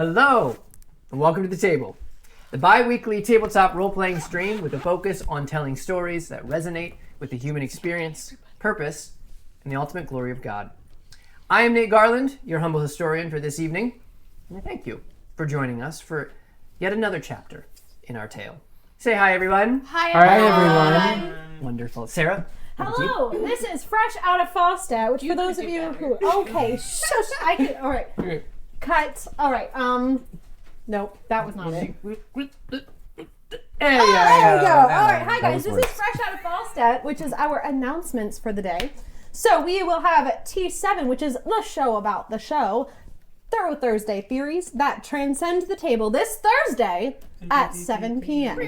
Hello, and welcome to the table, the bi-weekly tabletop role-playing stream with a focus on telling stories that resonate with the human experience, purpose, and the ultimate glory of God. I am Nate Garland, your humble historian for this evening, and I thank you for joining us for yet another chapter in our tale. Say hi, everyone. Hi, everyone. Wonderful. Sarah? Hello, this is Fresh Out of Falstaff, which for those of you who... Okay, shush, I can... All right, cut. All right, nope, that was not it. There There we go. All right, hi guys, this is Fresh Out of Falstaff, which is our announcements for the day. So we will have T7, which is the show about the show, Thorough Thursday Theories that transcend the table this Thursday at 7 p.m.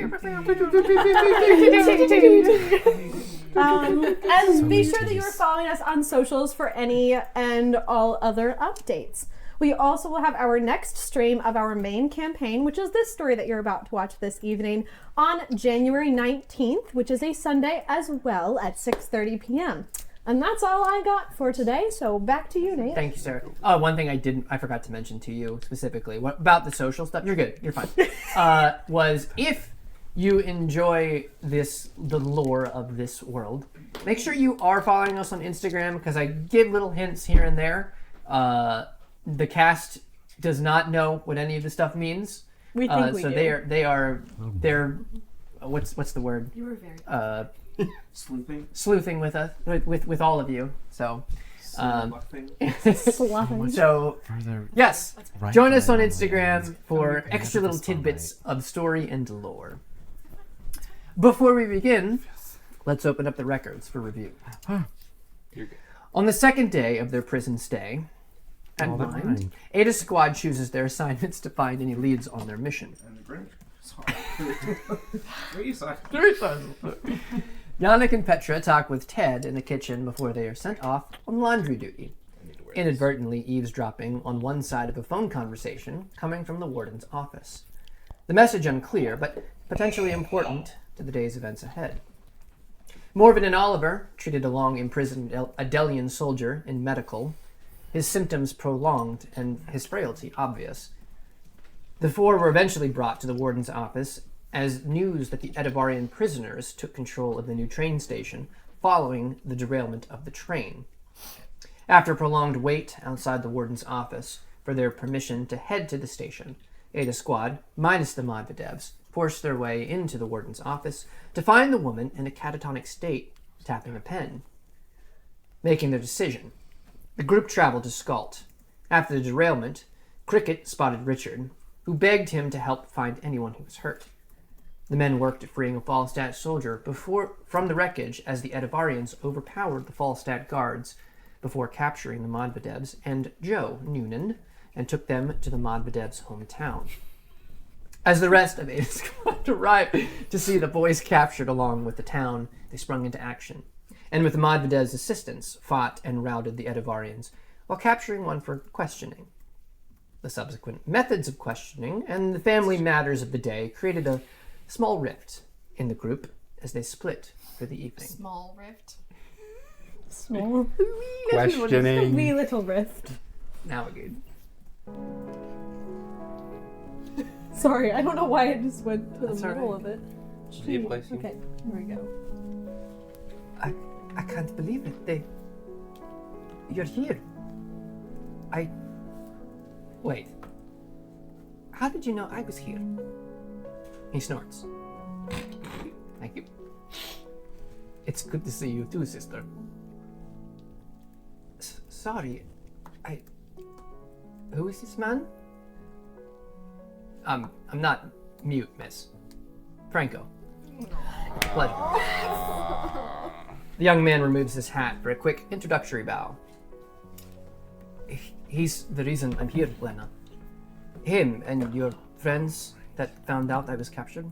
And be sure that you are following us on socials for any and all other updates. We also will have our next stream of our main campaign, which is this story that you're about to watch this evening, on January 19th, which is a Sunday as well at 6:30 p.m. And that's all I got for today, so back to you, Nate. Thank you, Sarah. One thing I forgot to mention to you specifically, what about the social stuff, you're good, you're fine, was if you enjoy the lore of this world, make sure you are following us on Instagram, because I give little hints here and there. The cast does not know what any of the stuff means. We think we so do. they're what's the word? You were very Sleuthing with us, with all of you. So, Sloughing. so yes, join us on Instagram for extra little tidbits of story and lore. Before we begin, let's open up the records for review. On the second day of their prison stay, at Mind, Ada's squad chooses their assignments to find any leads on their mission. Yannick and Petra talk with Ted in the kitchen before they are sent off on laundry duty, inadvertently eavesdropping on one side of a phone conversation coming from the warden's office. The message unclear, but potentially important to the day's events ahead. Morven and Oliver treated a long-imprisoned Adelian soldier in medical, his symptoms prolonged and his frailty obvious. The four were eventually brought to the warden's office as news that the Edivarian prisoners took control of the new train station following the derailment of the train. After a prolonged wait outside the warden's office for their permission to head to the station, Ada's squad, minus the Modvodevs, forced their way into the warden's office to find the woman in a catatonic state, tapping a pen. Making their decision, the group traveled to Skalt. After the derailment, Kriqit spotted Richard, who begged him to help find anyone who was hurt. The men worked at freeing a Falstaff soldier from the wreckage as the Edivarians overpowered the Falstaff guards before capturing the Modvodevs and Joe Noonan and took them to the Modvodevs' hometown. As the rest of Ada's squad arrived to see the boys captured along with the town, they sprung into action, and with the Modvodevs' assistance, fought and routed the Edivarians while capturing one for questioning. The subsequent methods of questioning and the family matters of the day created a small rift in the group as they split for the evening. Small rift. Small. Questioning. Wee little rift. Now we're good. Sorry, I don't know why it just went to That's the middle all right. of it. Should you place you? Okay, here we go. I can't believe it. You're here. Wait. How did you know I was here? He snorts. Thank you. It's good to see you too, sister. Sorry. Who is this man? I'm not mute, miss. Franco. Pleasure. The young man removes his hat for a quick introductory bow. He's the reason I'm here, Lena. Him and your friends that found out I was captured.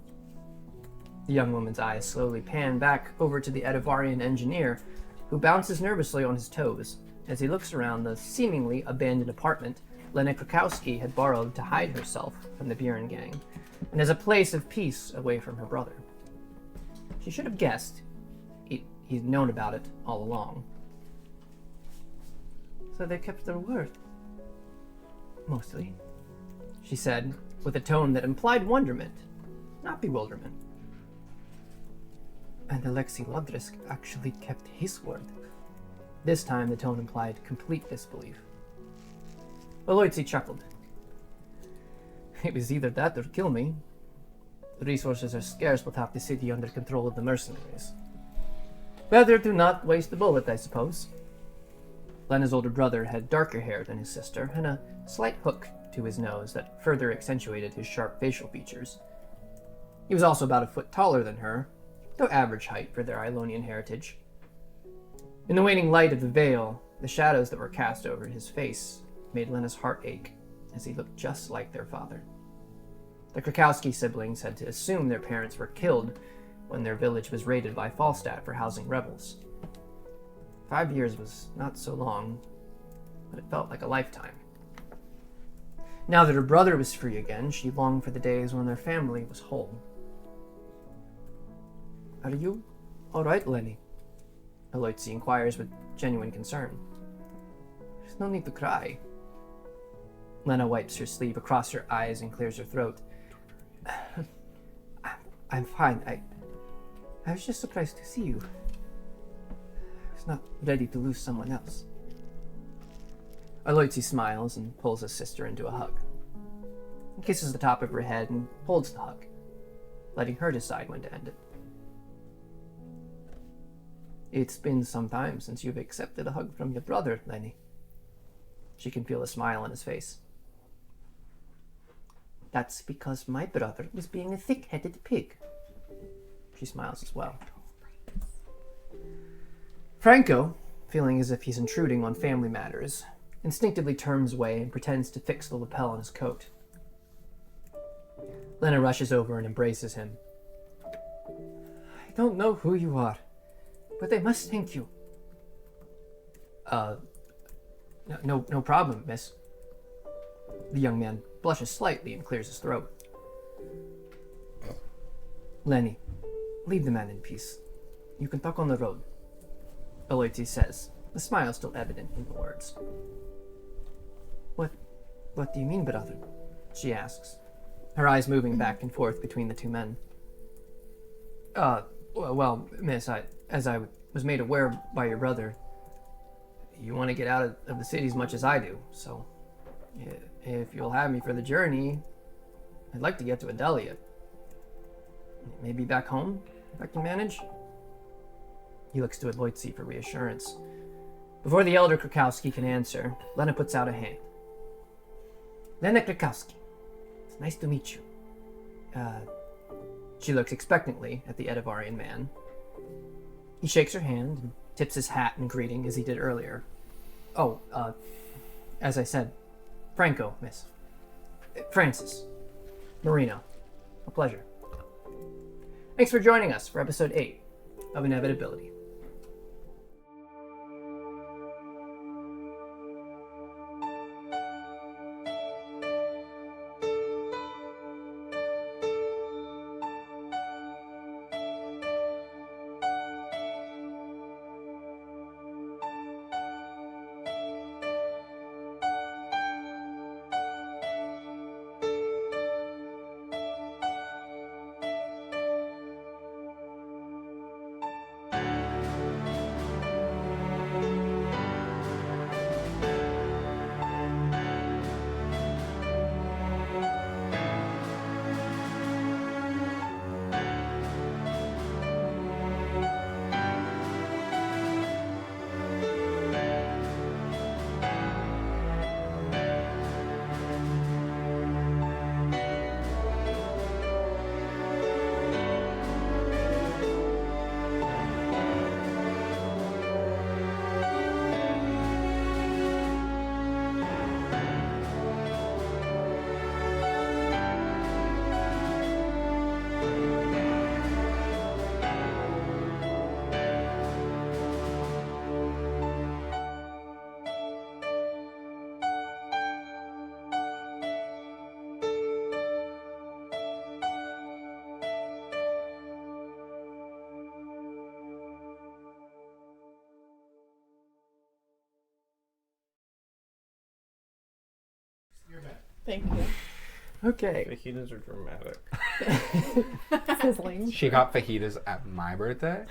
The young woman's eyes slowly pan back over to the Edivarian engineer, who bounces nervously on his toes as he looks around the seemingly abandoned apartment Lena Krakowski had borrowed to hide herself from the Buren gang, and as a place of peace away from her brother. She should have guessed. He'd known about it all along. So they kept their word. Mostly. she said, with a tone that implied wonderment, not bewilderment. And Alexei Lodrisk actually kept his word. This time the tone implied complete disbelief. Aloysi chuckled. It was either that or kill me. The resources are scarce without the city under control of the mercenaries. Better to not waste a bullet, I suppose. Lena's older brother had darker hair than his sister and a slight hook to his nose that further accentuated his sharp facial features. He was also about a foot taller than her, though average height for their Ilonian heritage. In the waning light of the veil, the shadows that were cast over his face made Lena's heart ache as he looked just like their father. The Krakowski siblings had to assume their parents were killed when their village was raided by Falstaff for housing rebels. 5 years was not so long, but it felt like a lifetime. Now that her brother was free again, she longed for the days when their family was whole. Are you all right, Lenny? Aloysi inquires with genuine concern. There's no need to cry. Lena wipes her sleeve across her eyes and clears her throat. I'm fine. I was just surprised to see you. I was not ready to lose someone else. Aloysi smiles and pulls his sister into a hug. He kisses the top of her head and holds the hug, letting her decide when to end it. It's been some time since you've accepted a hug from your brother, Lenny. She can feel a smile on his face. That's because my brother was being a thick-headed pig. She smiles as well. Franco, feeling as if he's intruding on family matters, instinctively turns away and pretends to fix the lapel on his coat. Lena rushes over and embraces him. I don't know who you are, but I must thank you. No problem, miss. The young man blushes slightly and clears his throat. Lenny, leave the man in peace. You can talk on the road, Aloysi says, the smile still evident in the words. What do you mean, brother? She asks, her eyes moving back and forth between the two men. Well, miss, as I was made aware by your brother, you want to get out of the city as much as I do, so if you'll have me for the journey, I'd like to get to Adelia. Maybe back home, if I can manage? He looks to Aloysi for reassurance. Before the elder Krakowski can answer, Lena puts out a hand. Lena Krakowski, it's nice to meet you. She looks expectantly at the Edivarian man. He shakes her hand and tips his hat in greeting as he did earlier. As I said, Franco, miss. Francis. Marino. A pleasure. Thanks for joining us for episode 8 of Inevitability. Okay. Fajitas are dramatic. Sizzling. She got fajitas at my birthday.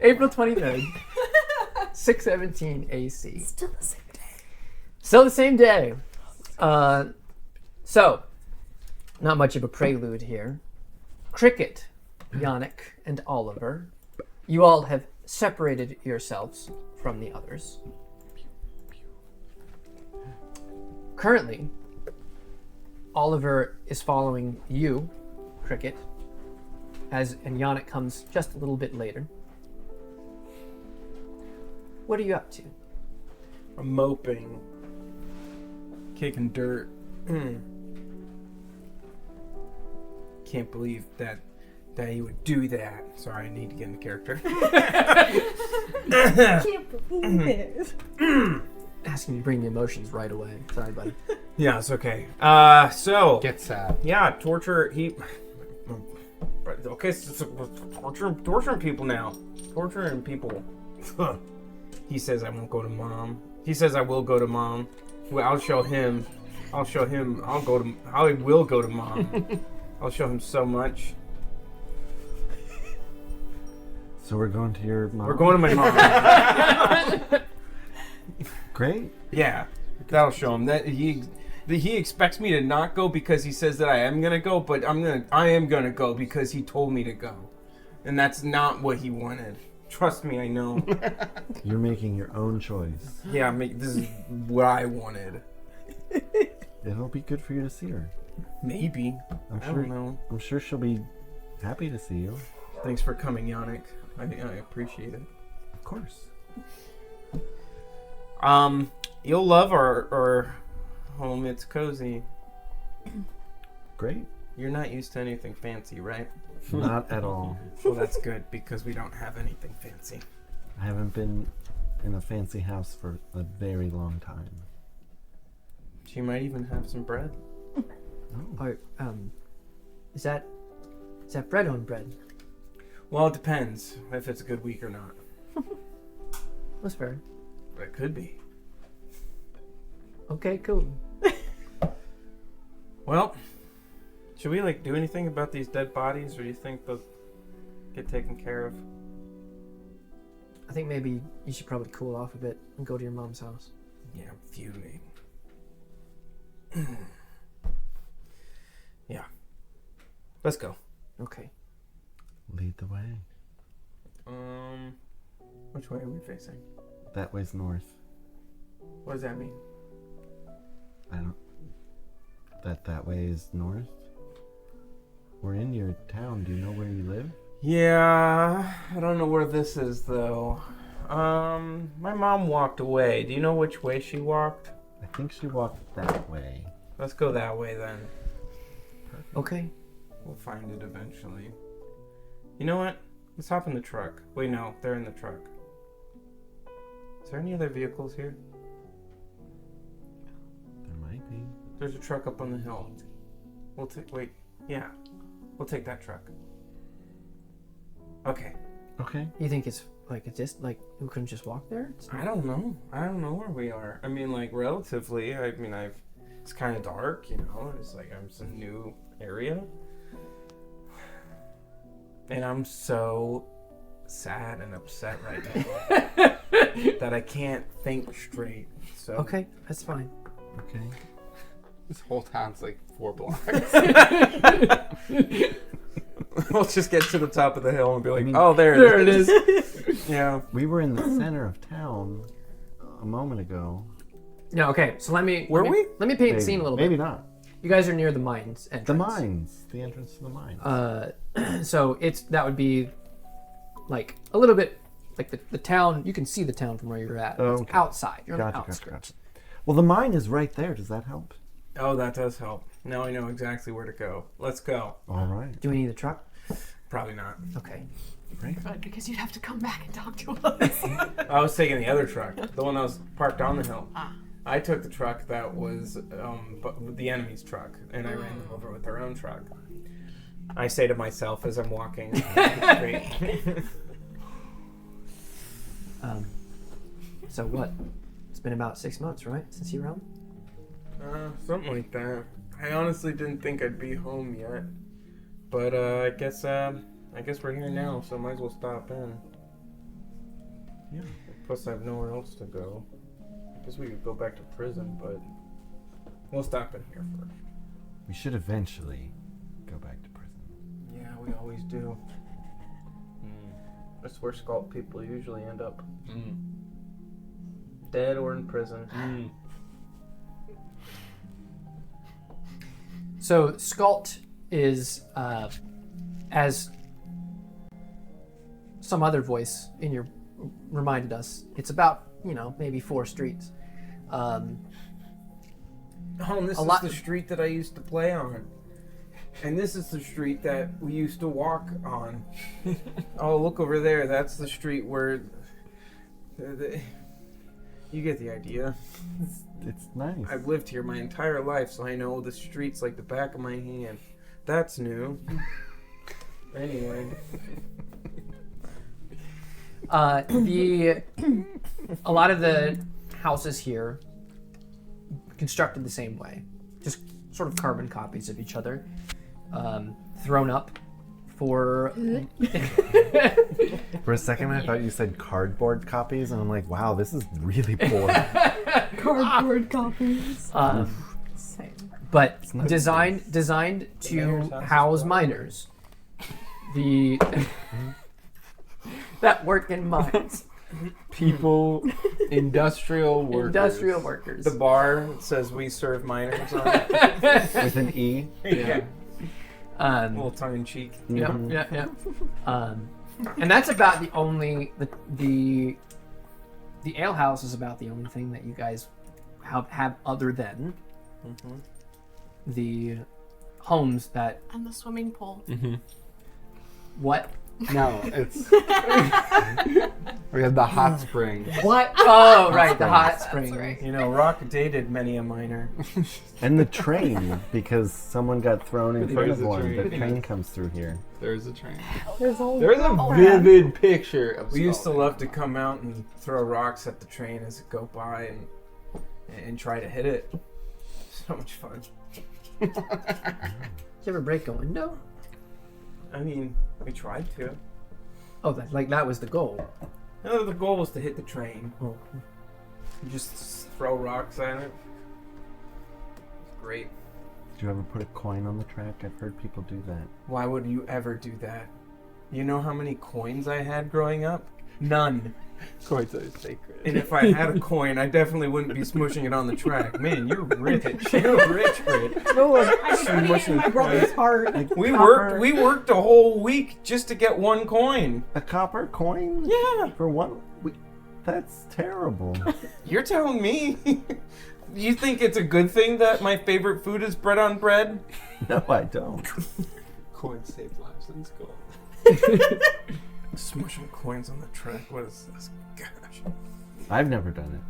April 23rd, 6:17 AC. Still the same day. Still the same day. So, not much of a prelude here. Kriqit, Yannick, and Oliver, you all have separated yourselves from the others. Currently, Oliver is following you, Kriqit, and Yannick comes just a little bit later. What are you up to? I'm moping. Kicking dirt. Can't believe that he would do that. Sorry, I need to get into character. Can't believe it. Asking you to bring the emotions right away. Sorry, buddy. Yeah, it's okay. So Get sad. yeah, torture. Okay, so torturing people now. Torturing people. He says I won't go to mom. He says I will go to mom. Well, I'll show him. I will go to mom. I'll show him so much. So we're going to your mom? We're going to my mom. Great. Yeah, that'll show him that he expects me to not go because he says that I am gonna go, but I am gonna go because he told me to go, and that's not what he wanted. Trust me, I know. You're making your own choice. Yeah, this is what I wanted. It'll be good for you to see her. Maybe. I don't know. I'm sure she'll be happy to see you. Thanks for coming, Yannick. I appreciate it. Of course. You'll love our home. It's cozy. Great. You're not used to anything fancy, right? Not at all. Well, that's good because we don't have anything fancy. I haven't been in a fancy house for a very long time. She might even have some bread. Or, is that bread on bread? Well, it depends if it's a good week or not. That's fair. But it could be. Okay, cool. Well, should we do anything about these dead bodies, or do you think they'll get taken care of? I think maybe you should probably cool off a bit and go to your mom's house. Yeah, I'm fuming. Yeah. Let's go. Okay. Lead the way. Which way are we facing? That way's north. What does that mean? I don't... That way is north? We're in your town. Do you know where you live? Yeah, I don't know where this is, though. My mom walked away. Do you know which way she walked? I think she walked that way. Let's go that way, then. Okay. We'll find it eventually. You know what? Let's hop in the truck. Wait, no, they're in the truck. Is there any other vehicles here? There might be. There's a truck up on the hill. We'll take that truck. Okay. Okay. You think it's we couldn't just walk there? I don't know. I don't know where we are. I mean, relatively. It's kind of dark, you know. It's I'm in a new area. And I'm so sad and upset right now that I can't think straight. So Okay, that's fine. Okay. This whole town's 4 blocks. we'll just get to the top of the hill and be like, I mean, oh, there it is. Yeah. We were in the center of town a moment ago. No, okay. So let me Were we? Let me paint the scene a little Maybe bit. not. You guys are near the mines entrance. The mines. The entrance to the mines. So that would be a little bit the town. You can see the town from where you're at. Oh, It's okay. outside. You're on the Gotcha. outskirts. Well, the mine is right there. Does that help? Oh, that does help. Now I know exactly where to go. Let's go. All right. Do we need the truck? Probably not. Okay. Good, because you'd have to come back and talk to us. I was taking the other truck, the one that was parked on the hill. Ah. I took the truck that was the enemy's truck, and I ran them over with their own truck. I say to myself as I'm walking down the street. So what? It's been about 6 months, right, since you were home? Something like that. I honestly didn't think I'd be home yet, but I guess we're here now, so might as well stop in. Yeah. Plus, I have nowhere else to go. I guess we could go back to prison, but we'll stop in here first. We should eventually go back to prison. Yeah, we always do. That's where Scalt people usually end up. Dead or in prison. So Scalt is, as some other voice in your reminded us, it's about, maybe 4 streets. Oh, and this A is lot- the street that I used to play on. And this is the street that we used to walk on. Oh, look over there. That's the street where... You get the idea. It's nice. I've lived here my entire life, so I know the streets like the back of my hand. That's new. Anyway. A lot of the houses here constructed the same way, just sort of carbon copies of each other, thrown up for. For a second, I thought you said cardboard copies, and I'm like, wow, this is really poor. Cardboard copies. Same. But not designed to mayor's house is house black. miners. The that work in mines. People, industrial workers. Industrial workers. The bar says we serve miners on it. With an E. Yeah. A Um, little tongue in cheek. yeah. And that's about the only the ale house is about the only thing that you guys have other than the homes that And the swimming pool. what No, it's. We have the hot spring. what oh right the hot That's spring right. You know, Rock dated many a miner. And the train, because someone got thrown in front There's of a one. train. The train comes through here. There's a train. There's a There's a vivid picture of. We used to Scotland. love to come out and throw rocks at the train as it go by and try to hit it. So much fun. Did you ever break a window? I mean, we tried to. Oh, that was the goal. No, the goal was to hit the train. Oh. You just throw rocks at it. It's great. Did you ever put a coin on the track? I've heard people do that. Why would you ever do that? You know how many coins I had growing up? None. Coins are sacred. And if I had a coin, I definitely wouldn't be smushing it on the track. Man, you're rich. You're rich. no, I'm putting it in my brother's heart. We worked a whole week just to get one coin. A copper coin? Yeah. For one? That's terrible. You're telling me? You think it's a good thing that my favorite food is bread on bread? No, I don't. Coins save lives in school. Smushing coins on the track. What is this? Gosh. I've never done it.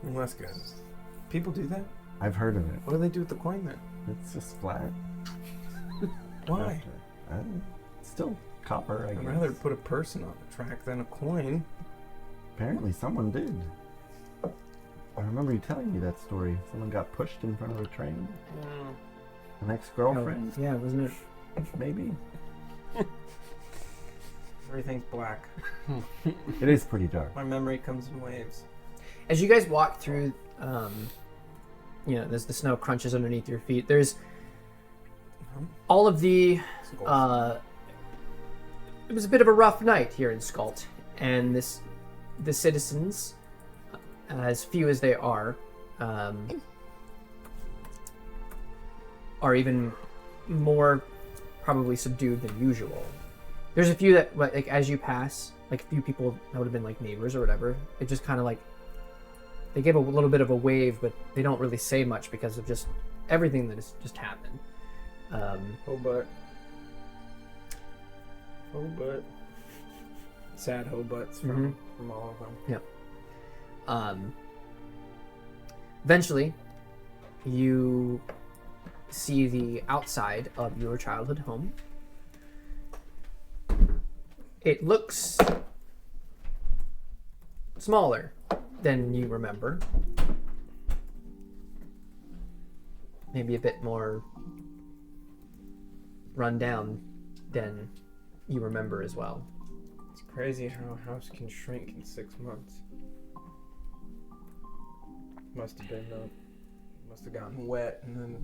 Well, that's good. People do that? I've heard of it. What do they do with the coin then? It's just flat. Why? It's still copper, I I'd guess. rather put a person on the track than a coin. Apparently someone did. I remember you telling me that story. Someone got pushed in front of a train. An ex-girlfriend, Yeah, wasn't it? maybe? Everything's black. It is pretty dark. My memory comes in waves. As you guys walk through, as the snow crunches underneath your feet, there's all of the. It was a bit of a rough night here in Skalt, and the citizens, as few as they are even more probably subdued than usual. There's a few that, like, as you pass, like a few people that would have been like neighbors or whatever, it just kind of like they give a little bit of a wave, but they don't really say much because of just everything that has just happened. Hobart. Sad Hobarts from all of them. Yep. Eventually, you see the outside of your childhood home. It looks smaller than you remember. Maybe a bit more run down than you remember as well. It's crazy how a house can shrink in 6 months. Must have gotten wet and then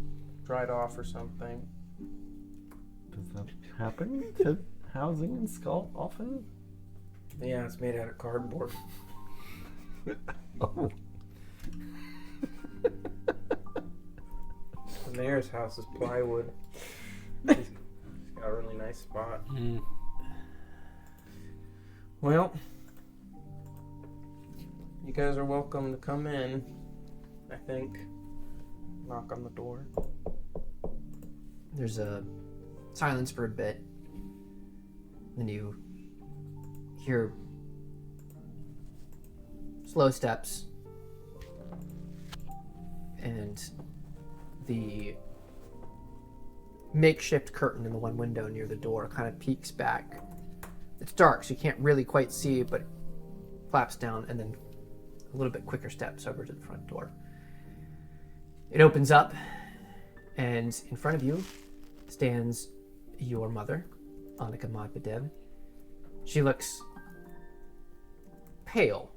dried off or something. Does that happen to housing in Skull often? Yeah, it's made out of cardboard. Oh. The mayor's house is plywood. He's got a really nice spot. Well, you guys are welcome to come in, I think. Knock on the door. There's a silence for a bit. Then you hear slow steps, and the makeshift curtain in the one window near the door kind of peeks back. It's dark, so you can't really quite see, but it flaps down, and then a little bit quicker steps over to the front door. It opens up, and in front of you stands your mother, Annika Modvodev. She looks pale,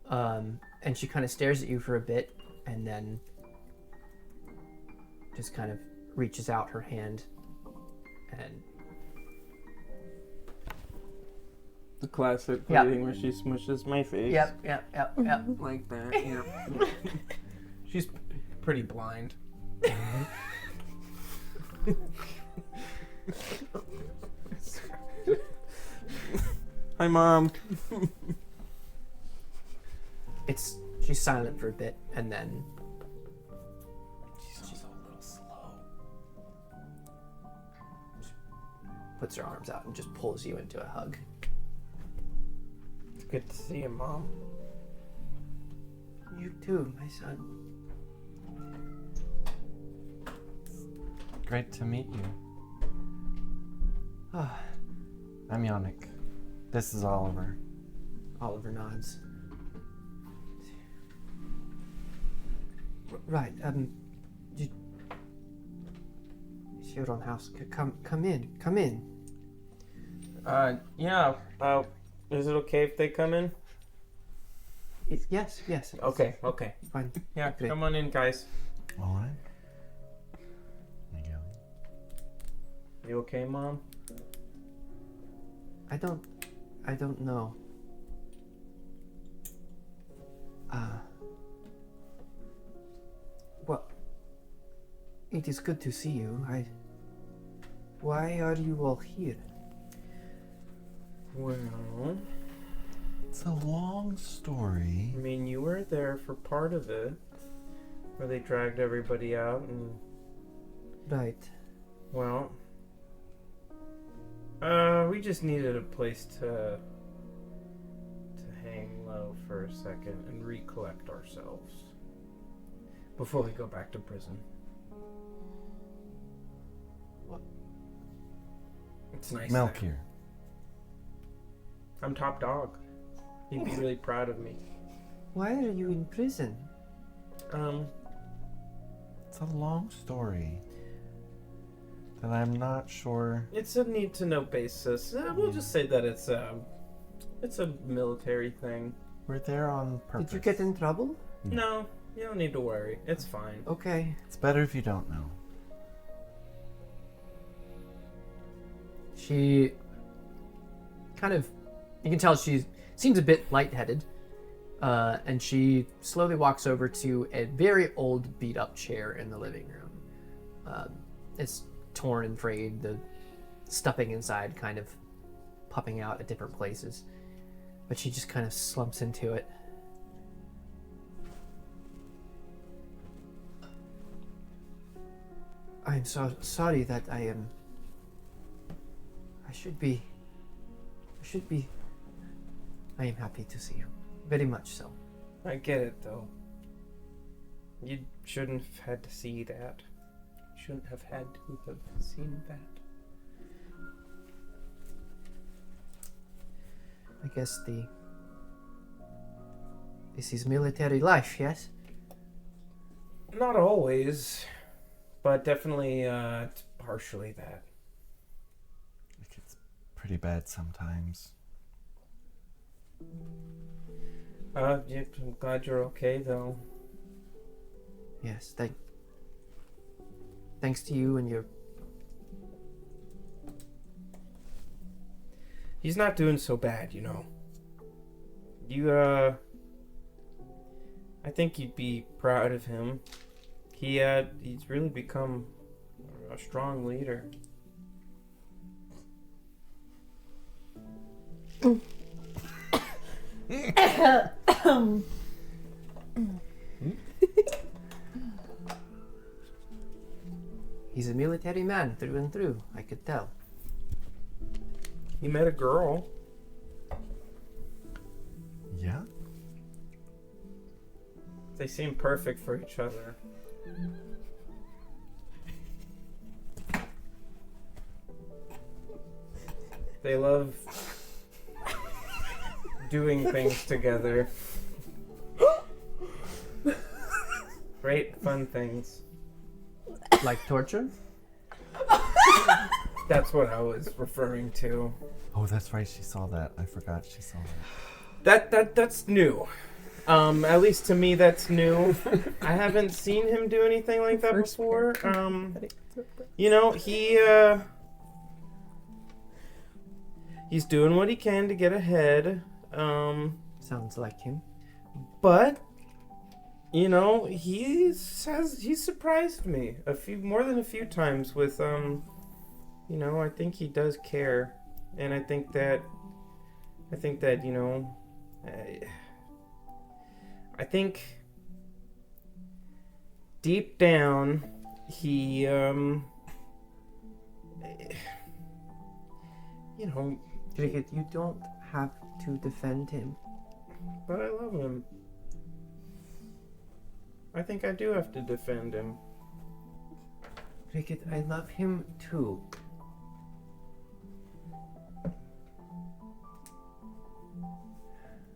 and she kind of stares at you for a bit, and then just kind of reaches out her hand and The classic Yep. greeting where she smushes my face. yep. Like that. Yep. She's pretty blind. Hi, Mom. She's silent for a bit, and then She's also a little slow. puts her arms out and just pulls you into a hug. It's good to see you, Mom. You too, my son. Great to meet you. Ah, I'm Yannick. This is Oliver. Oliver nods. Right, it's your own house. Come in. Yeah. Is it okay if they come in? Yes. Okay. Fine. Yeah, Okay. come on in, guys. All right. There you go. You okay, Mom? I don't know. Well, it is good to see you. Why are you all here? Well, It's a long story. I mean, you were there for part of it, where they dragged everybody out, and Right. well, we just needed a place to hang low for a second and recollect ourselves before we go back to prison. What? It's nice. Milk there. here. I'm top dog. He'd be really proud of me. Why are you in prison? It's a long story that I'm not sure. It's a need to know basis. We'll just say that it's a military thing. We're there on purpose. Did you get in trouble? No, you don't need to worry. It's fine. Okay. It's better if you don't know. She kind of, you can tell she seems a bit lightheaded, and she slowly walks over to a very old beat-up chair in the living room. It's torn and frayed, the stuffing inside kind of popping out at different places, but she just kind of slumps into it. I'm so sorry that I should be. I am happy to see you. Very much so. I get it, though. You shouldn't have had to see that. You shouldn't have had to have seen that. I guess this is military life, yes? Not always, but definitely it's partially that. It gets pretty bad sometimes. Yeah, I'm glad you're okay, though. Yes, thanks to you and your... He's not doing so bad, you know. I think you'd be proud of him. He's really become a strong leader. He's a military man through and through, I could tell. He met a girl. Yeah? They seem perfect for each other. They love doing things together. Great fun things. Like torture? That's what I was referring to. Oh, that's right. She saw that. I forgot she saw that. That's new. At least to me, that's new. I haven't seen him do anything like that before. You know, he's doing what he can to get ahead. Sounds like him. But you know, he's surprised me more than a few times with you know, I think he does care, and I think that you know, I think deep down he you know, Kriqit, you don't have to defend him. but I love him. I think I do have to defend him. Kriqit, I love him too.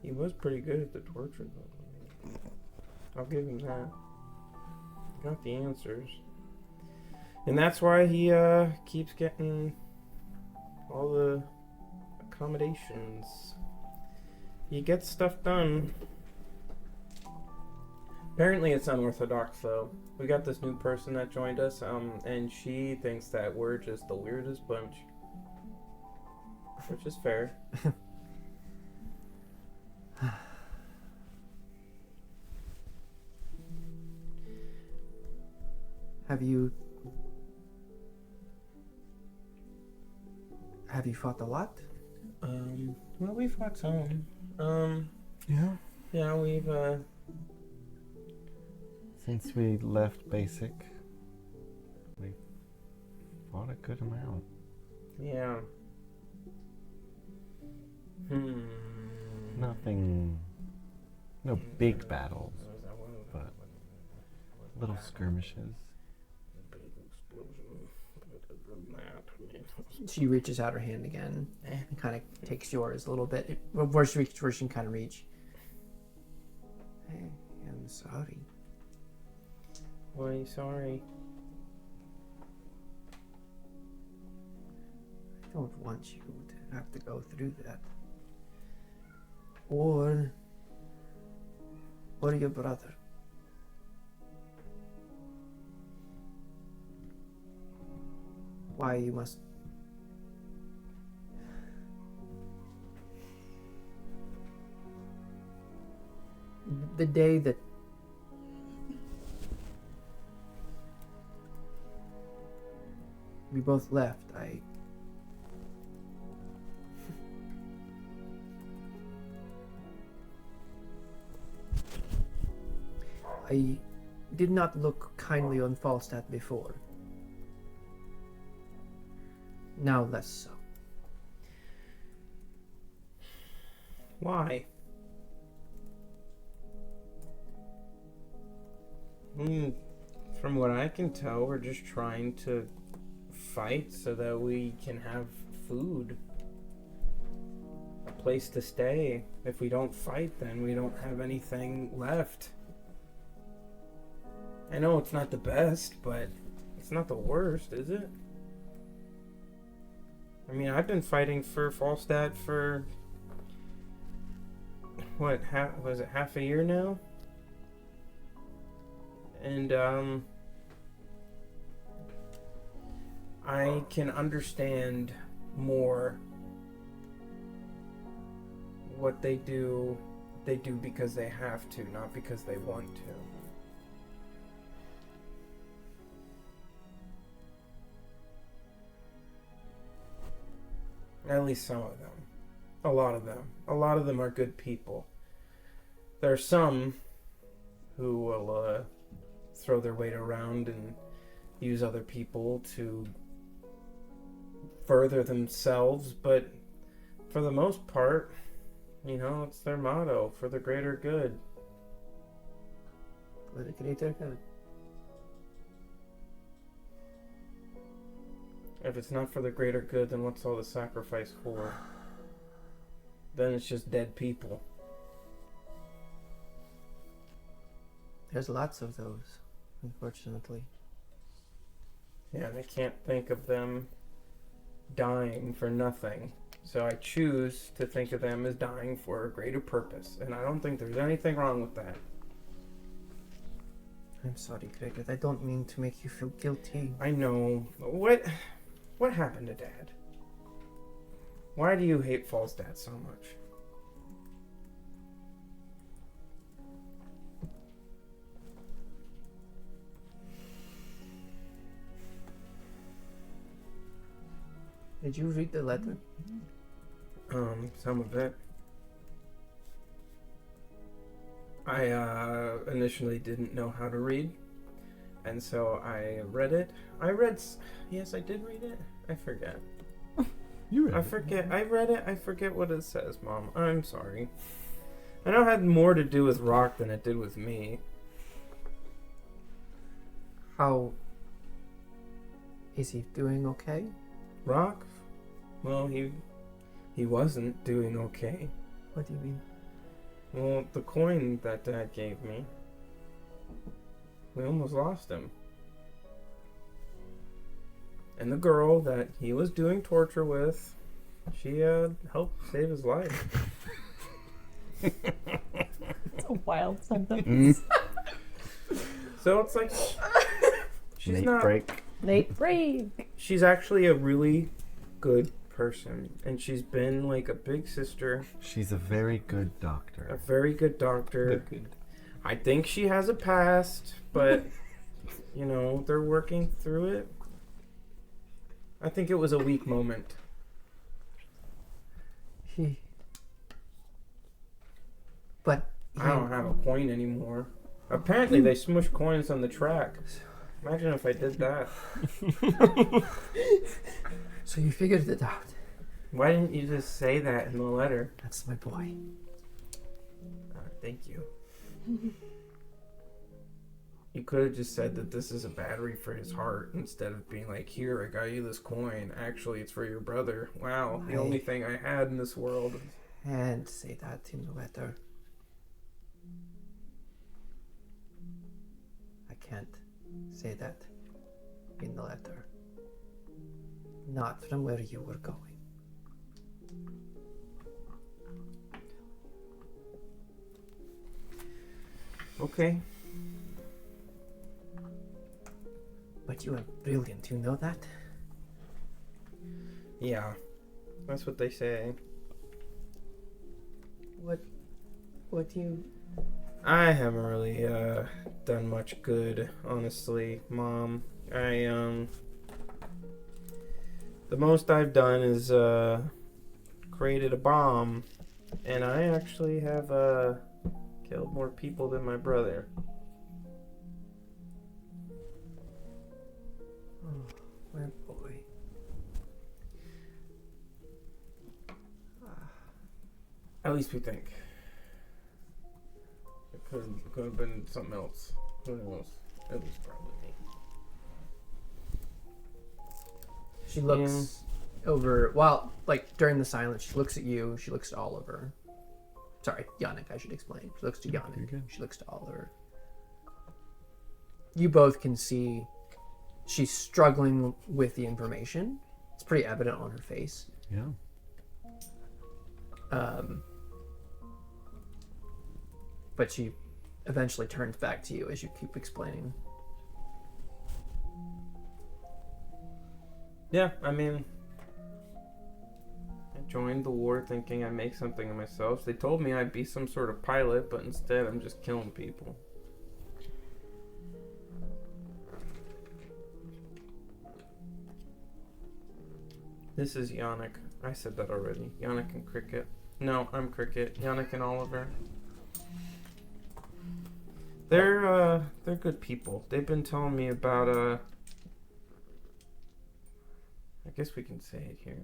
He was pretty good at the torture, though. I'll give him that. He got the answers. And that's why he keeps getting all the accommodations. He gets stuff done. Apparently it's unorthodox, though. We got this new person that joined us, and she thinks that we're just the weirdest bunch. Which is fair. Have you fought a lot? Well, we fought some. Yeah. Yeah, we've, Since we left basic, we fought a good amount. yeah. Nothing, no big battles, but little skirmishes. She reaches out her hand again and kind of takes yours a little bit. Where she can kind of reach. I am sorry. Why are you sorry? I don't want you to have to go through that. Or your brother. Why you must... The day that we both left, I did not look kindly on Falstad before. Now less so. Why? From what I can tell, we're just trying to fight so that we can have food. A place to stay. If we don't fight, then we don't have anything left. I know it's not the best, but it's not the worst, is it? I mean, I've been fighting for Falstad for what? Half a year now? And I can understand more what they do. They do because they have to, not because they want to. At least some of them. A lot of them. A lot of them are good people. There are some who will throw their weight around and use other people to further themselves, but for the most part, you know, it's their motto, for the greater good. For the greater good. If it's not for the greater good, then what's all the sacrifice for? Then it's just dead people. There's lots of those, unfortunately. Yeah, and I can't think of them dying for nothing. So I choose to think of them as dying for a greater purpose. And I don't think there's anything wrong with that. I'm sorry, Kriqit. I don't mean to make you feel guilty. I know. What happened to Dad? Why do you hate Falstad so much? Did you read the letter? Some of it. I initially didn't know how to read, and so I read it. Yes, I did read it. I forget. You read I it. forget. I read it. I forget what it says, Mom. I'm sorry. I know it had more to do with Roq than it did with me. How is he doing? Okay. Roq? Well, he wasn't doing okay. What do you mean? Well, the coin that Dad gave me, we almost lost him. And the girl that he was doing torture with, she helped save his life. It's a wild sentence. So it's like she's Nate not. break. Nate break. She's actually a really good person, and she's been like a big sister, She's a very good a doctor. very good doctor. I think she has a past, but you know, they're working through it. I think it was a weak moment. But I don't have a coin anymore. Apparently they smush coins on the track. Imagine if I did that. So you figured it out. Why didn't you just say that in the letter? That's my boy. Thank you. You could have just said that this is a battery for his heart instead of being like, here, I got you this coin. Actually, it's for your brother. Wow, the only thing I had in this world. And say that in the letter. I can't say that in the letter. Not from where you were going. Okay. But you are brilliant, you know that? Yeah, that's what they say. What do you... I haven't really done much good, honestly, Mom. The most I've done is created a bomb, and I actually have killed more people than my brother. Oh, my boy. At least we think. It could have been something else. Who knows? It was probably me. She looks over, well, like during the silence, she looks at you, she looks to Oliver. Sorry, Yannick, I should explain. She looks to Yannick, she looks to Oliver. You both can see she's struggling with the information. It's It's pretty evident on her face. Yeah. But she eventually turns back to you as you keep explaining. Yeah, I mean, I joined the war thinking I'd make something of myself. They told me I'd be some sort of pilot, but instead I'm just killing people. This is Yannick. I said that already. Yannick and Kriqit. No, I'm Kriqit. Yannick and Oliver. They're good people. They've been telling me about I guess we can say it here.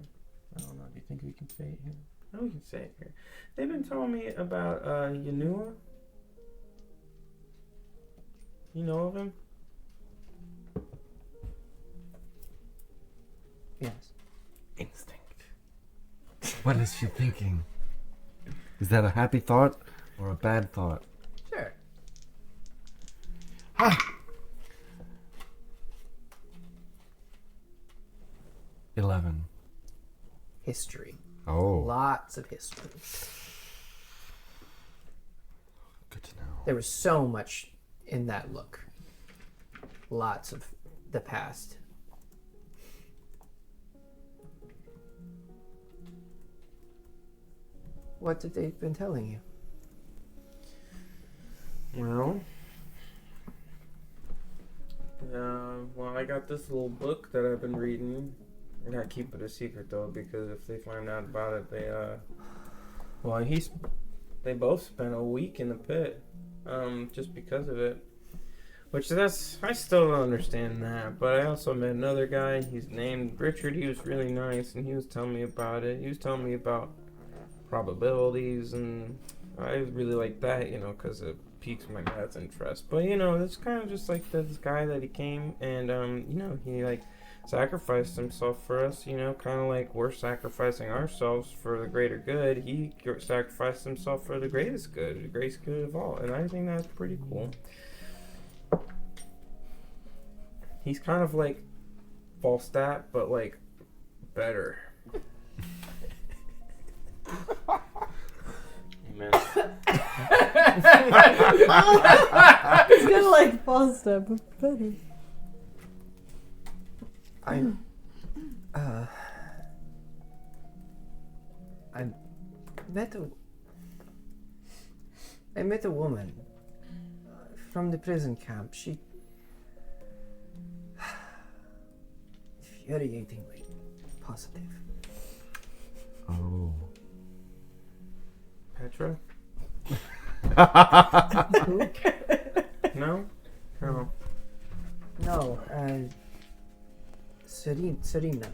I don't know. Do you think we can say it here? No, we can say it here. They've been telling me about Yanua. You know of him? Yes. Instinct. What is she thinking? Is that a happy thought or a bad thought? Sure. Ah! 11. History. Oh. Lots of history. Good to know. There was so much in that look. Lots of the past. What did they been telling you? Well, I got this little book that I've been reading. I gotta keep it a secret though, because if they find out about it, they both spent a week in the pit, just because of it. I still don't understand that, but I also met another guy, he's named Richard, he was really nice, and he was telling me about it. He was telling me about probabilities, and I really like that, because it piques my dad's interest. But, it's kind of just like this guy that he came, and, he, sacrificed himself for us, kind of like we're sacrificing ourselves for the greater good. He sacrificed himself for the greatest good, the greatest good of all, and I think that's pretty cool. He's kind of like Falstaff, but better. Amen. It's kind of like Falstaff, but better. I met a woman from the prison camp. She infuriatingly positive. Oh. Petra? No? Oh. No, Serena.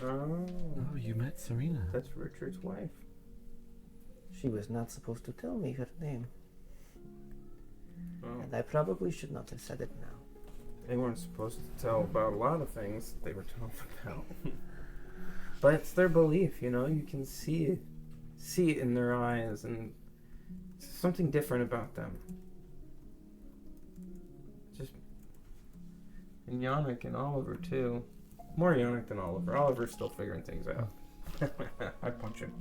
Oh. Oh, you met Serena. That's Richard's wife. She was not supposed to tell me her name. Oh. And I probably should not have said it now. They weren't supposed to tell about a lot of things they were told about. But it's their belief, you can see it in their eyes, and something different about them. And Yannick and Oliver, too. More Yannick than Oliver. Oliver's still figuring things out. I punch him.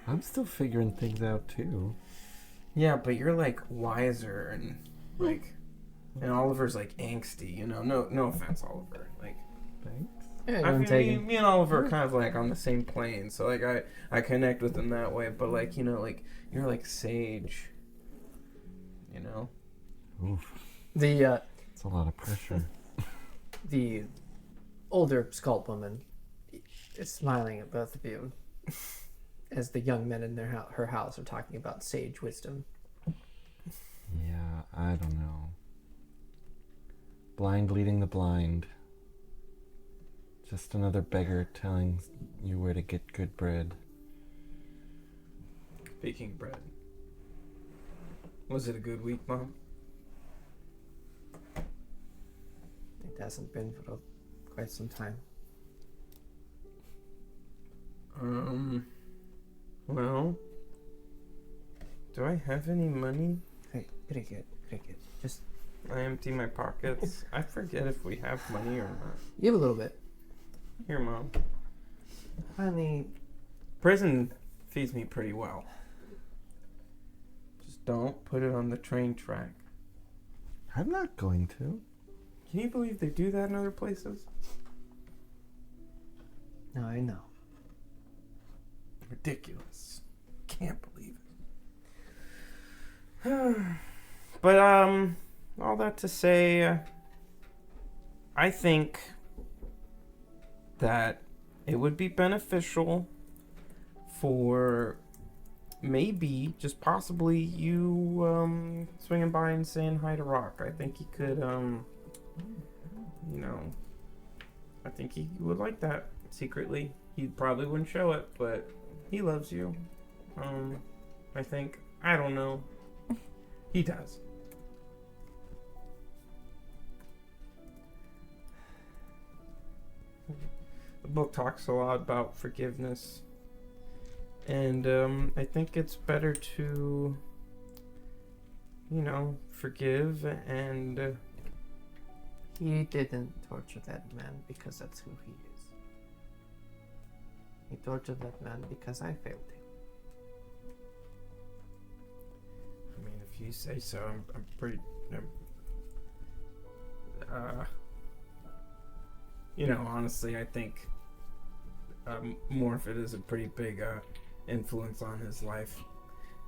I'm still figuring things out, too. Yeah, but you're, wiser, and, and Oliver's, angsty, No offense, Oliver. Thanks. Yeah, I mean, me and Oliver are kind of, on the same plane, so, I connect with him that way, but, you're, sage, Oof. It's a lot of pressure. The older Skald woman is smiling at both of you as the young men in her house are talking about sage wisdom. Yeah, I don't know. Blind leading the blind. Just another beggar telling you where to get good bread. Speaking of bread. Was it a good week, Mom? It hasn't been for quite some time. Well, do I have any money? Hey, Kriqit, just I empty my pockets. I forget if we have money or not. You have a little bit. Here, Mom. Honey, Prison feeds me pretty well. Just don't put it on the train track. I'm not going to. Can you believe they do that in other places? no, I know. Ridiculous. Can't believe it. But all that to say, I think that it would be beneficial for maybe, just possibly, you swinging by and saying hi to Rock. I think he could, I think he would like that secretly. He probably wouldn't show it, but he loves you. I think. I don't know. He does. The book talks a lot about forgiveness. And I think it's better to, forgive and... He didn't torture that man because that's who he is. He tortured that man because I failed him. I mean, if you say so, I'm pretty... honestly, I think Morphet is a pretty big influence on his life.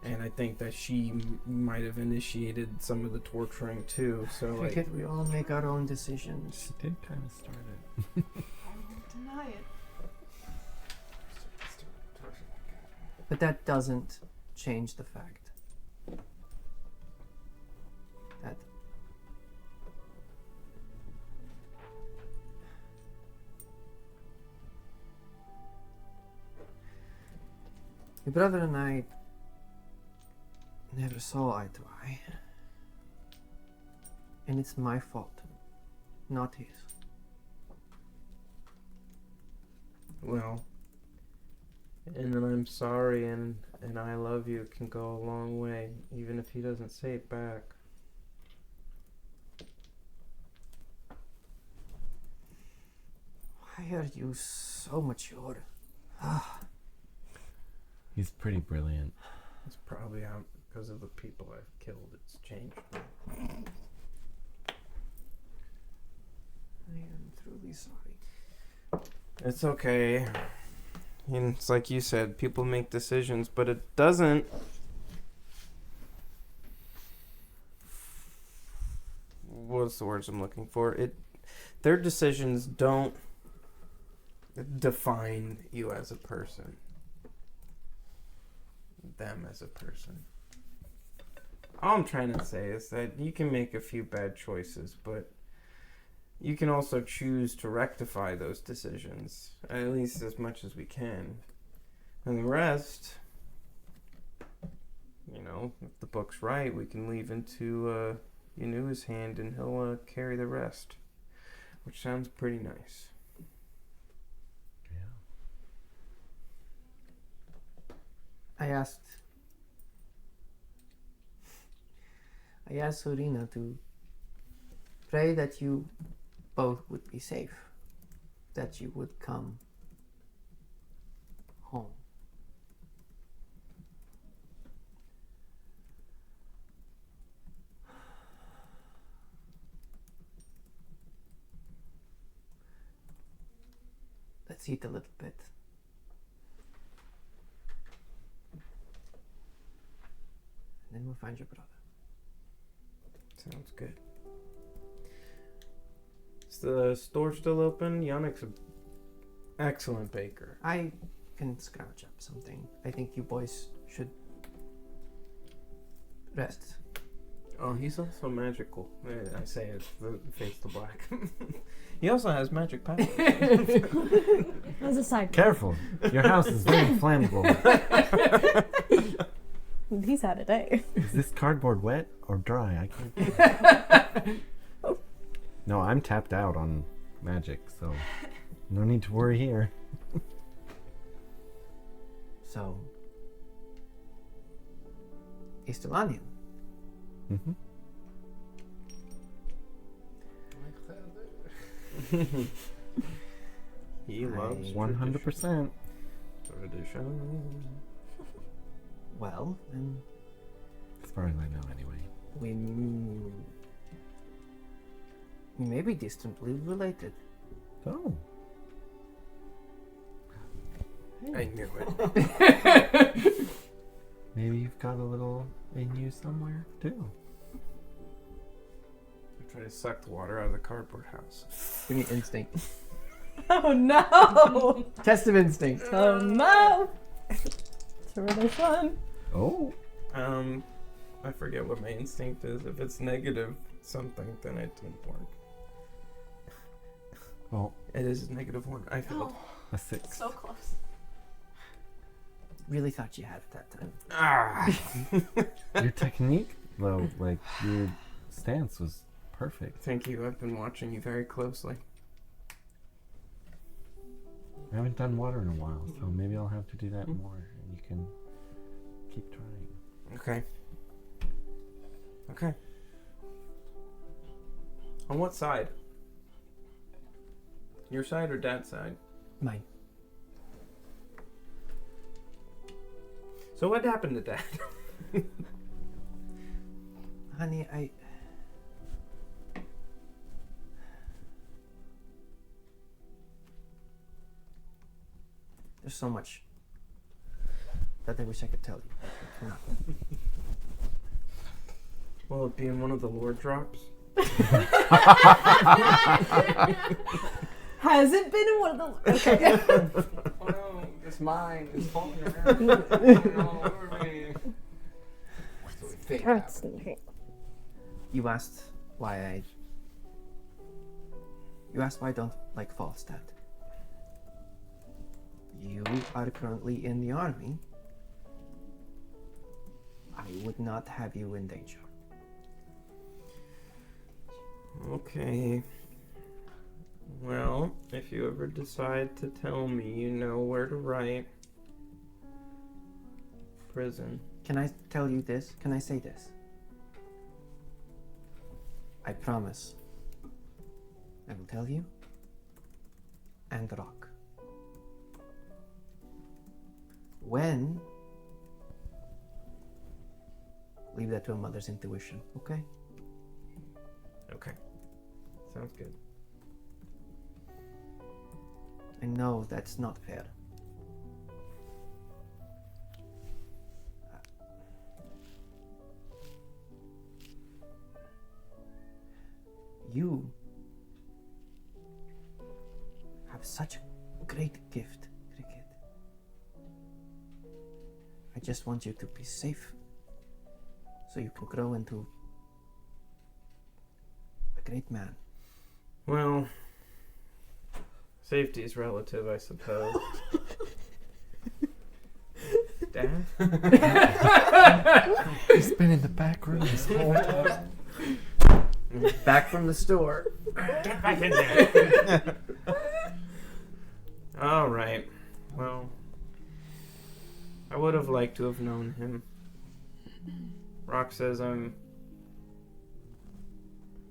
And I think that she might have initiated some of the torturing too. So, Cricket, we all make our own decisions. She did kind of start it. I won't deny it. But that doesn't change the fact that your brother and I never saw eye to eye. And it's my fault, not his. well, and then I'm sorry and I love you can go a long way, even if he doesn't say it back. Why are you so mature? He's pretty brilliant. It's probably out because of the people I've killed. It's changed. I am truly sorry. It's okay. And it's like you said, people make decisions, but it doesn't. What's the words I'm looking for? Their decisions don't define you as a person. Them as a person. All I'm trying to say is that you can make a few bad choices, but you can also choose to rectify those decisions, at least as much as we can. And the rest, if the book's right, we can leave into Yanu's hand and he'll carry the rest, which sounds pretty nice. I asked Surina to pray that you both would be safe, that you would come home. Let's eat a little bit. And then we'll find your brother. Sounds good. Is the store still open? Yannick's an excellent baker. I can scrounge up something. I think you boys should rest. Oh, he's also magical. I say it, the face to black. He also has magic powers. As a side note. Careful. Your house is very flammable. He's had a day. Is this cardboard wet or dry? I can't. No, I'm tapped out on magic, so no need to worry here. So, Estelanian. Mm-hmm. He loves 100%. tradition. Well, then As far as I know, anyway. we may be distantly related. Oh. I knew it. Maybe you've got a little in you somewhere, too. I try to suck the water out of the cardboard house. Give me instinct. Oh no! Test of instinct. Oh no! It's really fun. Oh. I forget what my instinct is. If it's negative something, then it didn't work. Well, It is -1. I failed. a 6. So close. Really thought you had it that time. Ah! Your technique, though, like, your stance was perfect. Thank you. I've been watching you very closely. I haven't done water in a while, so maybe I'll have to do that more, and you can keep trying. Okay. Okay. On what side? Your side or Dad's side? Mine. So what happened to Dad? Honey, there's so much that I wish I could tell you. I cannot. Will it be in one of the lore drops? Has it been in one of the? Okay. Oh no, it's mine. It's falling around. all over me. That's You asked why I don't like Falstad. You are currently in the army. I would not have you in danger. Okay. Well, if you ever decide to tell me, you know where to write. Prison. Can I tell you this? Can I say this? I promise. I will tell you. And Roq. When? Leave that to a mother's intuition, okay? Okay. Sounds good. I know that's not fair. You have such a great gift, Kriqit. I just want you to be safe so you can grow into a great man. Well, safety is relative, I suppose. Dad? He's been in the back room this whole time. Back from the store. Get back in there! Alright. Well, I would have liked to have known him. Roq says I'm...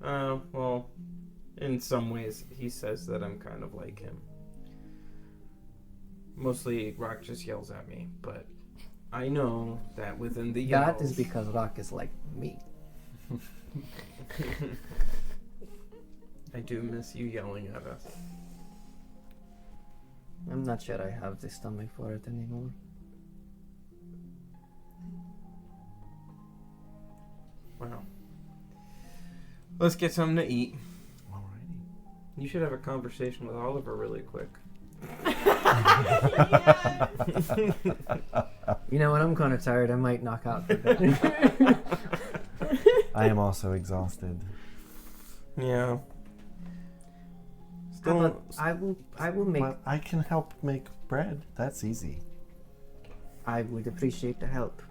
well, in some ways, he says that I'm kind of like him. Mostly, Roq just yells at me, but I know that within the yells... That is because Roq is like me. I do miss you yelling at us. I'm not sure I have the stomach for it anymore. Wow. Let's get something to eat. Alrighty. You should have a conversation with Oliver really quick. You know what? I'm kind of tired. I might knock out for a bit. I am also exhausted. Yeah. How Still, about I will make. Well, I can help make bread. That's easy. I would appreciate the help.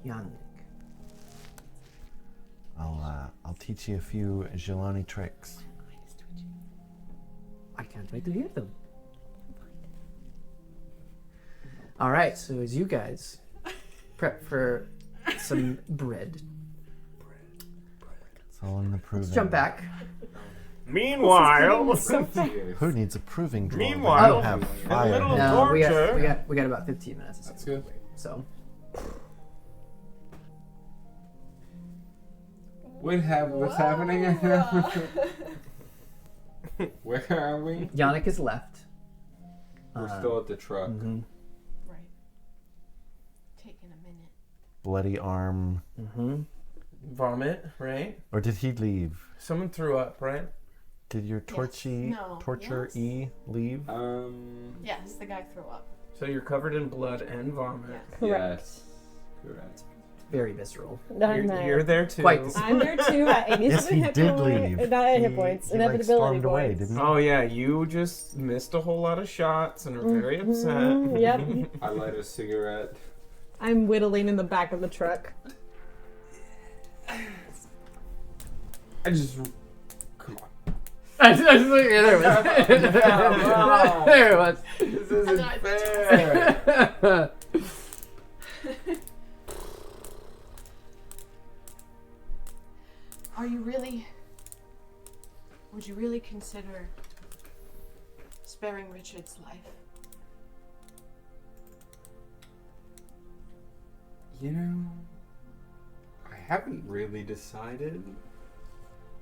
Yannick. I'll teach you a few Jelani tricks. I can't wait to hear them. All right, so as you guys prep for some bread, It's all in the proving. let's jump back Meanwhile, Who needs a proving drawer? when Meanwhile, you have in the fire? middle of No, we torture. got about 15 minutes. That's good. So What's happening? Where are we? Yannick is left. We're still at the truck. Mm-hmm. Right. Taking a minute. Bloody arm. Mm-hmm. Vomit, right? Or did he leave? Someone threw up, right? Did your torture Yes. E leave? Yes, the guy threw up. So you're covered in blood and vomit. Correct. Yes. Correct. Very visceral. You're there too. Quite the I'm there too at 87 Yes, he hit did points. leave. Not hit He- points. he, like, Inevitability stormed away, points. didn't he? Oh yeah, you just missed a whole lot of shots and are very upset. Yep. I light a cigarette. I'm whittling in the back of the truck. I just. Come on. There it was. There it was. This isn't fair. Would you really consider sparing Richard's life? You know, I haven't really decided.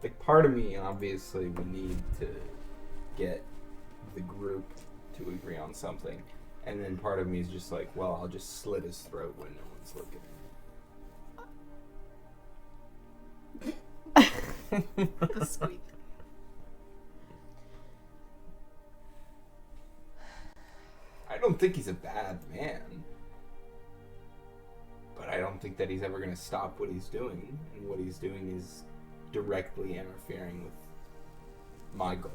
Like, part of me obviously would need to get the group to agree on something. And then part of me is just like, well, I'll just slit his throat when no one's looking. The squeak. I don't think he's a bad man. But I don't think that he's ever going to stop what he's doing. And what he's doing is directly interfering with my goal.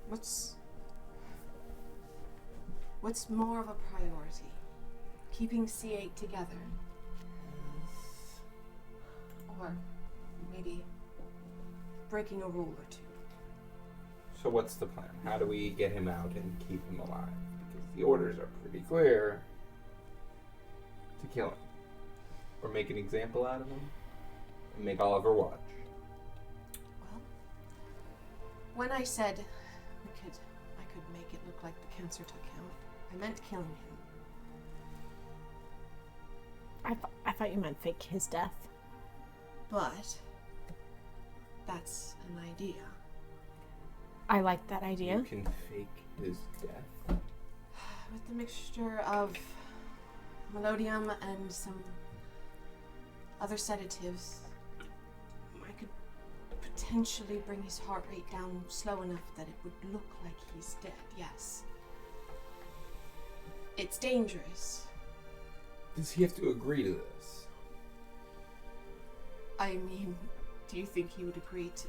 What's more of a priority? Keeping C8 together? Or maybe breaking a rule or two? So what's the plan? How do we get him out and keep him alive? Because the orders are pretty clear to kill him. Or make an example out of him. And make Oliver watch. Well, when I said I could make it look like the cancer took him, I meant killing him. I thought you meant fake his death. But that's an idea. I like that idea. You can fake his death. With the mixture of melodium and some other sedatives, I could potentially bring his heart rate down slow enough that it would look like he's dead, yes. It's dangerous. Does he have to agree to this? I mean, do you think he would agree to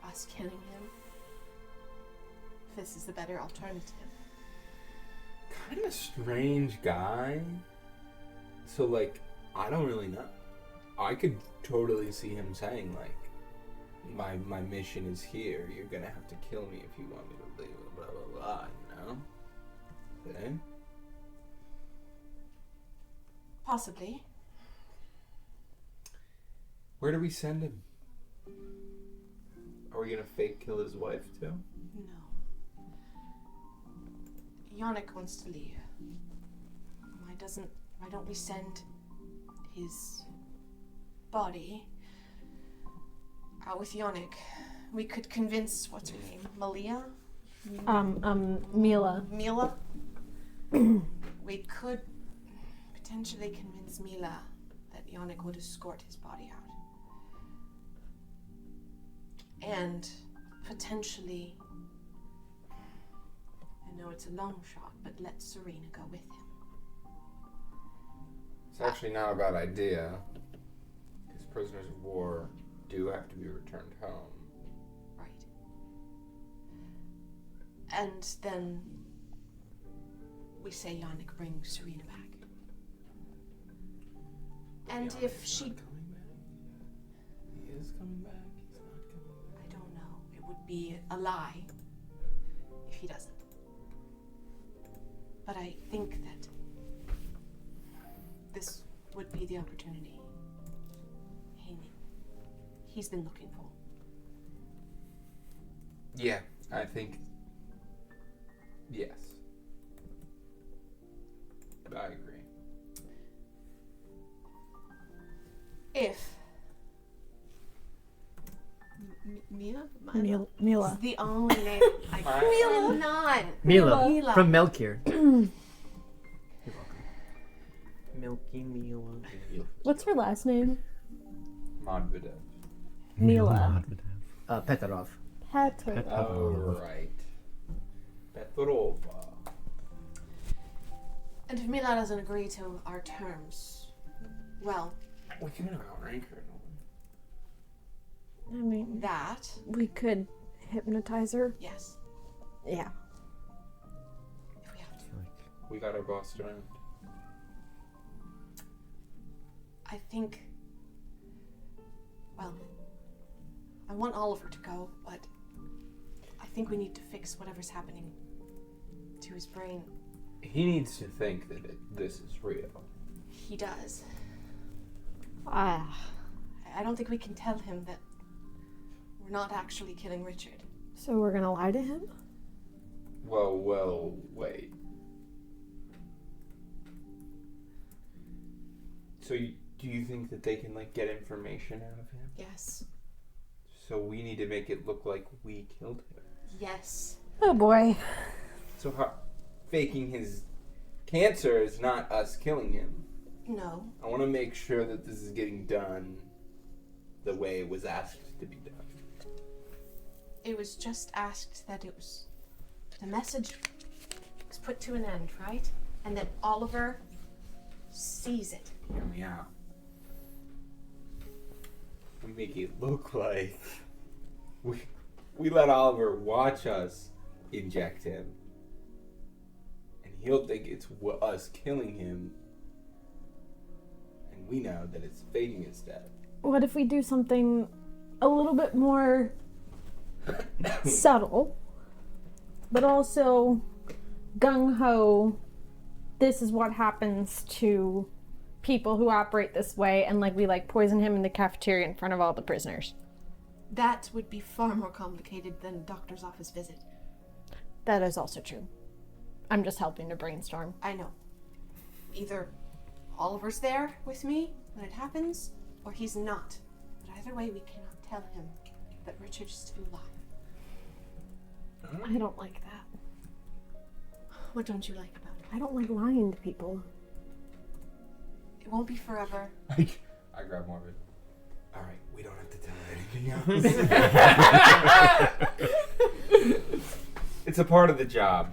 us killing him? If this is the better alternative. Kind of strange guy. So, like, I don't really know. I could totally see him saying, like, my mission is here. You're gonna have to kill me if you want me to live, blah, blah, blah, you know? Okay? Possibly. Where do we send him? Are we gonna fake kill his wife, too? No. Yannick wants to leave. Why don't we send his body out with Yannick? We could convince, what's her name? Malia? Mila. Mila? We could potentially convince Mila that Yannick would escort his body out. And potentially, I know it's a long shot, but let Serena go with him. It's actually not a bad idea. Because prisoners of war do have to be returned home. Right. And then we say Yannick brings Serena back. And if she... Not coming back? He is coming back? He's not coming back? I don't know. It would be a lie if he doesn't. But I think that this would be the opportunity he's been looking for. Yeah, I think. Yes. I agree. If Mila? Mila. It's the only name I cannot. Mila, Mila. from Melkir. Milky Mila. What's her last name? Modvodev. Mila. Petarov. Petra. Oh, right. Petrova. And if Mila doesn't agree to our terms, well, We can outrank her. I mean, that, we could hypnotize her. yes, Yeah. if we have to. We got our boss around. I think, well, I want Oliver to go, but I think we need to fix whatever's happening to his brain. He needs to think that this is real. He does. Ah. I don't think we can tell him that we're not actually killing Richard. So we're gonna lie to him? Well, wait. So do you think that they can, like, get information out of him? Yes. So we need to make it look like we killed him. Yes. Oh boy. So how, faking his cancer is not us killing him. No. I want to make sure that this is getting done the way it was asked to be done. It was just asked that it was... The message was put to an end, right? And then Oliver sees it. Hear me out. We make it look like we let Oliver watch us inject him, and he'll think it's us killing him, and we know that it's faking his death. What if we do something a little bit more subtle, but also gung-ho, this is what happens to people who operate this way, and we poison him in the cafeteria in front of all the prisoners. That would be far more complicated than a doctor's office visit. That is also true. I'm just helping to brainstorm. I know. Either Oliver's there with me when it happens, or he's not. But either way, we cannot tell him that Richard is still alive. I don't like that. What don't you like about it? I don't like lying to people. It won't be forever. I grab Marvin. All right, we don't have to tell her anything else. It's a part of the job.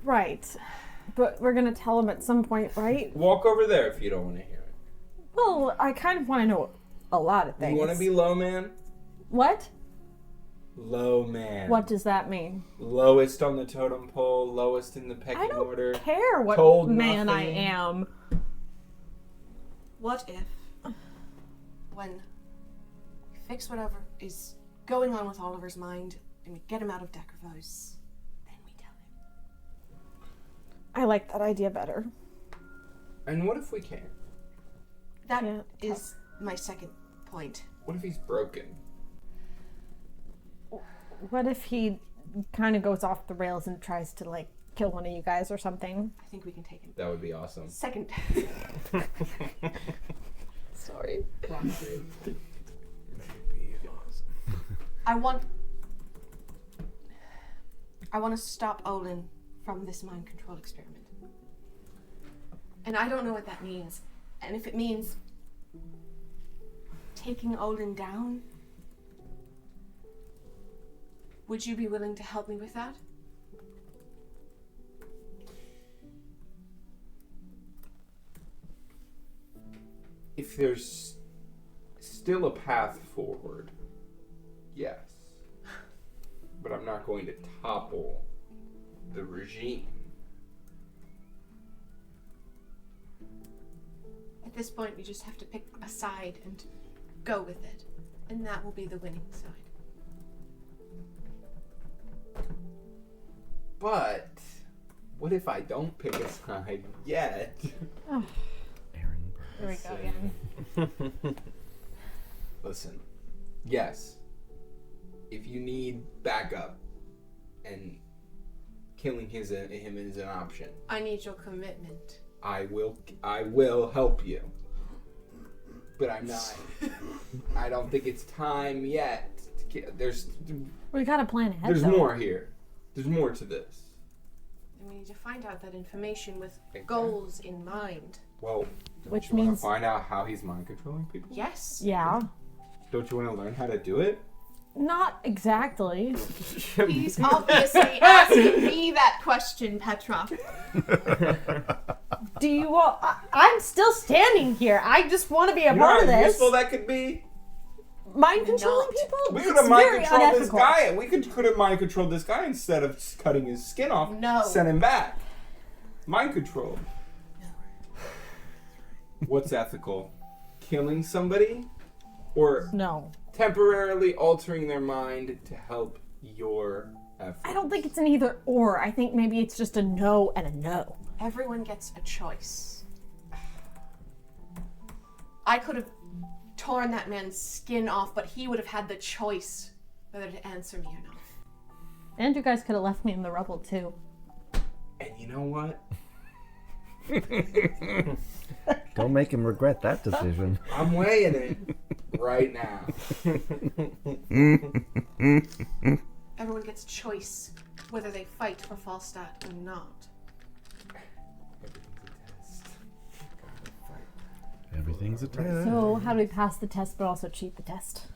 Right. But we're gonna tell him at some point, right? Walk over there if you don't want to hear it. Well, I kind of want to know a lot of things. You want to be low man? What? Low man. What does that mean? Lowest on the totem pole, lowest in the pecking I don't order. care what Told man nothing. I am. What if, when we fix whatever is going on with Oliver's mind and we get him out of Deckervos, then we tell him? I like that idea better. And what if we can't? That Yeah. is my second point. What if he's broken? What if he kind of goes off the rails and tries to kill one of you guys or something? I think we can take him. That would be awesome. Second. Sorry. I want to stop Olin from this mind control experiment. And I don't know what that means. And if it means taking Olin down, would you be willing to help me with that? If there's still a path forward, yes. But I'm not going to topple the regime. At this point, we just have to pick a side and go with it. And that will be the winning side. But what if I don't pick a side yet? Oh, Aaron here we go again. Listen, yes. If you need backup, and killing him is an option. I need your commitment. I will help you. But I'm not. I don't think it's time yet. We gotta plan ahead. There's though. more here. There's more to this. And we need to find out that information with goals in mind. Well, Which you want means to find out how he's mind controlling people? Yes. yeah, Don't you want to learn how to do it? not exactly. He's obviously asking me that question, Petra. Do you want? I'm still standing here. I just want to be a You know part of how this. useful that could be? Mind controlling Not. people? We It's could have mind very controlled this unethical. guy. We could have mind controlled this guy instead of cutting his skin off. No. Send him back. Mind control. What's ethical? Killing somebody? Or No, temporarily altering their mind to help your effort? I don't think it's an either or. I think maybe it's just a no and a no. Everyone gets a choice. I could have torn that man's skin off, but he would have had the choice whether to answer me or not. And you guys could have left me in the rubble too. And you know what? Don't make him regret that decision. I'm weighing it right now. Everyone gets a choice whether they fight for Falstaff or not. Everything's a test. So how do we pass the test but also cheat the test?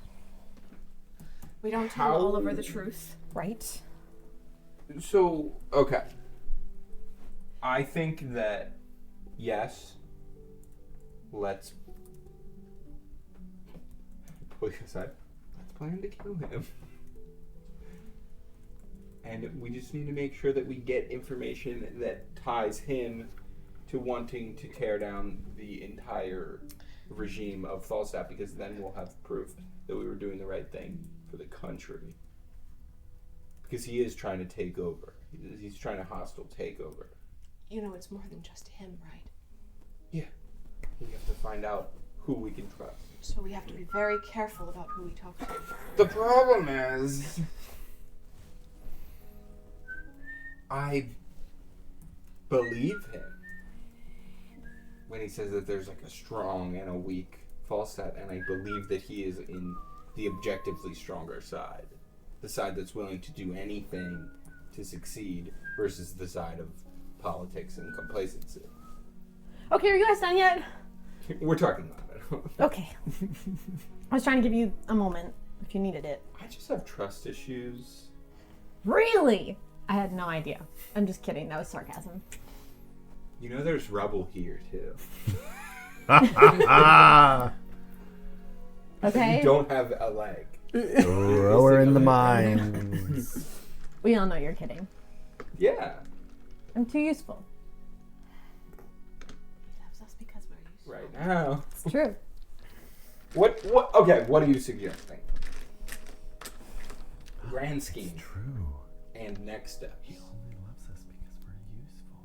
We don't tell Oliver the truth. Right? So, okay. I think that, yes, let's pull you aside. Let's plan to kill him. And we just need to make sure that we get information that ties him to wanting to tear down the entire regime of Falstaff, because then we'll have proof that we were doing the right thing for the country. Because he is trying to take over. He's trying to hostile take over. You know it's more than just him, right? Yeah. We have to find out who we can trust. So we have to be very careful about who we talk to. The problem is, I believe him when he says that there's like a strong and a weak Falstaff, and I believe that he is in the objectively stronger side. The side that's willing to do anything to succeed versus the side of politics and complacency. Okay, are you guys done yet? We're talking about it. Okay. I was trying to give you a moment if you needed it. I just have trust issues. Really? I had no idea. I'm just kidding. That was sarcasm. You know there's rubble here too. Okay. You don't have a leg. Thrower in the mines. We all know you're kidding. Yeah. I'm too useful. He loves us because we're useful. Right now. It's true. What okay, what are you suggesting? Grand scheme True. and next steps. He only loves us because we're useful.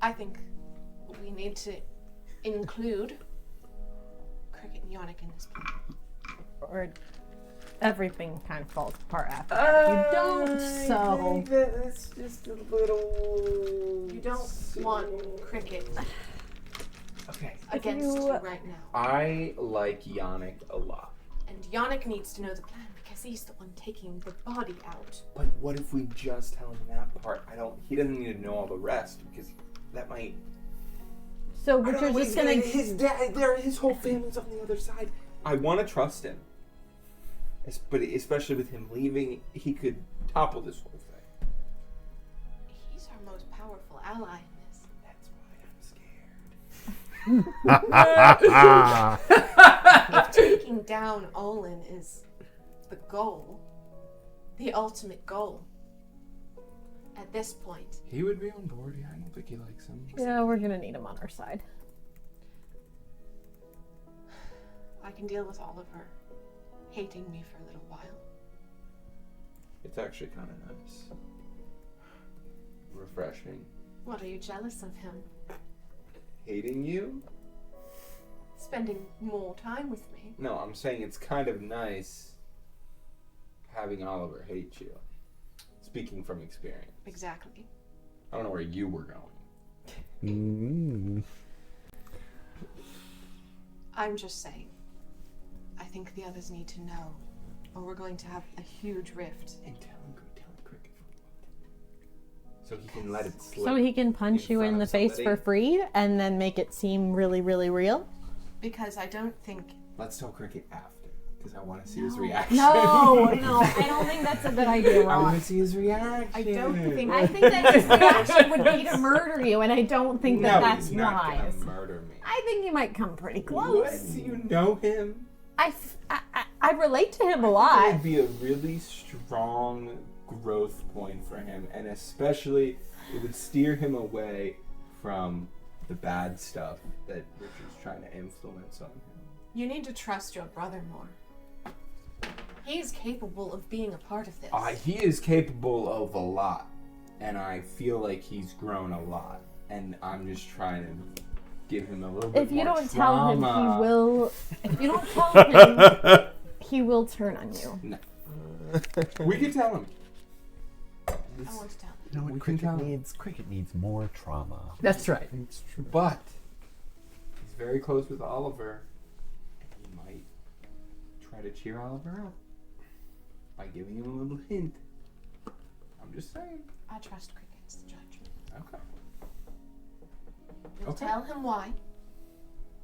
I think we need to include Kriqit and Yannick in this plan. Or everything kind of falls apart after that. If you don't, so... It's just a little... You don't want Kriqit Okay. against you right now. I like Yannick a lot. And Yannick needs to know the plan because he's the one taking the body out. But what if we just tell him that part? He doesn't need to know all the rest, because that might... So what you're just gonna... His dad, his whole family's on the other side. I want to trust him. But especially with him leaving, he could topple this whole thing. He's our most powerful ally in this. That's why I'm scared. If taking down Olin is the goal, the ultimate goal, at this point, He would be on board. Yeah, I don't think he likes him. Yeah, we're gonna need him on our side. I can deal with Oliver hating me for a little while. It's actually kind of nice. Refreshing. What, are you jealous of him? Hating you? Spending more time with me? No, I'm saying it's kind of nice having Oliver hate you. Speaking from experience. Exactly. I don't know where you were going. I'm just saying. I think the others need to know, or we're going to have a huge rift. And tell him Kriqit. So he can let it slip. So he can punch you in the face for free and then make it seem really, really real? Because I don't think... Let's tell Kriqit after, because I want to see his reaction. No, I don't think that's a good idea, I Rob. want to see his reaction. I don't think... I think that his reaction would be to murder you, and I don't think that that's he's not wise. gonna murder me. I think you might come pretty close. What? Do you know him? I relate to him a It lot. would be a really strong growth point for him, and especially it would steer him away from the bad stuff that Richard's trying to influence on him. You need to trust your brother more. He's capable of being a part of this. He is capable of a lot, and I feel like he's grown a lot, and I'm just trying to give him a little bit If you more don't tell him, trauma. he will. If you don't tell him, he will turn on you. No. We can tell him. I want to tell him. You know what We can tell him. Cricket needs more trauma. That's right. It's true. But he's very close with Oliver, and he might try to cheer Oliver up by giving him a little hint. I'm just saying. I trust Kriqit's judgment. Okay. We'll tell him why,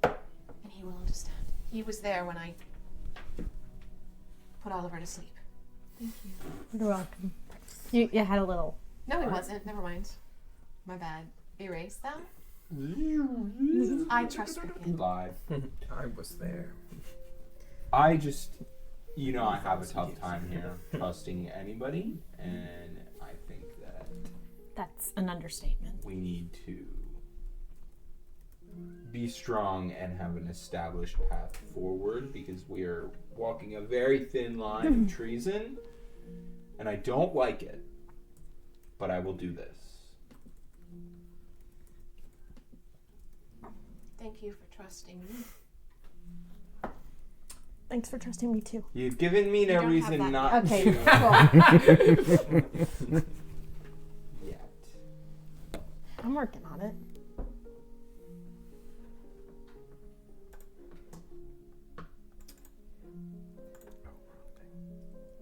and he will understand. He was there when I put Oliver to sleep. Thank you. You're welcome. You had a little. No, he wasn't. Never mind. My bad. Erase that. I trust Kriqit. Lied. I was there. I just, I have a tough time here trusting anybody, and I think that That's an understatement. we need to be strong and have an established path forward, because we are walking a very thin line of treason, and I don't like it, but I will do this. Thank you for trusting me. Thanks for trusting me too. You've given me no don't have reason that not Okay, to cool. yet. I'm working on it.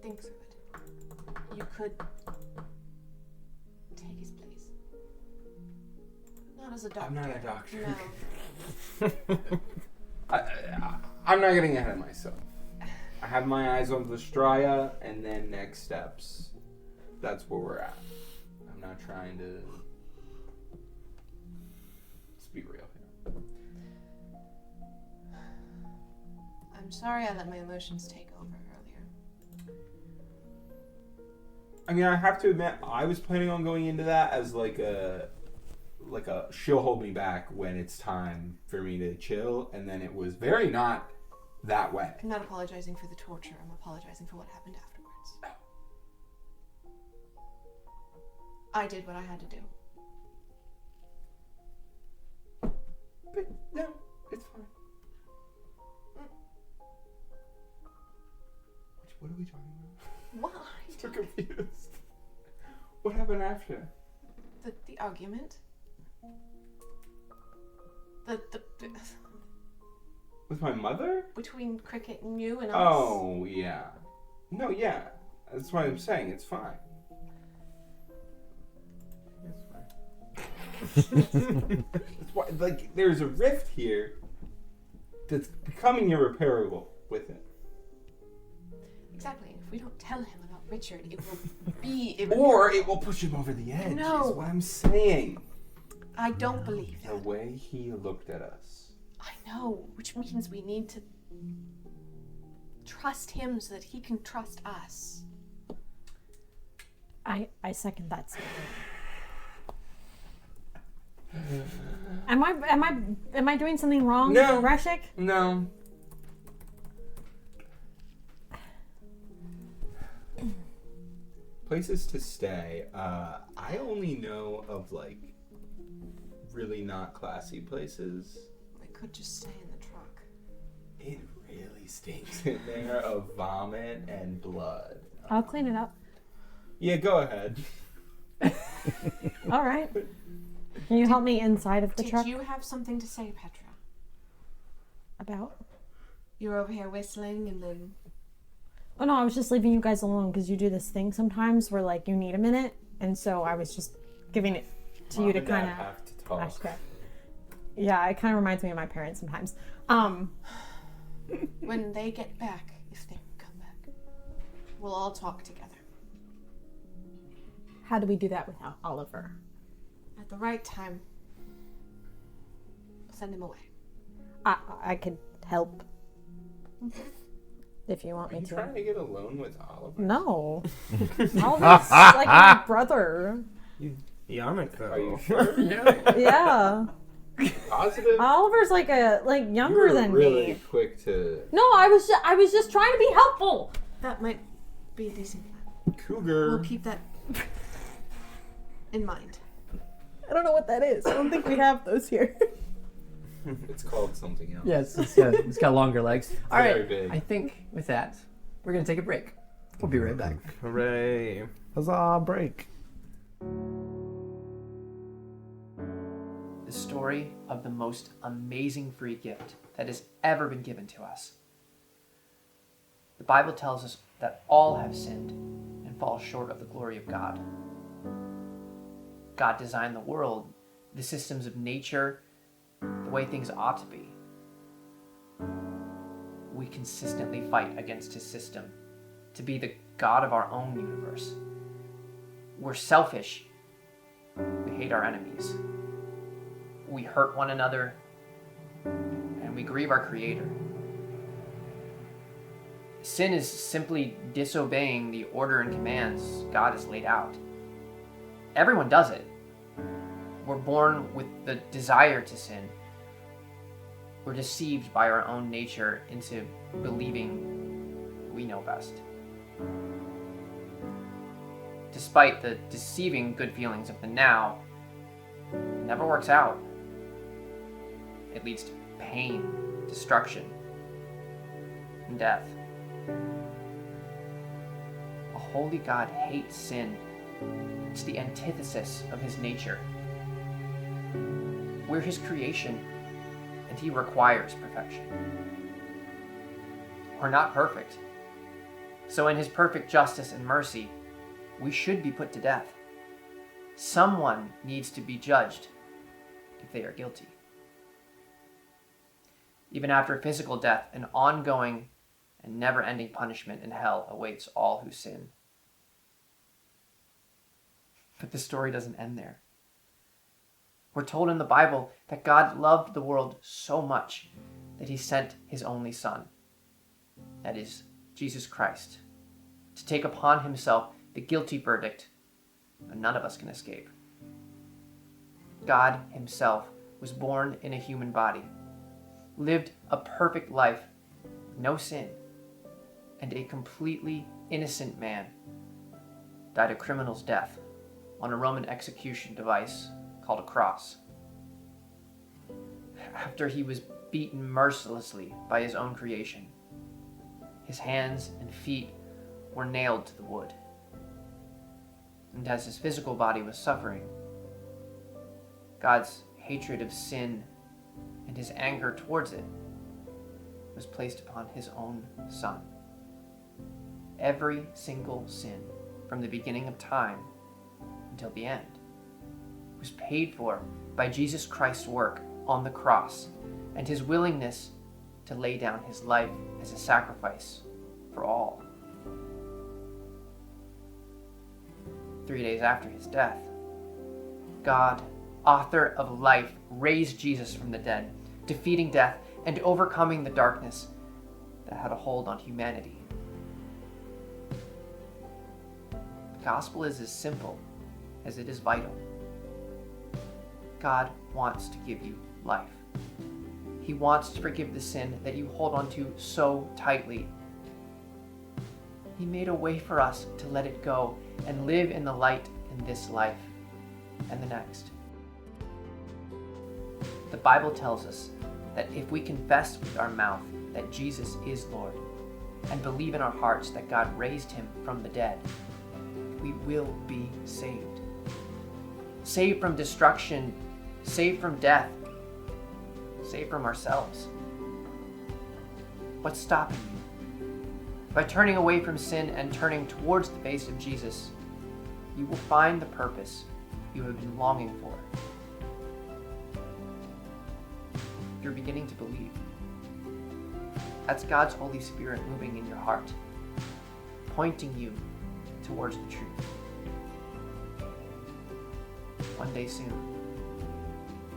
Think of it. You could take his place. Not as a doctor. I'm not a doctor. No. I'm not getting ahead of myself. I have my eyes on Lestraya, and then next steps. That's where we're at. I'm not trying to. Let's be real here. I'm sorry I let my emotions take over earlier. I mean, I have to admit, I was planning on going into that as like a she'll hold me back when it's time for me to chill, and then it was very not that way. I'm not apologizing for the torture. I'm apologizing for what happened afterwards. I did what I had to do. But no, it's fine. What are we talking about? Why? I'm so confused. What happened after? The argument? The With my mother? between Kriqit and you and us. Oh, yeah. No, yeah. That's what I'm saying. It's fine. It's fine. It's why, like, there's a rift here that's becoming irreparable with it. Exactly. And if we don't tell him about Richard, it will be Or it will push him over the edge, No. is what I'm saying. I don't believe The that. way he looked at us. I know, which means we need to trust him so that he can trust us. I second that statement. Am I doing something wrong, No. Rashik? No. Places to stay. I only know of like really not classy places. We could just stay in the truck. It really stinks in there of vomit and blood. I'll clean it up. Yeah, go ahead. All right. Can you help me inside of the Did truck? you have something to say, Petra? About? You were over here whistling and then... Oh no, I was just leaving you guys alone because you do this thing sometimes where like you need a minute, and so I was just giving it to you to Mom and Dad kind of have to talk. flashback. Yeah, it kind of reminds me of my parents sometimes. When they get back, if they come back, we'll all talk together. How do we do that without Oliver? At the right time, send him away. I could help if you want Are me you to. trying to get alone with Oliver? No, Oliver's like my brother. Yannick, Are you though. sure? Yeah, Positive? Oliver's like younger You're than really me. quick to... No, I was just trying to be helpful. That might be a decent plan. Cougar. We'll keep that in mind. I don't know what that is. I don't think we have those here. It's called something else. Yes, it's got longer legs. All Very right, big. I think with that, we're going to take a break. We'll be right back. Hooray. Huzzah, break. The story of the most amazing free gift that has ever been given to us. The Bible tells us that all have sinned and fall short of the glory of God. God designed the world, the systems of nature, the way things ought to be. We consistently fight against his system to be the God of our own universe. We're selfish. We hate our enemies. We hurt one another, and we grieve our Creator. Sin is simply disobeying the order and commands God has laid out. Everyone does it. We're born with the desire to sin. We're deceived by our own nature into believing we know best. Despite the deceiving good feelings of the now, it never works out. It leads to pain, destruction, and death. A holy God hates sin. It's the antithesis of his nature. We're his creation, and he requires perfection. We're not perfect. So in his perfect justice and mercy, we should be put to death. Someone needs to be judged if they are guilty. Even after physical death, an ongoing and never-ending punishment in hell awaits all who sin. But the story doesn't end there. We're told in the Bible that God loved the world so much that he sent his only Son, that is, Jesus Christ, to take upon himself the guilty verdict that none of us can escape. God himself was born in a human body, lived a perfect life, no sin, and a completely innocent man died a criminal's death on a Roman execution device called a cross. After he was beaten mercilessly by his own creation, his hands and feet were nailed to the wood. And as his physical body was suffering, God's hatred of sin and his anger towards it was placed upon his own Son. Every single sin, from the beginning of time until the end, was paid for by Jesus Christ's work on the cross and his willingness to lay down his life as a sacrifice for all. 3 days after his death, God, author of life, raised Jesus from the dead, defeating death and overcoming the darkness that had a hold on humanity. The gospel is as simple as it is vital. God wants to give you life. He wants to forgive the sin that you hold on to so tightly. He made a way for us to let it go and live in the light in this life and the next. The Bible tells us that if we confess with our mouth that Jesus is Lord and believe in our hearts that God raised him from the dead, we will be saved. Saved from destruction, saved from death, saved from ourselves. What's stopping you? By turning away from sin and turning towards the face of Jesus, you will find the purpose you have been longing for. You're beginning to believe. That's God's Holy Spirit moving in your heart, pointing you towards the truth. One day soon,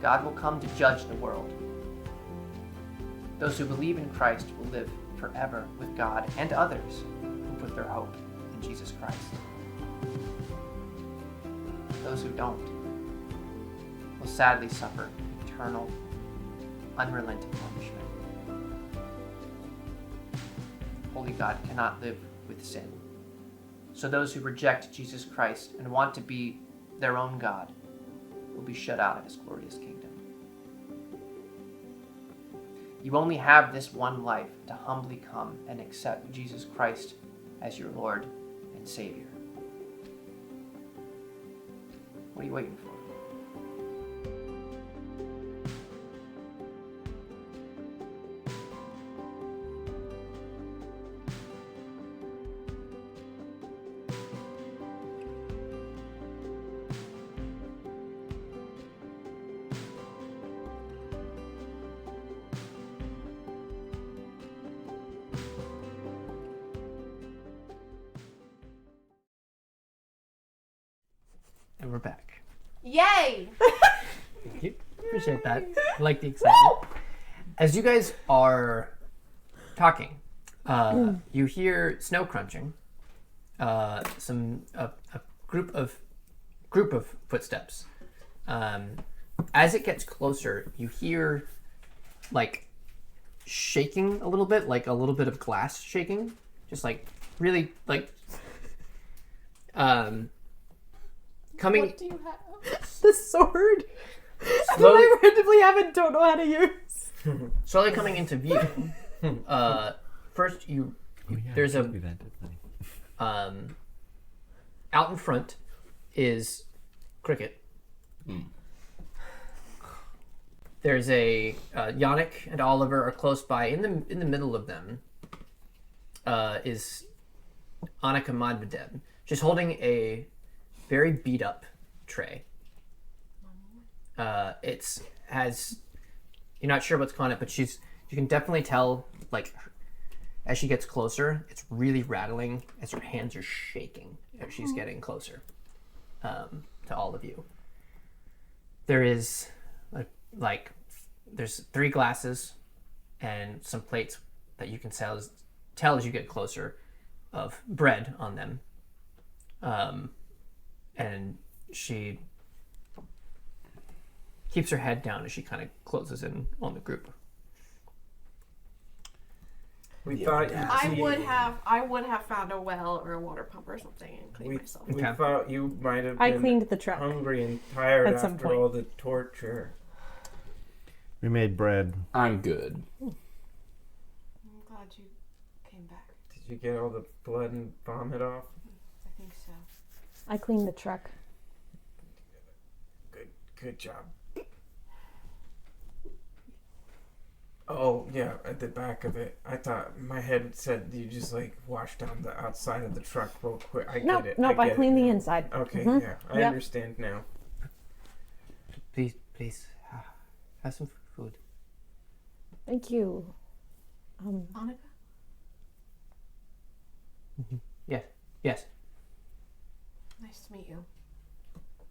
God will come to judge the world. Those who believe in Christ will live forever with God and others who put their hope in Jesus Christ. Those who don't will sadly suffer eternal, unrelenting punishment. Holy God cannot live with sin. So those who reject Jesus Christ and want to be their own God will be shut out of his glorious kingdom. You only have this one life to humbly come and accept Jesus Christ as your Lord and Savior. What are you waiting for? And we're back. Yay! Thank you. Appreciate that. I like the excitement. As you guys are talking, you hear snow crunching. A group of footsteps. As it gets closer, you hear like shaking a little bit of glass shaking, just like really like coming. What do you have? The sword Slowly, that I randomly have and don't know how to use. slowly coming into view. First, there's a out in front is Kriqit. There's a Yannick and Oliver are close by. In the middle of them is Annika Modvodev. She's holding a very beat up tray. You're not sure what's on it, but you can definitely tell, like, as she gets closer, it's really rattling as her hands are shaking as she's getting closer to all of you. There is there's 3 glasses and some plates that you can tell as you get closer of bread on them. And she keeps her head down as she kind of closes in on the group. We thought I would have found a well or a water pump or something and cleaned myself. We Okay. thought you might have I been cleaned the truck. hungry and tired At some after point. all the torture. We made bread. I'm good. I'm glad you came back. Did you get all the blood and vomit off? I think so. I cleaned the truck. Good job. Oh, yeah, at the back of it. I thought my head said you just like washed down the outside of the truck real quick. I Nope, get it. nope, I get cleaned it the now. inside. Okay, Mhm. yeah, I Yep. understand now. Please, have some food. Thank you. Annika? Yes. Nice to meet you.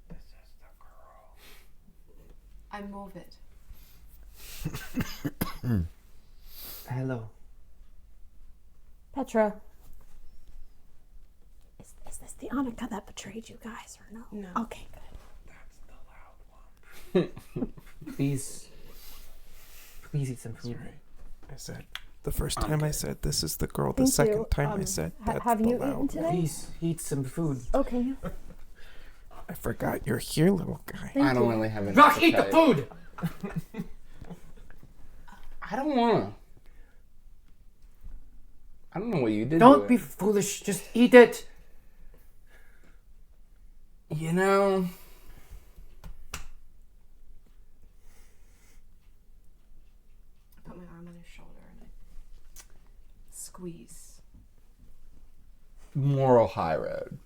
This is the girl. I move it. Hello. Petra. Is this the Annika that betrayed you guys or no? No. Okay, good. Please eat some food. I said the first time I said this is the girl. The Thank second you. time I said that's have the you loud eaten one. today? Please eat some food. Okay. I forgot you're here, little guy. I don't really have an Rock, eat the appetite. food! I don't wanna. I don't know what you did. Don't be foolish. Just eat it. You know. I put my arm on his shoulder and I squeeze. Moral high road.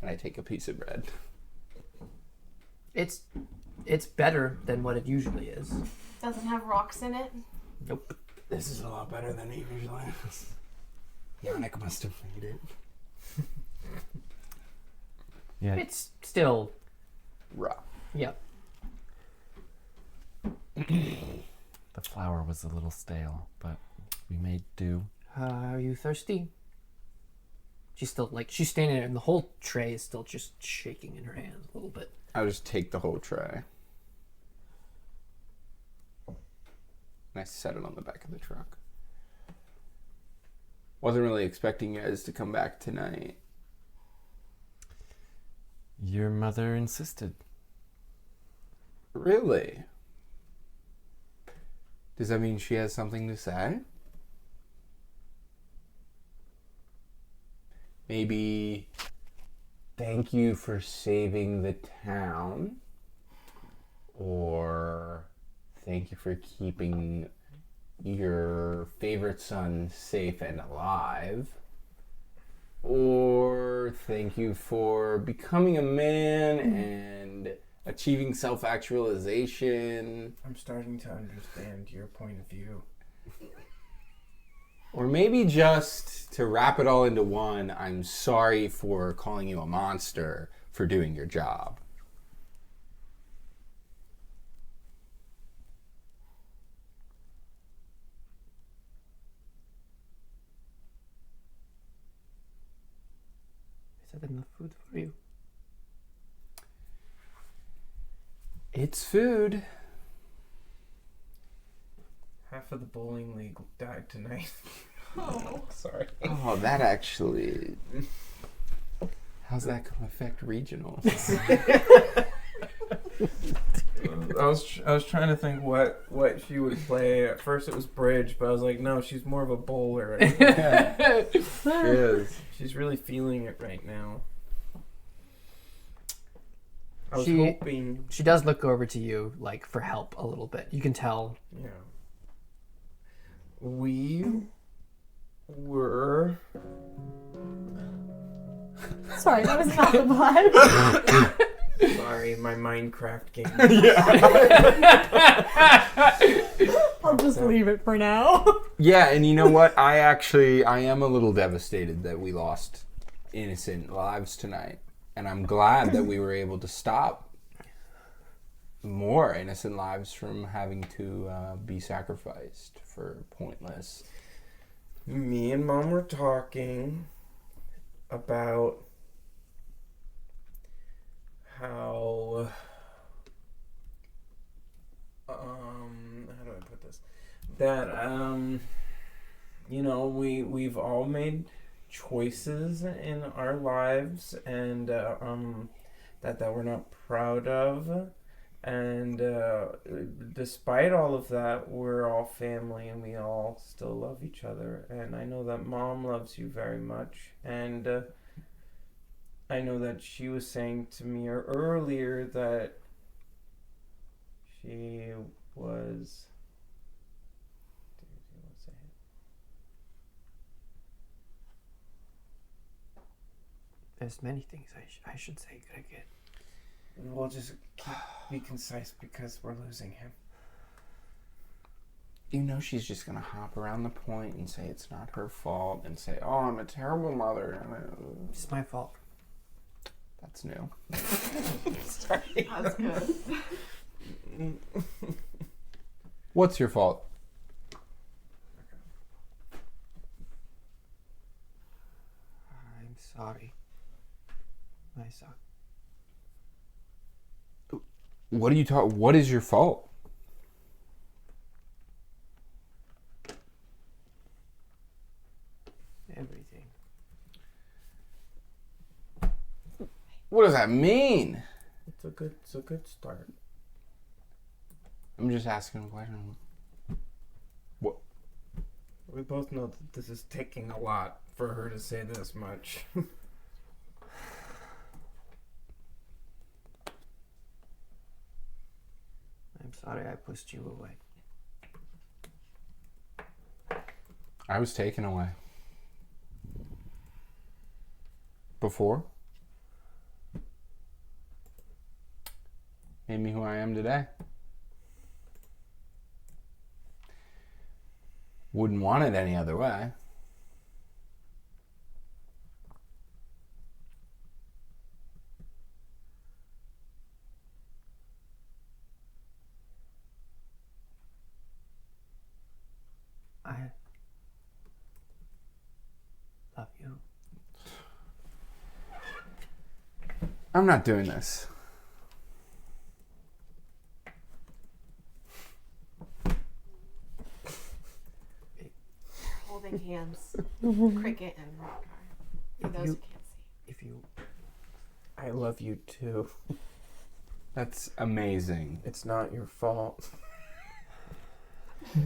And I take a piece of bread. It's better than what it usually is. Doesn't have rocks in it. Nope. This is a lot better than it usually is. Annika must have made it. Yeah. It's still Rough. Yep. The flour was a little stale, but we made do. Are you thirsty? She's still she's standing there and the whole tray is still just shaking in her hands a little bit. I'll just take the whole tray. And I set it on the back of the truck. Wasn't really expecting you guys to come back tonight. Your mother insisted. Really? Does that mean she has something to say? Maybe thank you for saving the town, or thank you for keeping your favorite son safe and alive, or thank you for becoming a man and achieving self-actualization. I'm starting to understand your point of view. Or maybe just to wrap it all into one, I'm sorry for calling you a monster for doing your job. Is that enough food for you? It's food. Half of the bowling league died tonight. Oh. Sorry. Oh, that actually... How's that going to affect regionals? I was trying to think what she would play. At first it was bridge, but I was like, no, she's more of a bowler. She is. She's really feeling it right now. I was She- hoping. She does look over to you for help a little bit. You can tell. Yeah. We were. Sorry, that was not the vibe. Sorry, my Minecraft game. I'll just leave it for now. Yeah, and you know what? I am a little devastated that we lost innocent lives tonight. And I'm glad that we were able to stop more innocent lives from having to be sacrificed for pointless. Me and Mom were talking about how how do I put this? That we've all made choices in our lives and that we're not proud of, and despite all of that, we're all family and we all still love each other. And I know that Mom loves you very much, and I know that she was saying to me earlier that she was... Do you want to say it? There's many things I should say, Kriqit. We'll just be concise because we're losing him. You know she's just going to hop around the point and say it's not her fault and say, oh, I'm a terrible mother. It's my fault. That's new. Sorry. That's good. What's your fault? I'm sorry. I suck. What are you talking? What is your fault? Everything. What does that mean? It's a good start. I'm just asking a question. What? We both know that this is taking a lot for her to say this much. I'm sorry I pushed you away. I was taken away. Before. Made me who I am today. Wouldn't want it any other way. I love you. I'm not doing this. Holding hands. Kriqit and Roq are. For those who can't see. If you... I love you too. That's amazing. It's not your fault.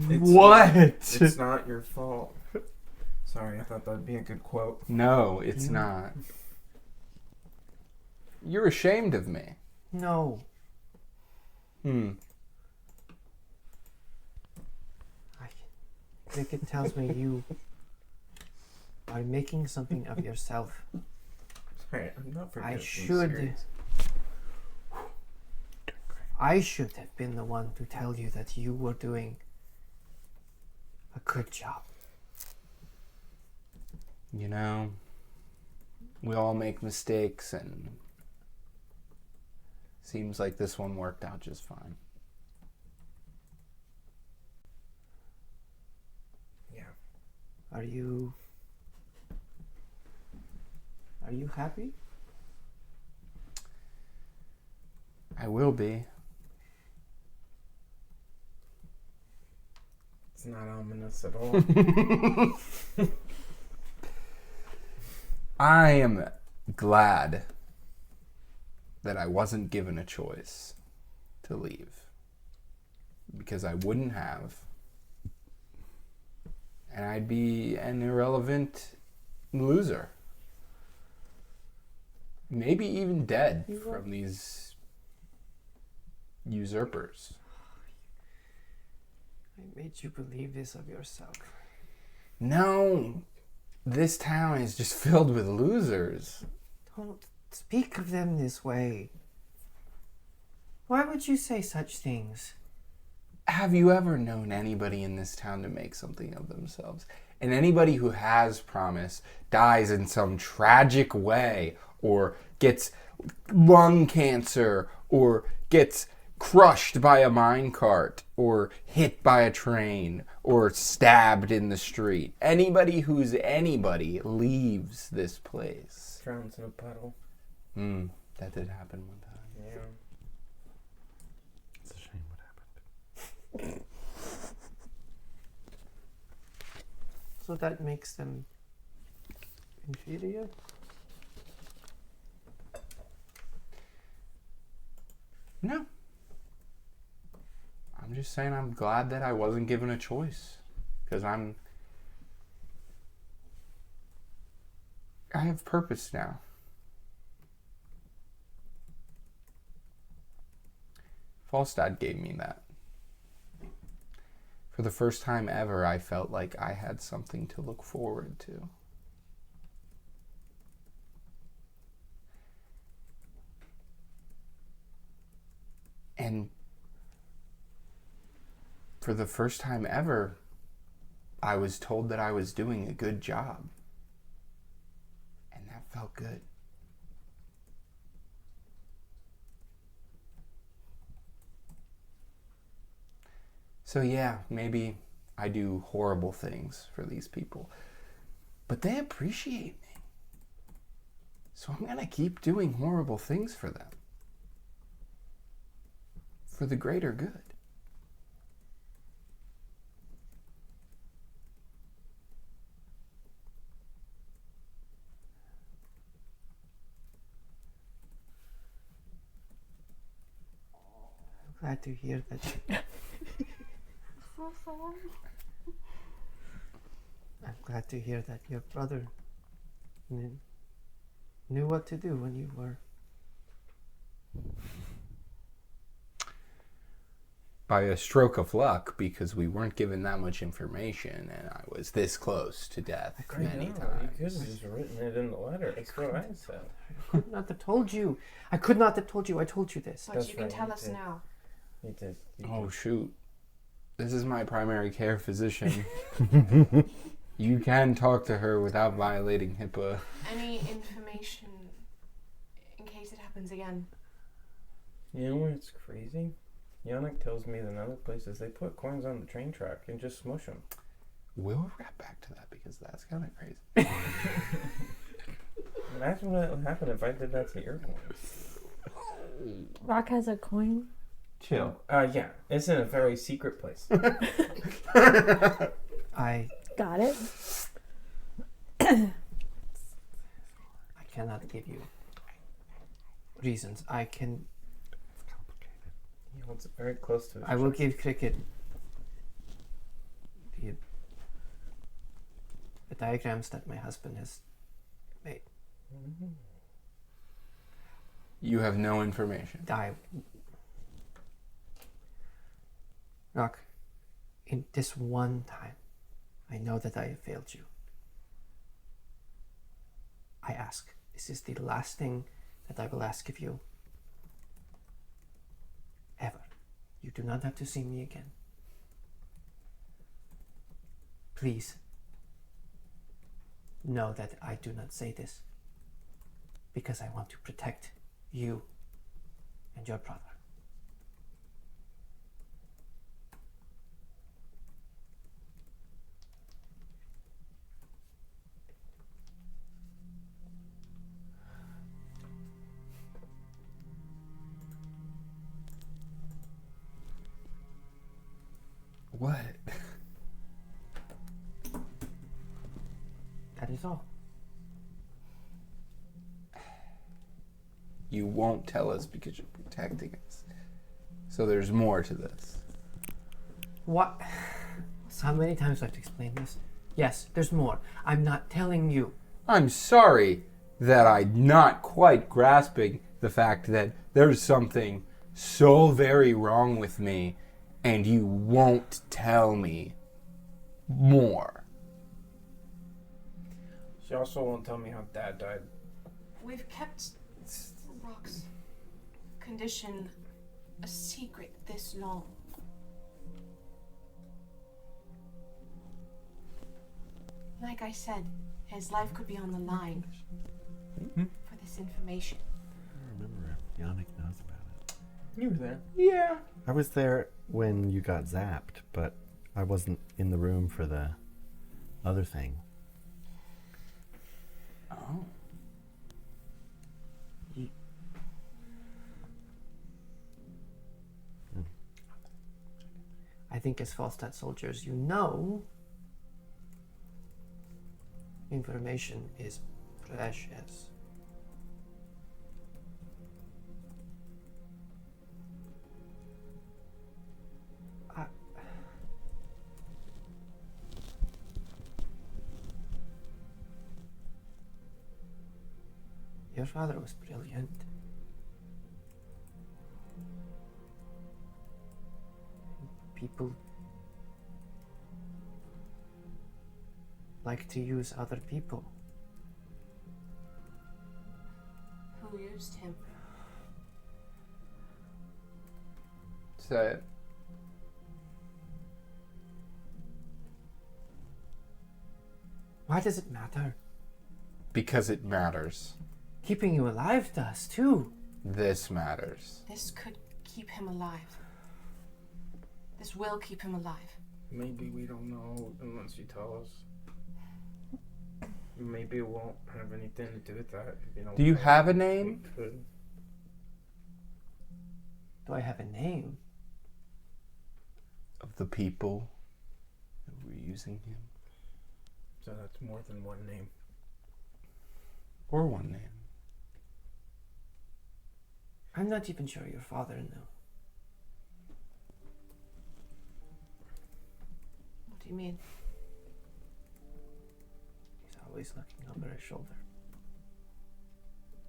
What? It's not your fault. Sorry, I thought that'd be a good quote. No, it's not. You're ashamed of me. No. Hmm. Kriqit tells me you are making something of yourself. Sorry, I'm not forgetting. I should have been the one to tell you that you were doing a good job. You know, we all make mistakes, and seems like this one worked out just fine. Yeah. Are you happy? I will be. It's not ominous at all. I am glad that I wasn't given a choice to leave, because I wouldn't have, and I'd be an irrelevant loser, maybe even dead from these usurpers. I made you believe this of yourself. No, this town is just filled with losers. Don't speak of them this way. Why would you say such things? Have you ever known anybody in this town to make something of themselves? And anybody who has promise dies in some tragic way, or gets lung cancer, or gets crushed by a minecart, or hit by a train, or stabbed in the street. Anybody who's anybody leaves this place. Drowns in a puddle. That did happen one time. Yeah. It's a shame what happened. So that makes them inferior? No. I'm just saying I'm glad that I wasn't given a choice. Because I have purpose now. Falstad gave me that. For the first time ever, I felt like I had something to look forward to. And for the first time ever, I was told that I was doing a good job. And that felt good. So yeah, maybe I do horrible things for these people, but they appreciate me. So I'm gonna keep doing horrible things for them. For the greater good. I'm glad to hear that. So sorry. I'm glad to hear that your brother knew what to do when you were. By a stroke of luck, because we weren't given that much information, and I was this close to death many You times. could have just written it in the letter. That's what I said. I could not have told you. I could not have told you. I told you this. But That's you can right, tell you us did. now. You did. Oh shoot! This is my primary care physician. You can talk to her without violating HIPAA. Any information in case it happens again? You know what's crazy? Yannick tells me that in other places they put coins on the train track and just smush them. We'll wrap back to that because that's kind of crazy. Imagine what would happen if I did that to your coins. Rock has a coin. Chill. Yeah, it's in a very secret place. I Got it. cannot give you reasons. I can. You know, it's very close to. I will give Kriqit the diagrams that my husband has made. You have no information. Rock, in this one time, I know that I have failed you. I ask. This is the last thing that I will ask of you. Ever. You do not have to see me again. Please know that I do not say this because I want to protect you and your brother. What? That is all. You won't tell us because you're protecting us. So there's more to this. What? How many times do I have to explain this? Yes, there's more. I'm not telling you. I'm sorry that I'm not quite grasping the fact that there's something so very wrong with me and you won't tell me more. She also won't tell me how Dad died. We've kept Rock's condition a secret this long. Like I said, his life could be on the line for this information. I remember Yannick knows about it. You were there. Yeah. I was there when you got zapped, but I wasn't in the room for the other thing. Oh. I think as Falstadt soldiers, you know information is precious. Your father was brilliant. People like to use other people. Who used him? Say it. Why does it matter? Because it matters. Keeping you alive does too. This matters. This could keep him alive. This will keep him alive. Maybe we don't know unless you tell us. Maybe it won't have anything to do with that. Do you have a name? We could. Do I have a name? Of the people that were using him? So that's more than one name. Or one name? I'm not even sure your father knew. What do you mean? always looking over his shoulder.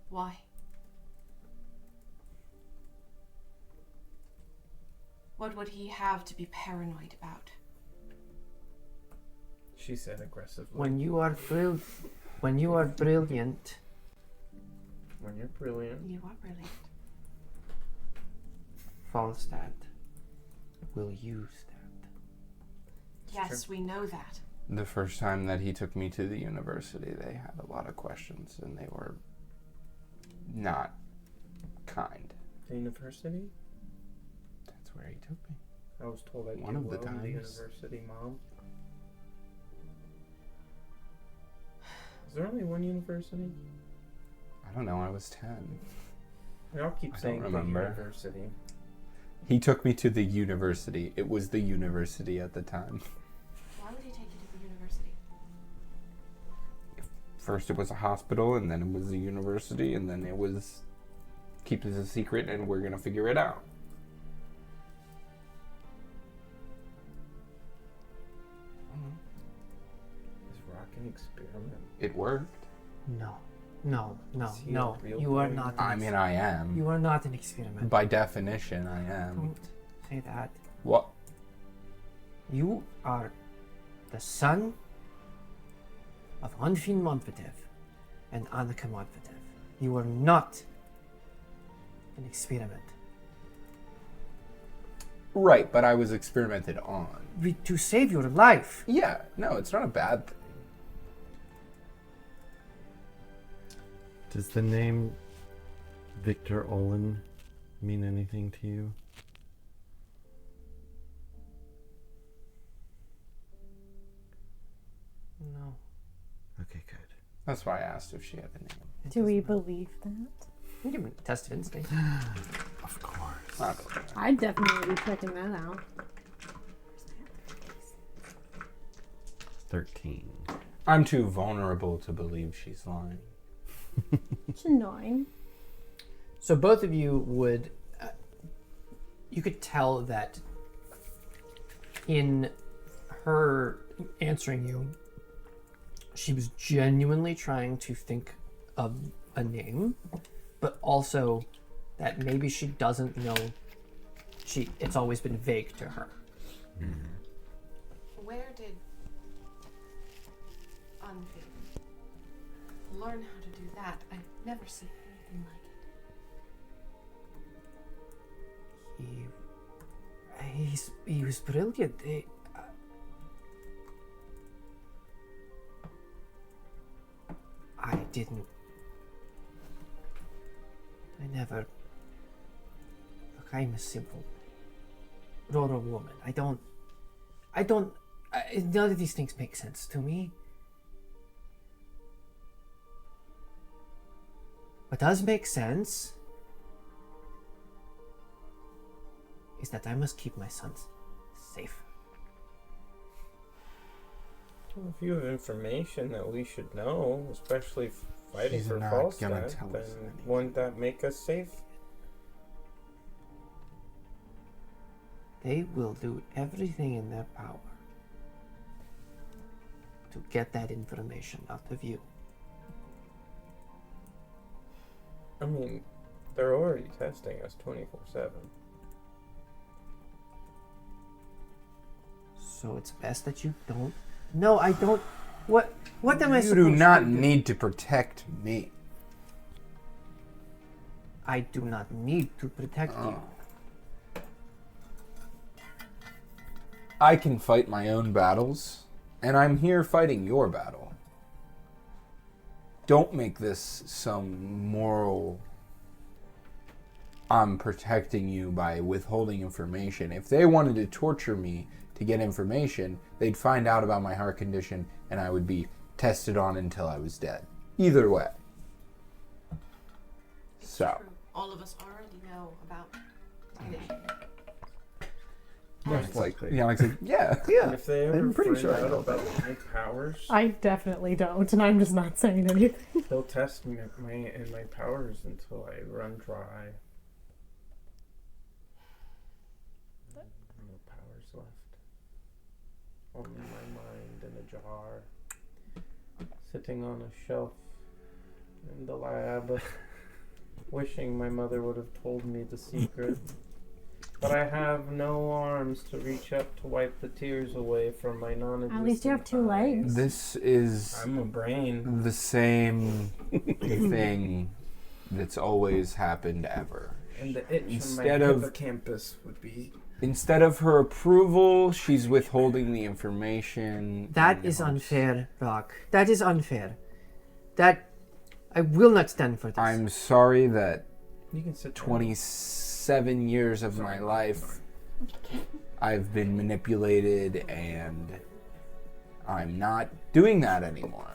Why? What would he have to be paranoid about? She said aggressively. When you are brilliant, When you're brilliant. You are brilliant. Falstad will use that. Yes, we know that. The first time that he took me to the university, they had a lot of questions, and they were not kind. The university? That's where he took me. I was told I'd One do of the well in the times. university, Mom. Is there only one university? I don't know, I was 10. I'll keep I don't saying the remember. university. He took me to the university. It was the university at the time. Why would he take you to the university? First it was a hospital, and then it was the university, and then it was keep this a secret and we're gonna figure it out. Is rock an experiment? It worked. No. Is he a real You are boy? not. I mean, I am. You are not an experiment. By definition, I am. Don't say that. What? You are the son of Annika Modvodev and Annika Modvodev. You are not an experiment. Right, but I was experimented on. To save your life. Yeah, no, it's not a bad thing. Does the name Victor Olin mean anything to you? No. Okay, good. That's why I asked if she had a name. Do we believe that? You can test of instinct. Of course. Not really. I'd definitely be checking that out. 13. I'm too vulnerable to believe she's lying. It's annoying. So both of you would, you could tell that in her answering you, she was genuinely trying to think of a name, but also that maybe she doesn't know. It's always been vague to her. Where did Unfit learn how to do that? I've never seen anything like it. He was brilliant. I never. Look, I'm a simple rural woman. None of these things make sense to me. What does make sense is that I must keep my sons safe. Well, if you have information that we should know, especially fighting She's for not Falstad, gonna tell us then anything. wouldn't that make us safe? They will do everything in their power to get that information out of you. I mean, they're already testing us 24/7. So it's best that you don't. No, I don't. What am I You supposed do not to do? need to protect me. I do not need to protect you. I can fight my own battles, and I'm here fighting your battle. Don't make this some moral I'm protecting you by withholding information. If they wanted to torture me to get information, they'd find out about my heart condition and I would be tested on until I was dead. Either way. It's So. true. All of us already know about the condition. Most likely. Yeah, like, yeah. And if they ever I'm pretty find sure I out know about my powers, I definitely don't, and I'm just not saying anything. they'll test me my powers until I run dry. No powers left. Only my mind in a jar. sitting on a shelf in the lab, wishing my mother would have told me the secret. But I have no arms to reach up to wipe the tears away from my non-existent At least you have two eyes. legs. This is I'm a brain. the same thing that's always happened ever. And the itch Instead on my of- hippocampus would be... Instead of her approval, she's withholding the information. That in is hopes- unfair, Rock. That is unfair. That I will not stand for this. I'm sorry that You can sit down. 27 years of my life I've been manipulated, and I'm not doing that anymore.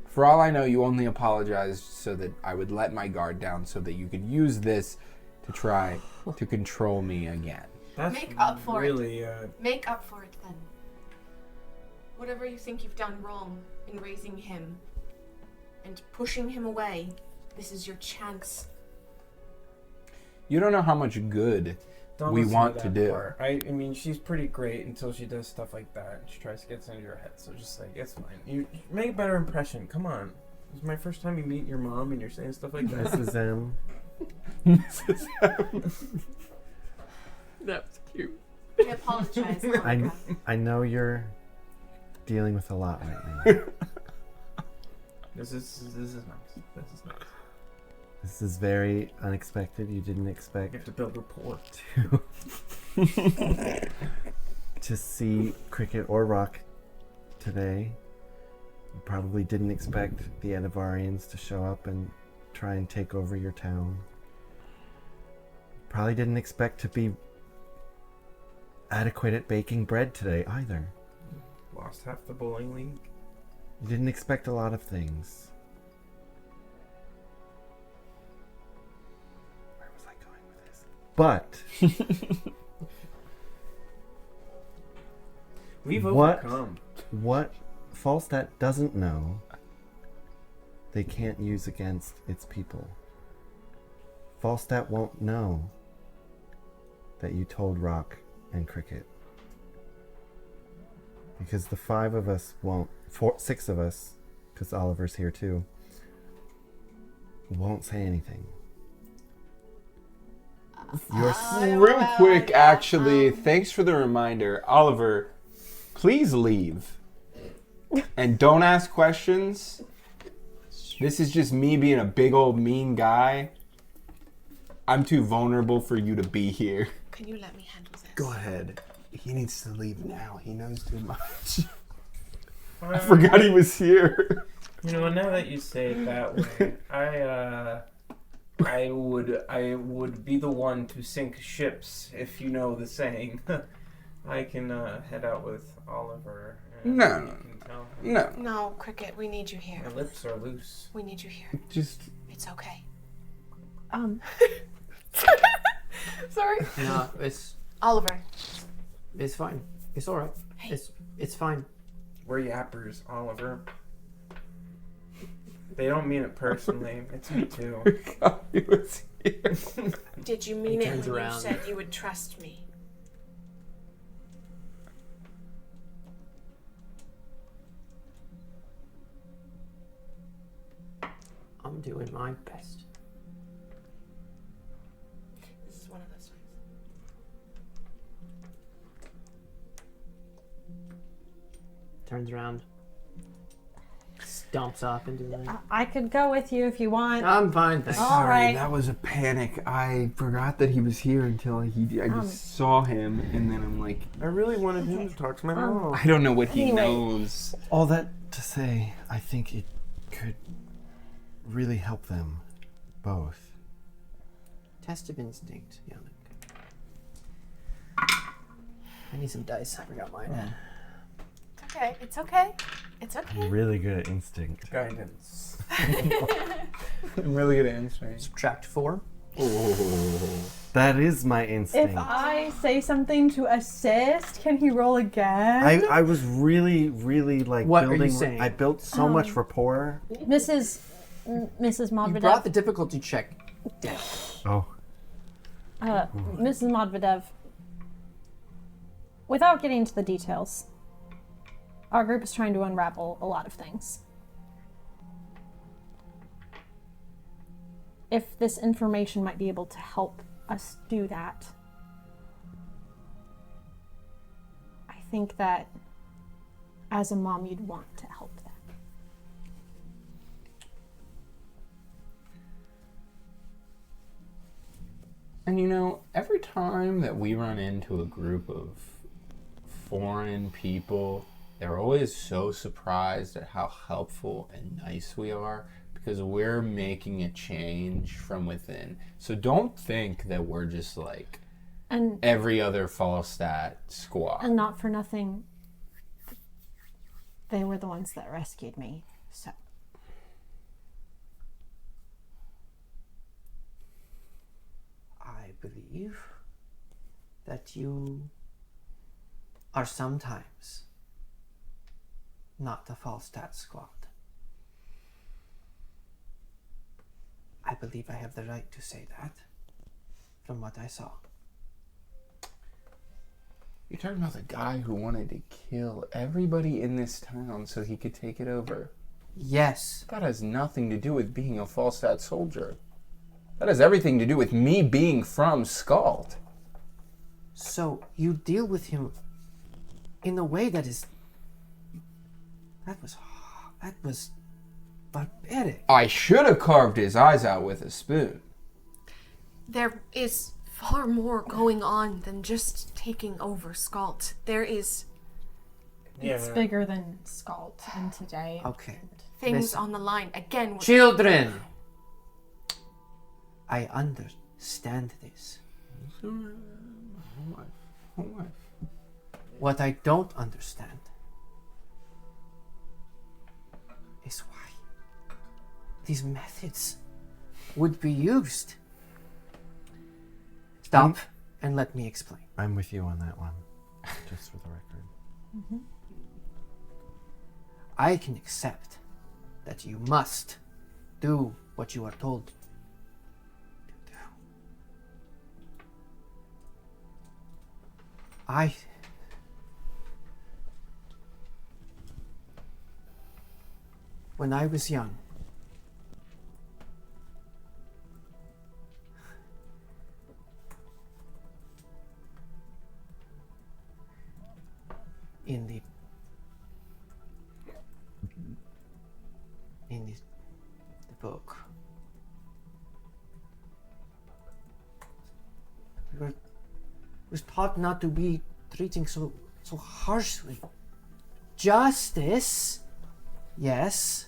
For all I know, you only apologized so that I would let my guard down so that you could use this to try to control me again. That's Make up for it. really, Make up for it then. Whatever you think you've done wrong in raising him and pushing him away, this is your chance. You don't know how much good don't we listen want that to do. part. I mean, she's pretty great until she does stuff like that. She tries to get into your head, so just like, it's fine. You make a better impression. Come on. This is my first time you meet your mom and you're saying stuff like that. Mrs. M. That was cute. I apologize. Annika. I know you're dealing with a lot right now. This is nice. This is nice. This is very unexpected. You didn't You expect have to build rapport. to see Kriqit or Roq today. You probably didn't expect the Edivarians to show up and try and take over your town. Probably didn't expect to be adequate at baking bread today either. Lost half the bowling league. You didn't expect a lot of things. Where was I going with this? But We've What? overcome. what Falstaff doesn't know, they can't use against its people. Falstaff won't know that you told Roq and Kriqit. Because the 5 of us won't, 6 of us, because Oliver's here too, won't say anything. You're Real quick, actually, thanks for the reminder. Oliver, please leave. And don't ask questions. This is just me being a big old mean guy. I'm too vulnerable for you to be here. Can you let me handle this? Go ahead. He needs to leave now. He knows too much. I forgot he was here. You know, now that you say it that way, I would be the one to sink ships, if you know the saying. I can head out with Oliver. And No, you no, can tell him. No, No, Kriqit, we need you here. My lips are loose. We need you here. just It's okay. Sorry. No, it's Oliver. fine. It's all right. Hey. It's fine. We're yappers, Oliver. They don't mean it personally. It's me too. forgot he was here. Did you mean it turns when around. you said you would trust me? I'm doing my best. This is one of those times. Turns around. Stomps off into the night. I could go with you if you want. I'm fine, thanks. All right. That was a panic. I forgot that he was here until I just saw him, and then I'm like, I really wanted him to talk to my mom. I don't know what he Anyway. knows. all that to say, I think it could really help them both. Test of instinct, Yannick. I need some dice. I forgot mine. It's okay. It's okay. It's okay. I'm really good at instinct. Guidance. I'm really good at answering. Subtract 4. That is my instinct. If I say something to assist, can he roll again? I was really, really like What are you building. saying? I built so much rapport. Mrs. You Modvodev. brought the difficulty check down. Oh, Mrs. Modvodev. Without getting into the details, Our group is trying to unravel a lot of things. If this information might be able to help us do that, I think that as a mom, you'd want to help them. And you know, every time that we run into a group of foreign people, they're always so surprised at how helpful and nice we are because we're making a change from within. So don't think that we're just like And every other Falstad squad. and not for nothing, they were the ones that rescued me. So I believe that you are sometimes not the Falstad squad. I believe I have the right to say that from what I saw. You're talking about the guy who wanted to kill everybody in this town so he could take it over. Yes. That has nothing to do with being a Falstad soldier. That has everything to do with me being from Skald. So you deal with him in a way that was barbaric. I should have carved his eyes out with a spoon. There is far more going on than just taking over Skald. There is it's bigger than Skald and today. Okay. things Listen. on the line. Again, with Children! I understand this. What I don't understand is why these methods would be used. Stop and let me explain. I'm with you on that one, just for the record. I can accept that you must do what you are told to do. When I was young, in the book, we was taught not to be treating so harshly. Justice, yes.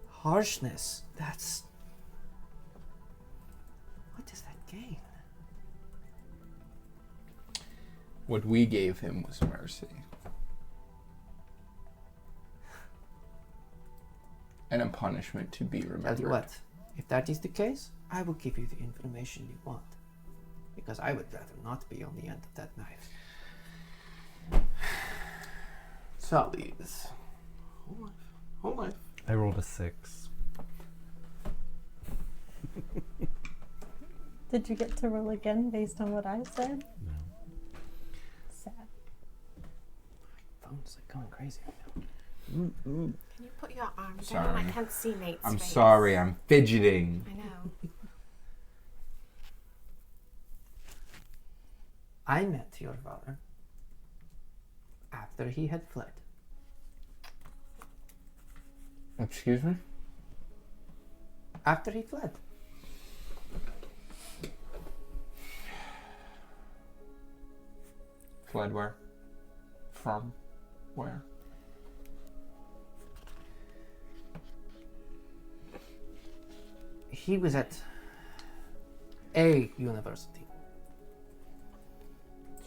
Harshness, that's... What does that gain? What we gave him was mercy. And a punishment to be remembered. Tell you what, if that is the case, I will give you the information you want. Because I would rather not be on the end of that knife. So, Please. Whole life. I rolled a 6. Did you get to roll again based on what I said? No. Sad. phone's like going crazy right now. Can you put your arm Sorry. down? I can't see Nate's I'm face. sorry, I'm fidgeting. I know. I met your father after he had fled. Excuse me? After he fled. Fled where? From where? He was at a university.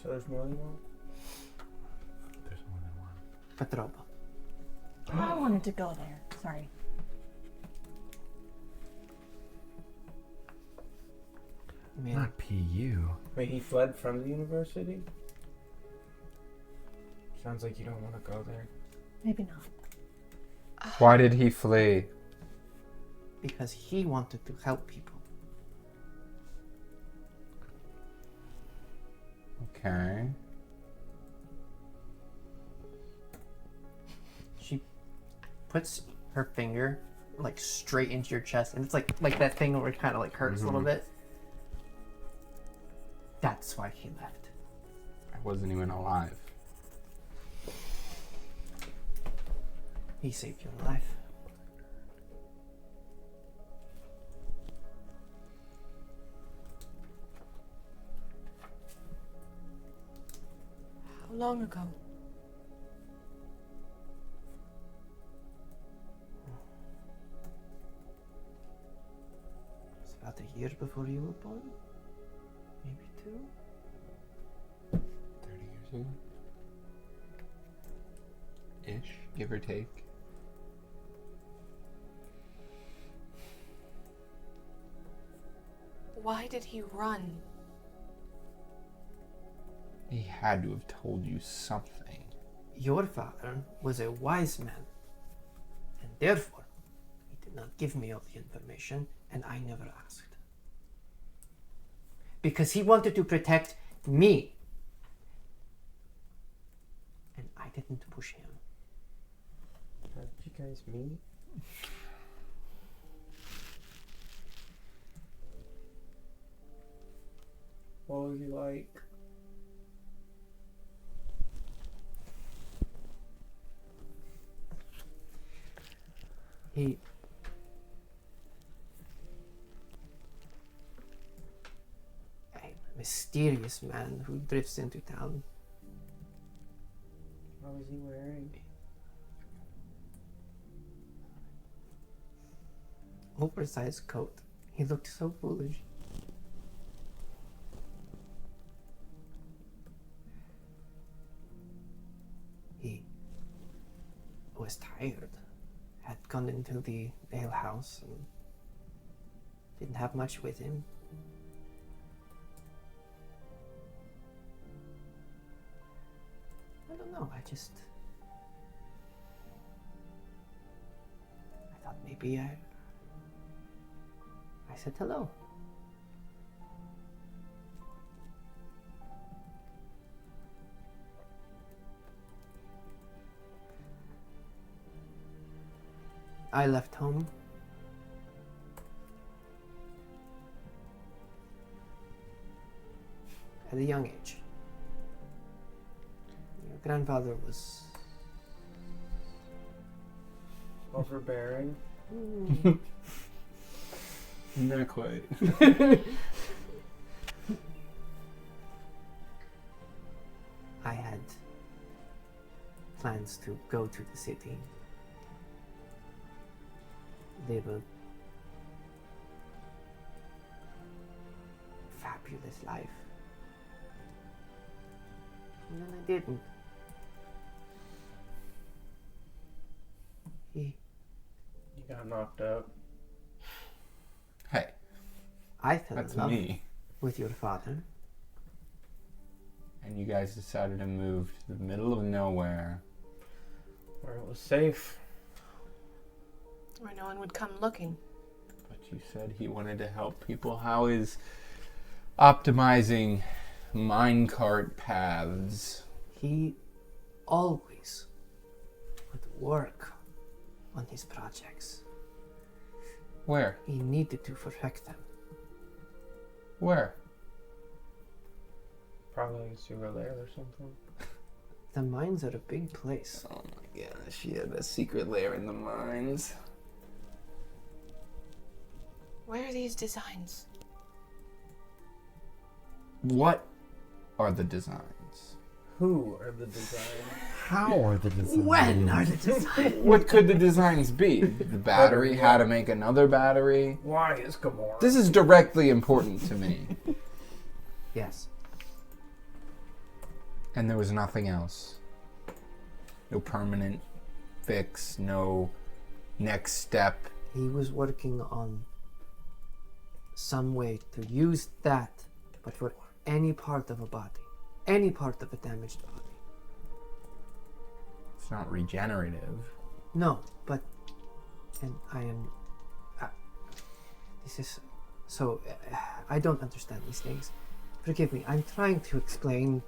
So there's more than one? There's more than one. Petrova. I wanted to go there. Sorry. I mean, Not PU. Wait, he fled from the university? Sounds like you don't want to go there. Maybe not. Why did he flee? because he wanted to help people. Okay. puts her finger like straight into your chest, and it's like that thing where it kind of like hurts a little bit. That's why he left. I wasn't even alive. He saved your life. How long ago? It's about a year before you were born. Maybe 2. 30 years ago? Ish, give or take. Why did he run? He had to have told you something. Your father was a wise man, and therefore he did not give me all the information, and I never asked. Because he wanted to protect me, and I didn't push him. How did you guys meet? What was he like? He a mysterious man who drifts into town. What was he wearing? Oversized coat. He looked so foolish. He was tired. Had gone into the alehouse and didn't have much with him. I don't know, I thought maybe I said hello. I left home. At a young age. Your grandfather was Overbearing. Not quite. I had plans to go to the city, live a fabulous life. And then I didn't. You got knocked up. Hey, I fell that's in love me. with your father. And you guys decided to move to the middle of nowhere. Where it was safe. Where no one would come looking. But you said he wanted to help people. How is optimizing minecart paths? He always would work on his projects. Where? He needed to perfect them. Where? Probably a sewer lair or something. The mines are a big place. Oh my gosh, she had a secret lair in the mines. Where are these designs? What are the designs? Who are the designers? How are the designs? When are the designs? What could the designs be? The battery, how to make another battery? Why is Gamora? This is directly important to me. Yes. And there was nothing else. No permanent fix, no next step. He was working on some way to use that, but for any part of a body. Any part of a damaged body. It's not regenerative. No, but... And I am... this is... So, I don't understand these things. Forgive me, I'm trying to explain...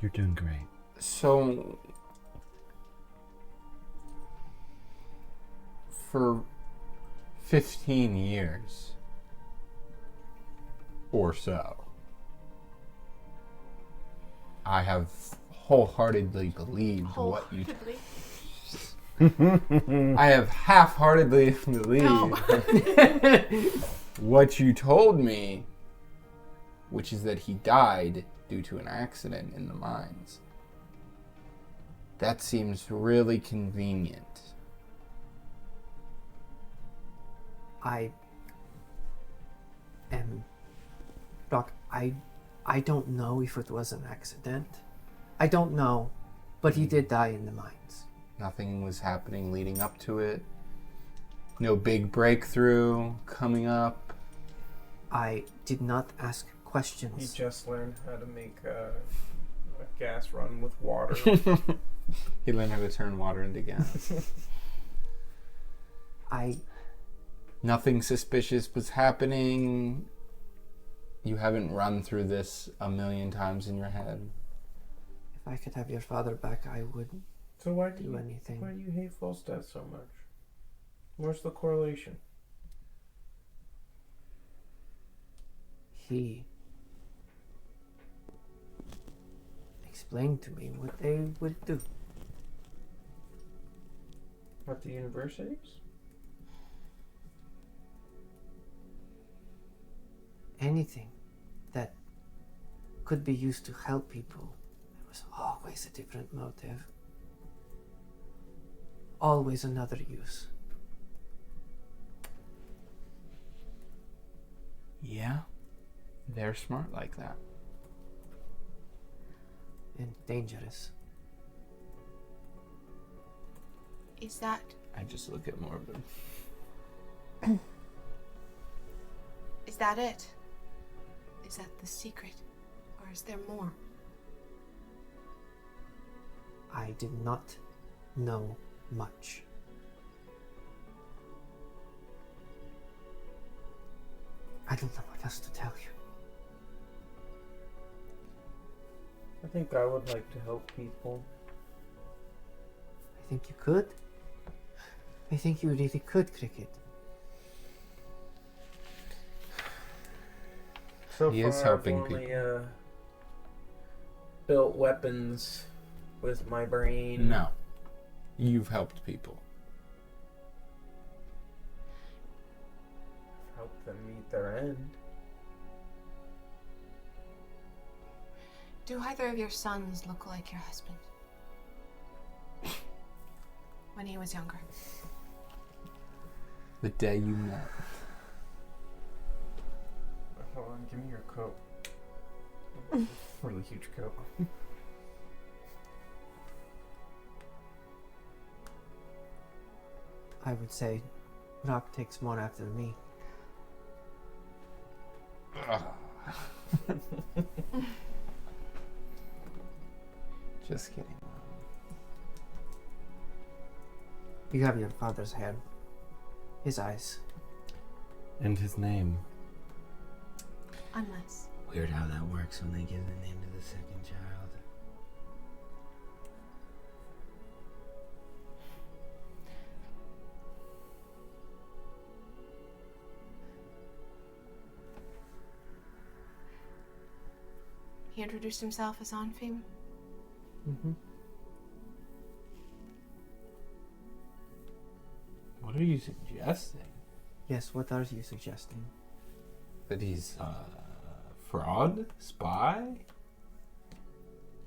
You're doing great. So... For 15 years or so, I have wholeheartedly believed what you... I have half-heartedly believed what you told me, which is that he died due to an accident in the mines. That seems really convenient. I am... Doc, I don't know if it was an accident. I don't know, but he did die in the mines. Nothing was happening leading up to it. No big breakthrough coming up. I did not ask questions. He just learned how to make a gas run with water. He learned how to turn water into gas. Nothing suspicious was happening. You haven't run through this a million times in your head. If I could have your father back, I would So why do anything. Why do you hate Falstaff so much? Where's the correlation? He explained to me what they would do. At the universities? Anything that could be used to help people. There was always a different motive. Always another use. Yeah, they're smart like that. And dangerous. Is that... I just look at more of them. Is that it? Is that the secret? Or is there more? I did not know much. I don't know what else to tell you. I think I would like to help people. I think you could. I think you really could, Kriqit. So He far, is helping I've only, built weapons with my brain. No. You've helped people. Help them meet their end. Do either of your sons look like your husband? When he was younger. The day you met. Hold on, give me your coat. Really huge coat. I would say Roq takes more after me. Just kidding. You have your father's hair. His eyes. And his name. Unless. Weird how that works when they give the name to the second child. He introduced himself as Anfim. Mm-hmm. What are you suggesting? Yes, what are you suggesting? That he's fraud? Spy?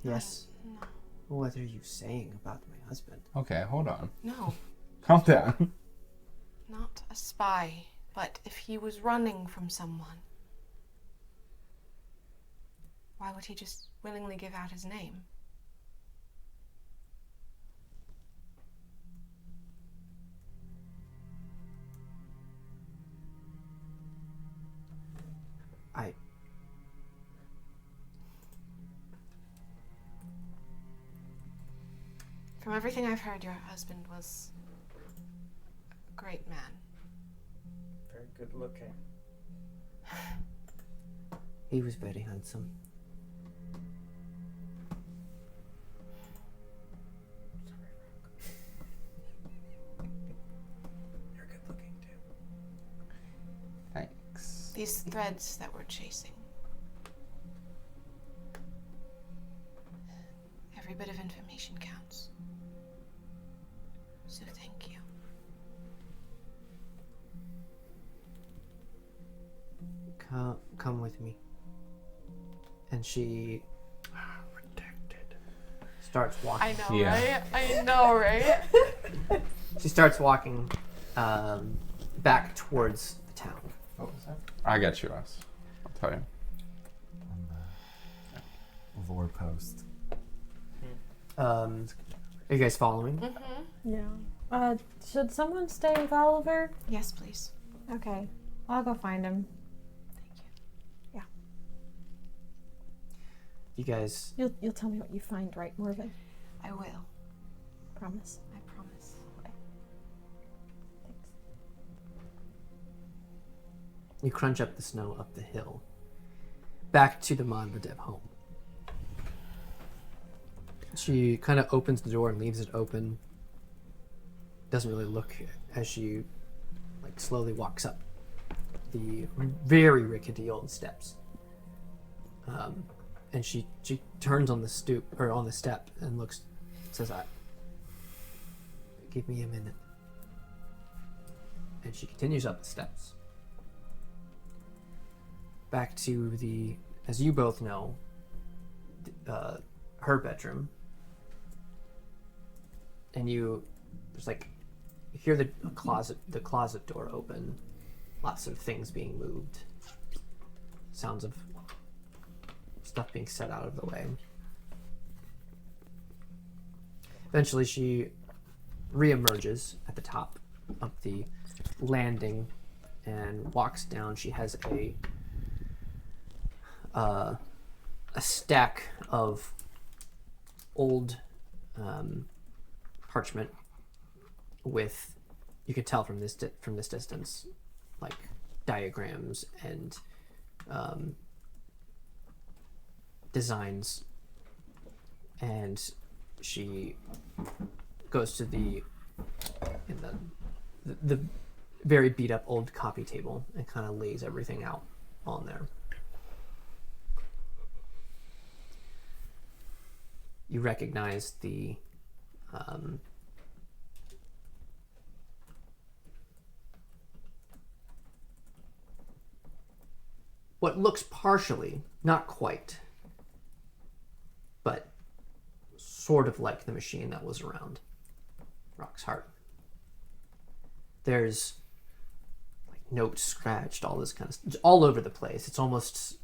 Yes. No. What are you saying about my husband? Okay, hold on. No. Calm down. Not a spy. But if he was running from someone, why would he just willingly give out his name? From everything I've heard, your husband was a great man. Very good looking. He was very handsome. these threads that we're chasing. Every bit of information counts. So thank you. Come with me. And she starts walking. I know, Yeah. right? I know, right? She starts walking back towards the town. What was that? I got you, Wes. I'll tell you. On the lore post. Are you guys following? Yeah. Should someone stay with Oliver? Yes, please. Okay. I'll go find him. You guys, You'll tell me what you find, right, Morven? I will. Promise. I promise. Thanks. you crunch up the snow up the hill, back to the Modvodev home. She kind of opens the door and leaves it open. Doesn't really look as she slowly walks up the very rickety old steps. And she turns on the stoop or on the step and looks, says, "Give me a minute." And she continues up the steps. Back to the, as you both know, her bedroom. And you hear the closet door open, lots of things being moved, sounds of stuff being set out of the way. Eventually she reemerges at the top of the landing and walks down. She has a stack of old parchment with, you could tell from this distance, diagrams and designs, and she goes to the very beat up old coffee table and kind of lays everything out on there. You recognize the what looks partially, not quite, but sort of like the machine that was around Rock's heart. There's notes scratched, all this kind of stuff, all over the place. It's almost,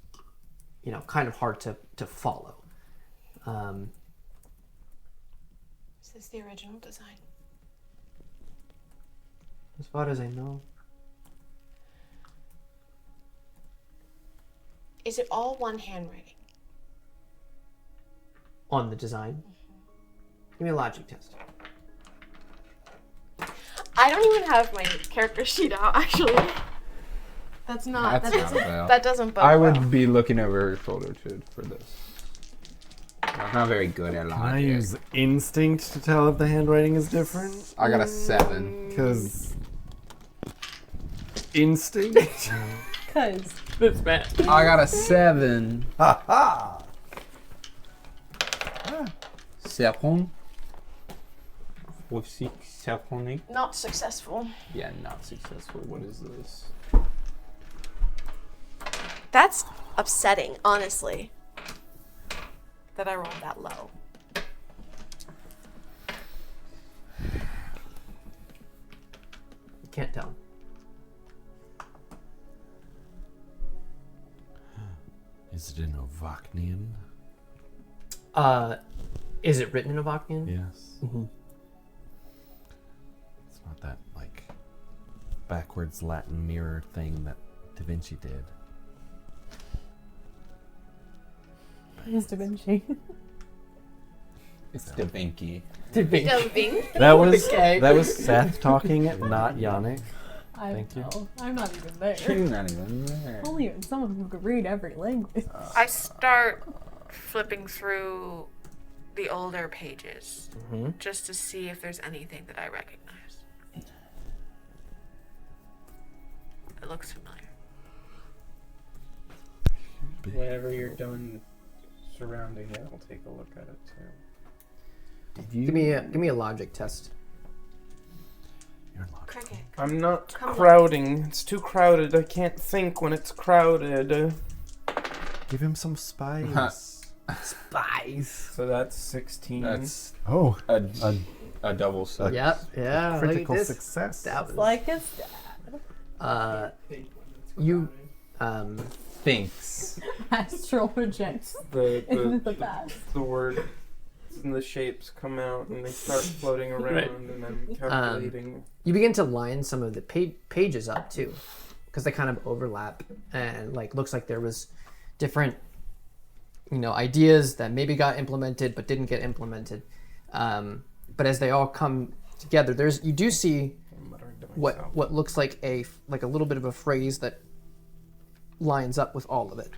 kind of hard to follow. Is this the original design? As far as I know. Is it all one handwriting? On the design? Give me a logic test. I don't even have my character sheet out, actually. That doesn't bode I would well. be looking over her shoulder too for this. I'm not very good at logic. Can I use instinct to tell if the handwriting is different? I got a 7. Because instinct? Cause That's bad. I got a 7. Ha ha! 7. 6, 7. Not successful. Yeah, not successful. What is this? That's upsetting, honestly. That I rolled that low. You can't tell. Is it in Ovaknian? Is it written in Avaknian? Yes. Mm-hmm. It's not that, backwards Latin mirror thing that Da Vinci did. it's Da Vinci. It's Da Vinci. That was Seth talking, not Yannick. Thank you. know. I'm not even there. You're not even there. Only someone who could read every language. I start flipping through the older pages just to see if there's anything that I recognize. It looks familiar. Whenever you're done surrounding it, I'll take a look at it too. Did you? Give me a logic test. You're locked. Kriqit. I'm not Come on. crowding. It's too crowded. I can't think when it's crowded. Give him some spice. Spies. So that's 16. That's Oh, a double success. Yep. Yeah. Look at critical this. success. That was Like it's you. Thinks. astral projects the into the past. the word and the shapes come out and they start floating around Right. and I'm calculating. You begin to line some of the pages up too, because they kind of overlap and like looks like there was different, ideas that maybe got implemented but didn't get implemented. But as they all come together, you do see I'm muttering to myself. what looks like a little bit of a phrase that lines up with all of it.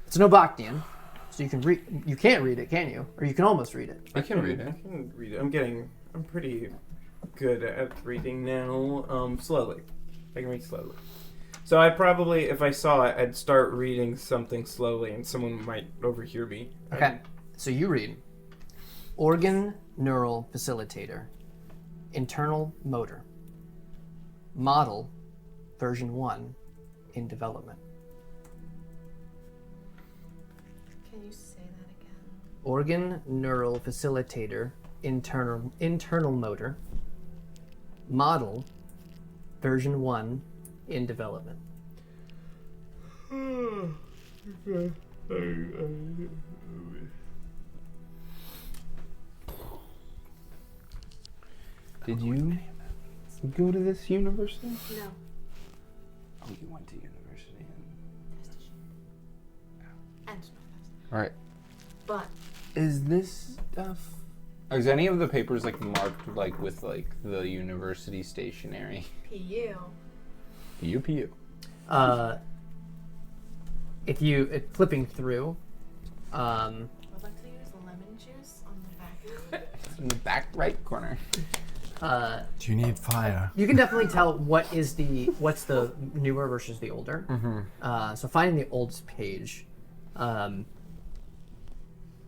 It's an Obaktian, so you can read. You can't read it, can you? Or you can almost read it. I can read I it. can read it. I'm pretty good at reading now. Slowly. I can read slowly. So I probably, if I saw it, I'd start reading something slowly and someone might overhear me. Okay. So you read organ neural facilitator, internal motor, model version 1 in development. Can you say that again? Organ neural facilitator, internal motor, model version 1 in development. Did you go to this university? No. Oh, you went to university. And All right. but Is this stuff? Is any of the papers marked with the university stationery? PU. PU. If flipping through, I'd like to use lemon juice on the back. In the back right corner. Do you need fire? you can definitely tell what's the newer versus the older. Mm-hmm. So finding the oldest page,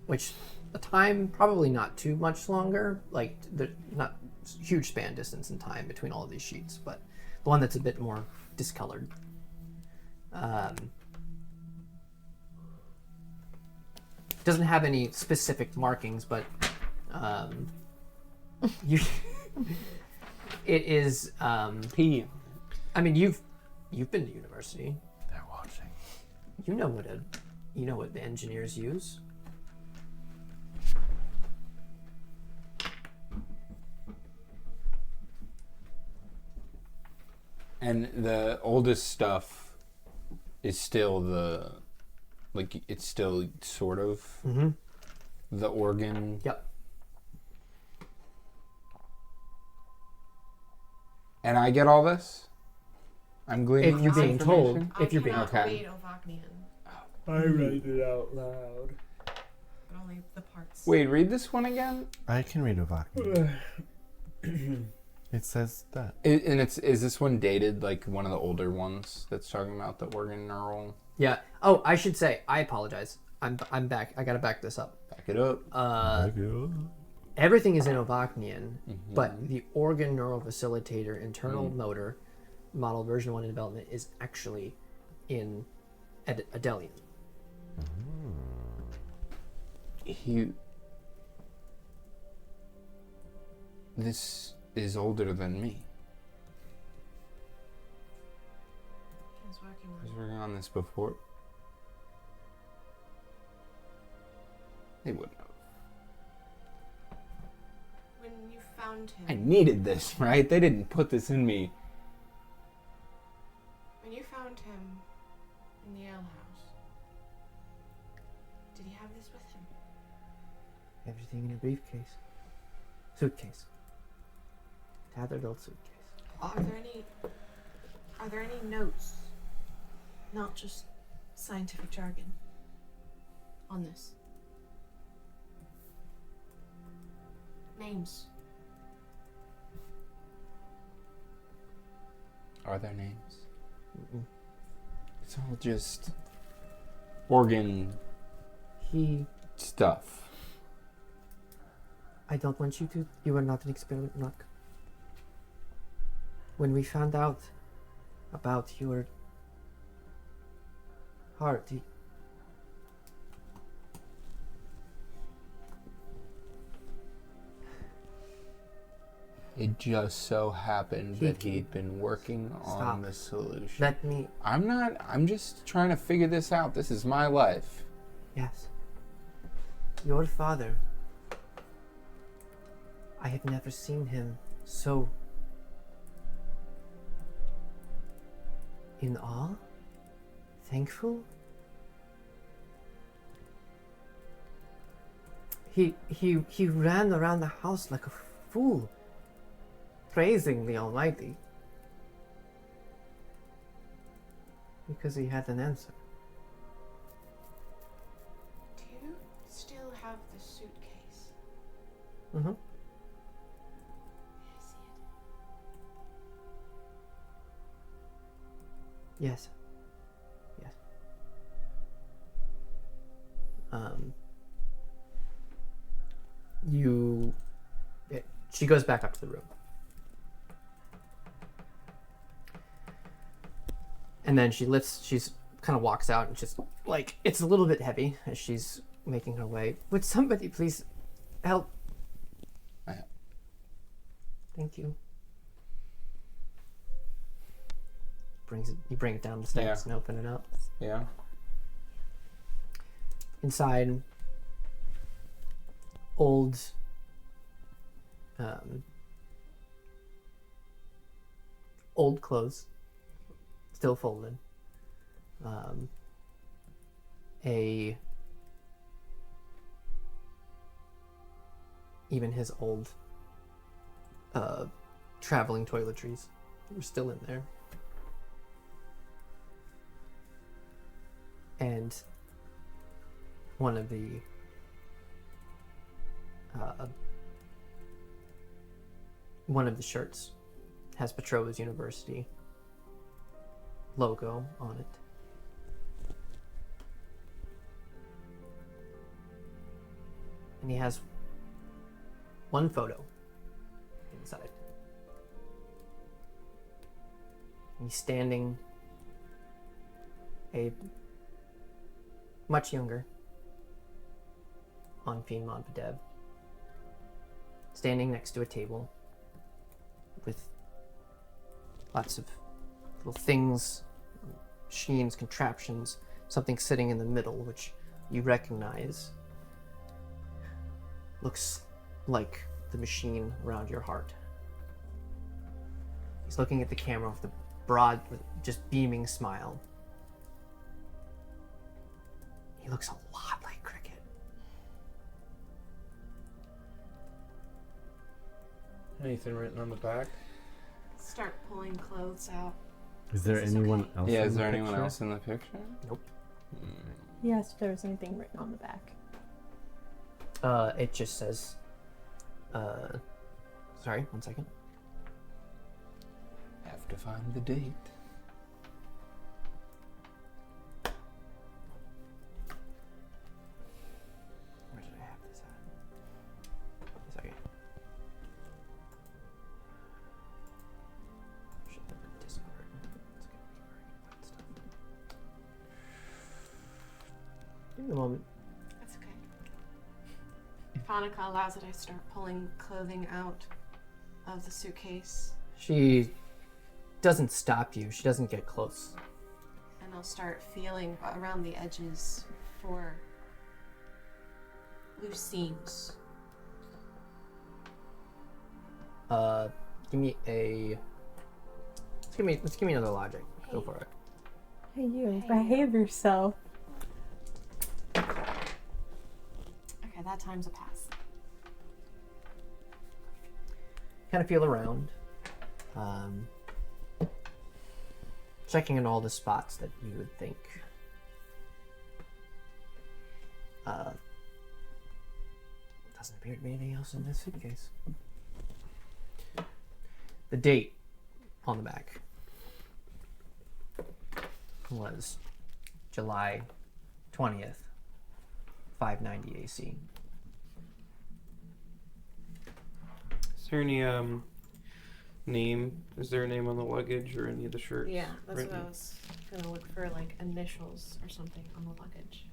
which a time probably not too much longer, not huge span distance in time between all of these sheets, but the one that's a bit more discolored. Doesn't have any specific markings, but you. It is. P. I mean, you've been to university. They're watching. You know what the engineers use. And the oldest stuff is still it's still sort of the organ. Yep. And I get all this? I'm gleaning If you're this being told, information? if you're being cannot Okay. read Ovaknian, I read it out loud. but only the parts. Wait, read this one again? I can read Ovakni. It says that. Is this one dated like one of the older ones that's talking about the organ neural? Yeah. Oh, I should say, I apologize. I'm back. I gotta back this up. Back it up. Everything is in Ovaknian, but the organ neural facilitator internal motor model version 1 in development is actually in Adelian. This is older than me. I was working I was on working on this before. They wouldn't have. when you found him. I needed this, right? They didn't put this in me. When you found him in the ale house, did he have this with him? Everything in your briefcase. Suitcase. Tethered old suitcase. Are there any notes, not just scientific jargon, on this? Names. Are there names? It's all just organ He... stuff. I don't want you to... You are not an experiment, Rock. When we found out about your heart, It just so happened that he'd been working on the solution. let me... I'm just trying to figure this out. This is my life. Yes. Your father. I have never seen him so... in awe? Thankful? He ran around the house like a fool, praising the Almighty. Because he had an answer. Do you still have the suitcase? Mm-hmm. May I see it? Yes. Yes. She goes back up to the room. And then she's kind of walks out and just, like, it's a little bit heavy as she's making her way. Would somebody please help? I help. Thank you. You bring it down the steps and open it up. Yeah. Inside, old clothes, still folded. Even his old traveling toiletries were still in there. And one of the shirts has Petrova's University logo on it. And he has one photo inside. He's standing a much younger Annika Modvodev, standing next to a table with lots of little things, machines, contraptions, something sitting in the middle, which you recognize looks like the machine around your heart. He's looking at the camera with a broad, just beaming smile. He looks a lot like Kriqit. Anything written on the back? Start pulling clothes out. Is there This is anyone okay. else? Yeah, in is the there anyone picture? else in the picture? Nope. Yes, if there was anything written on the back. It just says, sorry, 1 second. Have to find the date. Where did I have this at? 1 second. Should have been Discord. It's gonna be where I can find stuff. Give me a moment. That's okay. If Annika allows it, I start pulling clothing out of the suitcase, She doesn't stop you. She doesn't get close. and I'll start feeling around the edges for loose seams. Give me a. Let's give me another logic. Go for it. Hey, you, behave yourself. Okay, that time's a pass. Kind of feel around, checking in all the spots that you would think doesn't appear to be anything else in this suitcase. The date on the back was July 20th, 590 AC. Is there any name? Is there a name on the luggage or any of the shirts? Yeah, that's written? what I was gonna look for, like initials or something on the luggage.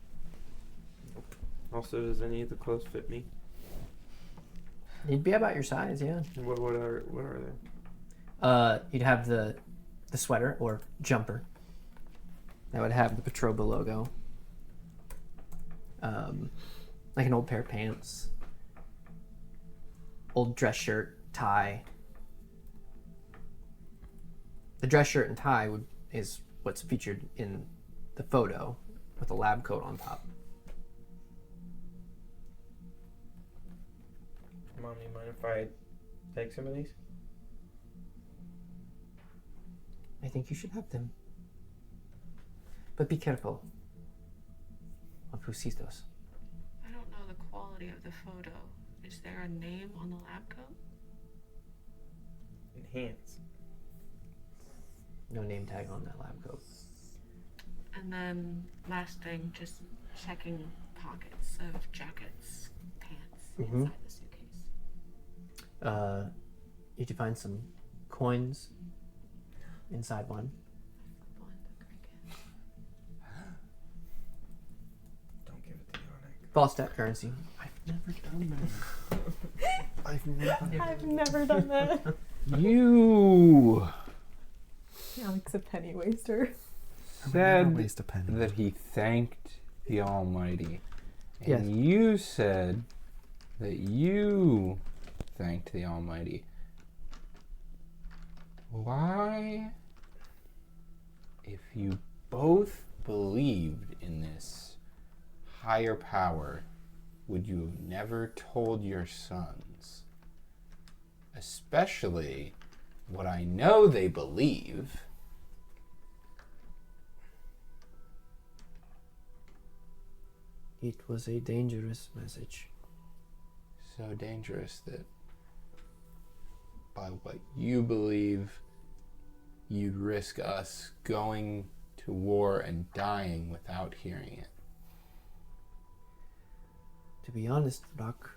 Also, does any of the clothes fit me? You'd be about your size, yeah. What are they? You'd have the sweater or jumper. That would have the Petroba logo. Like an old pair of pants. Old dress shirt, tie. The dress shirt and tie is what's featured in the photo with a lab coat on top. Mom, you mind if I take some of these? I think you should have them. But be careful of who sees those. I don't know the quality of the photo. Is there a name on the lab coat? Enhance. No name tag on that lab coat. And then last thing, just checking pockets of jackets, pants inside the suitcase. You can find some coins inside one. Don't give it to Yannick. Falstaff currency. I've never done that. I've never done that. You Alec's a penny waster. said Waste a penny. that he thanked the Almighty. And Yes. you said that you thanked the Almighty. Why, if you both believed in this higher power, would you have never told your sons? Especially what I know they believe. It was a dangerous message. So dangerous that by what you believe, you'd risk us going to war and dying without hearing it. To be honest, Rock,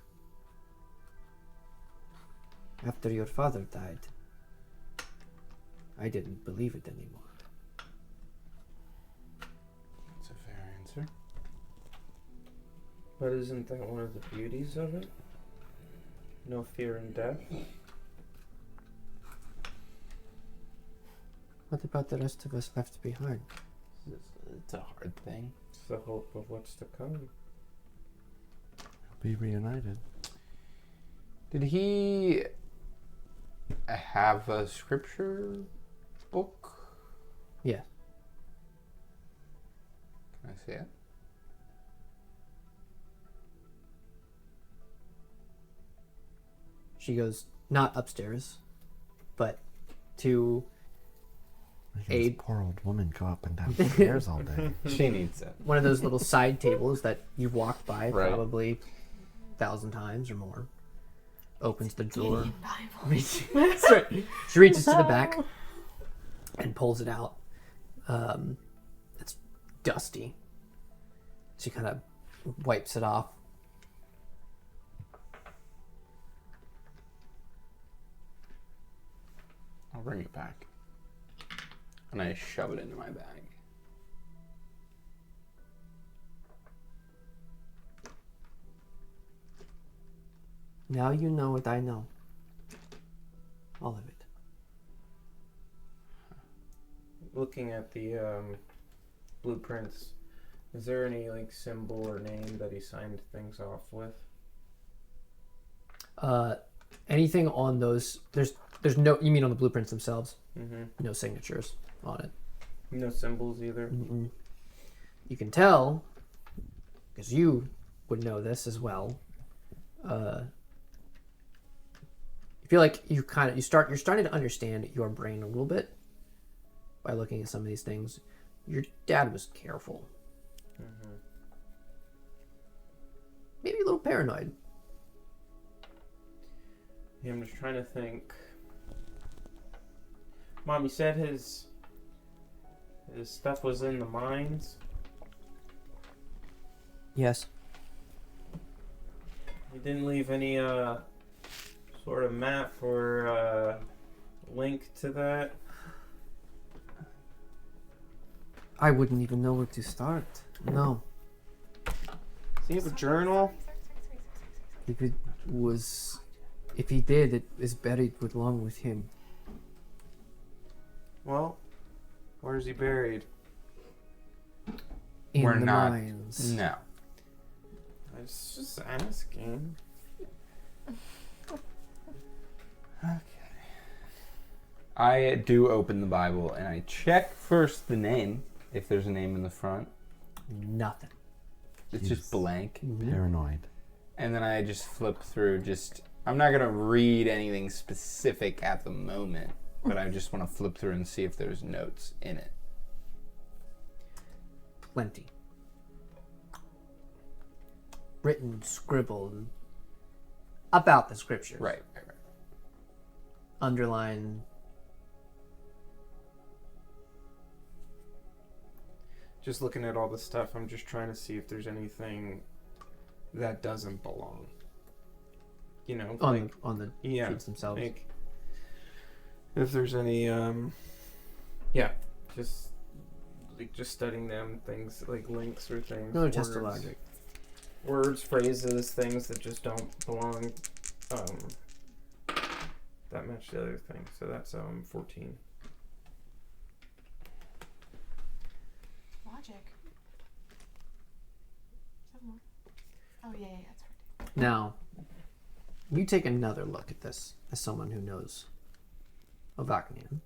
after your father died, I didn't believe it anymore. That's a fair answer. But isn't that one of the beauties of it? No fear in death? What about the rest of us left behind? It's a hard thing. It's the hope of what's to come. Be reunited. Did he have a scripture book? Yeah. Can I see it? She goes not upstairs, but to Making this poor old woman go up and down the stairs all day. She needs it. one of those little side tables that you've walked by Right. probably 1,000 times or more. Opens the drawer. She reaches to the back and pulls it out. It's dusty. She kind of wipes it off. I'll bring it back. And I shove it into my bag. Now you know what I know. All of it. Looking at the blueprints, is there any like symbol or name that he signed things off with? Anything on those? There's no. You mean on the blueprints themselves? Mm-hmm. No signatures on it. No symbols either. Mm-mm. You can tell, because you would know this as well. I feel like you're starting to understand your brain a little bit by looking at some of these things. Your dad was careful, Mm-hmm. maybe a little paranoid. Yeah, I'm just trying to think. Mom, you said his stuff was in the mines. Yes. You didn't leave any sort of map or link to that? I wouldn't even know where to start. No. Do you have a journal? If he did, it is buried along with him. Well, where's he buried? In We're the not- mines. No. I was just asking. I do open the Bible and I check first the name, if there's a name in the front. Nothing. It's just blank. Paranoid. And then I just flip through I'm not going to read anything specific at the moment, but I just want to flip through and see if there's notes in it. Plenty. Written, scribbled about the scriptures. Right. Underline. Just looking at all the stuff, I'm just trying to see if there's anything that doesn't belong. You know, On the yeah, sheets themselves. like if there's any, just studying them, things like links or things. No test of words. logic. Words, phrases, things that just don't belong. That match the other thing, so that's 14. Logic. Is that more? Oh yeah, that's right. Now, you take another look at this as someone who knows Avaknian.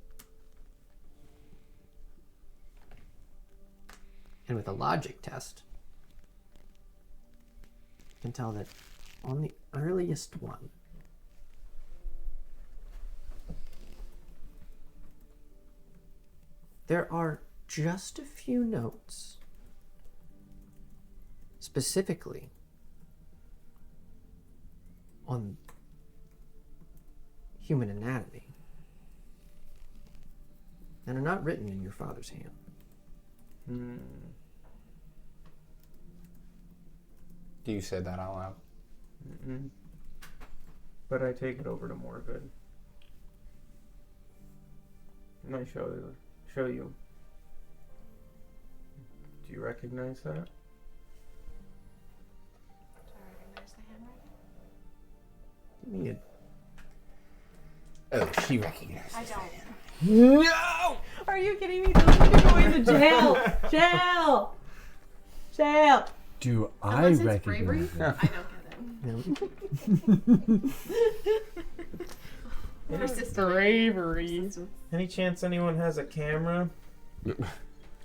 And with a logic test, you can tell that on the earliest one, there are just a few notes specifically on human anatomy that are not written in your father's hand. Do you say that out loud? Mm-mm. But I take it over to Morgood. And I show you. Do you recognize that? Do I recognize the handwriting? Give me Oh, she recognizes. I don't. No! Are you kidding me? Those are going to jail. Jail. Jail. Do I Unless it's bravery, recognize? I don't get it. Persistent. Bravery. Any chance anyone has a camera?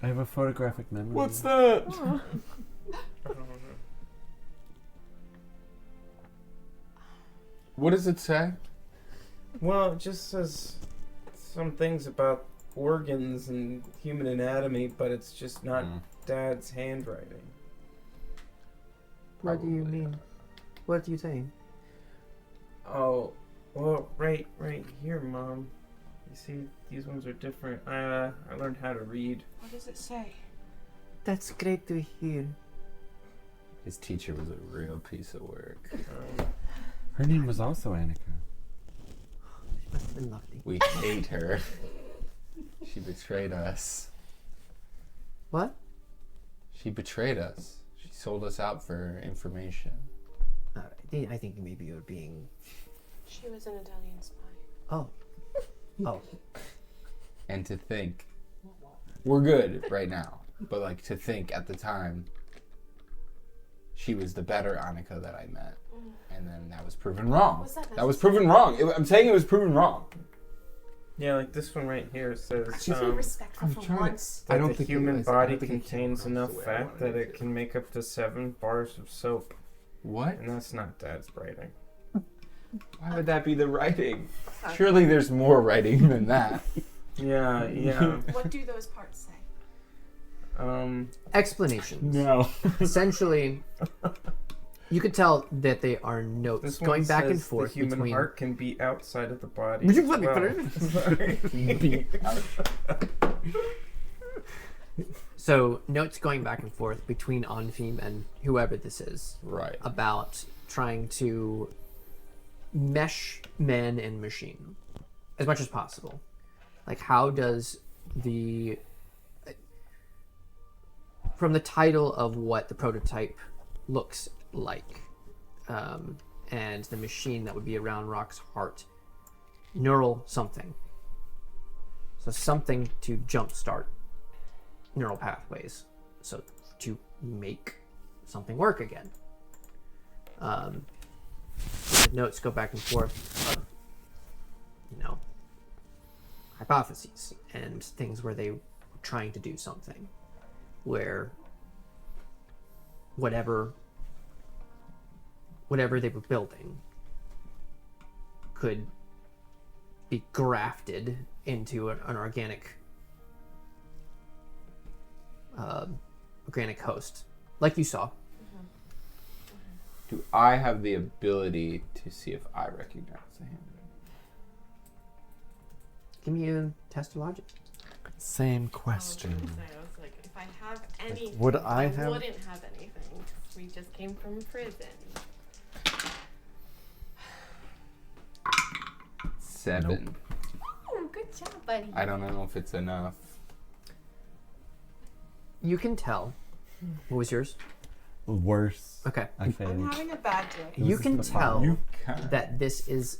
I have a photographic memory. What's that? I don't know. What does it say? Well, it just says some things about organs and human anatomy, but it's just not Dad's handwriting. What do you mean? What are you saying? Oh, well, right here, Mom. You see, these ones are different. I learned how to read. What does it say? That's great to hear. His teacher was a real piece of work. Her name was also Annika. She must have been lovely. We hate her. She betrayed us. What? She betrayed us. She sold us out for information. Alright, I think maybe you're being... She was an Italian spy. Oh. Oh. And to think, we're good right now, but like to think at the time, she was the better Annika that I met. And then that was proven wrong. Was that That was proven wrong. I'm saying it was proven wrong. Yeah, like this one right here says She's being respectful for once. that I don't the think it human was. I body don't think it came contains across enough the way I fat wanted that it it to. can make up to 7 bars of soap. What? And that's not Dad's writing. Why would that be the writing? Surely there's more writing than that. Yeah. What do those parts say? Explanations. No. Essentially, you could tell that they are notes This going one back and says forth the human between... heart can be outside of the body. Would you as let me well. put it in? Sorry. So notes going back and forth between Anfim and whoever this is Right. about trying to mesh man and machine as much as possible. Like, how does from the title of what the prototype looks like, and the machine that would be around Rock's heart, neural something. So something to jumpstart neural pathways, so to make something work again. The notes go back and forth of, hypotheses and things where they were trying to do something, where whatever they were building could be grafted into an organic host, like you saw. Do I have the ability to see if I recognize the handwriting? Give me a test of logic. Same question. I was like, if I have anything, Would I have- wouldn't have anything. We just came from prison. 7. Nope. Oh, good job, buddy. I don't know if it's enough. You can tell. What was yours? Worse. Okay. I I'm failed. having a bad day. You This is can the tell problem. You can. that this is...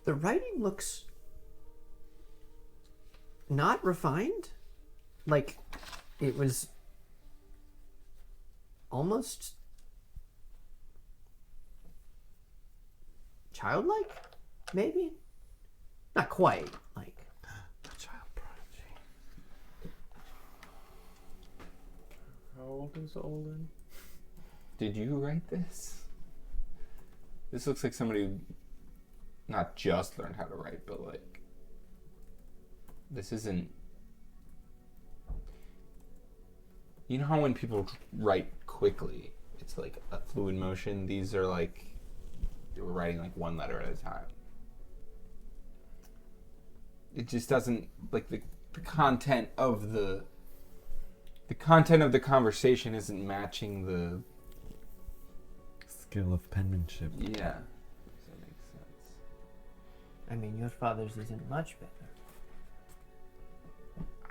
The writing looks not refined. Like, it was almost childlike, maybe? Not quite, like... Child prodigy. How old is Olin? Did you write this? This looks like somebody who not just learned how to write, but like... This isn't... You know how when people write quickly, it's like a fluid motion? These are like... They were writing like one letter at a time. It just doesn't... Like the content of the conversation isn't matching the... Skill of penmanship. Yeah. Does that make sense? I mean, your father's isn't much better.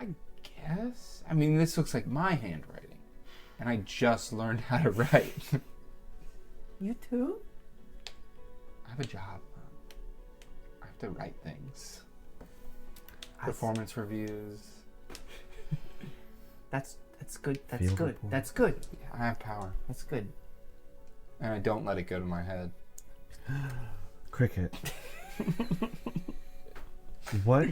I guess. I mean, this looks like my handwriting. And I just learned how to write. You too? I have a job. I have to write things. Performance reviews. That's good. That's Field good. report. That's good. Yeah, I have power. That's good. And I don't let it go to my head. Kriqit. What?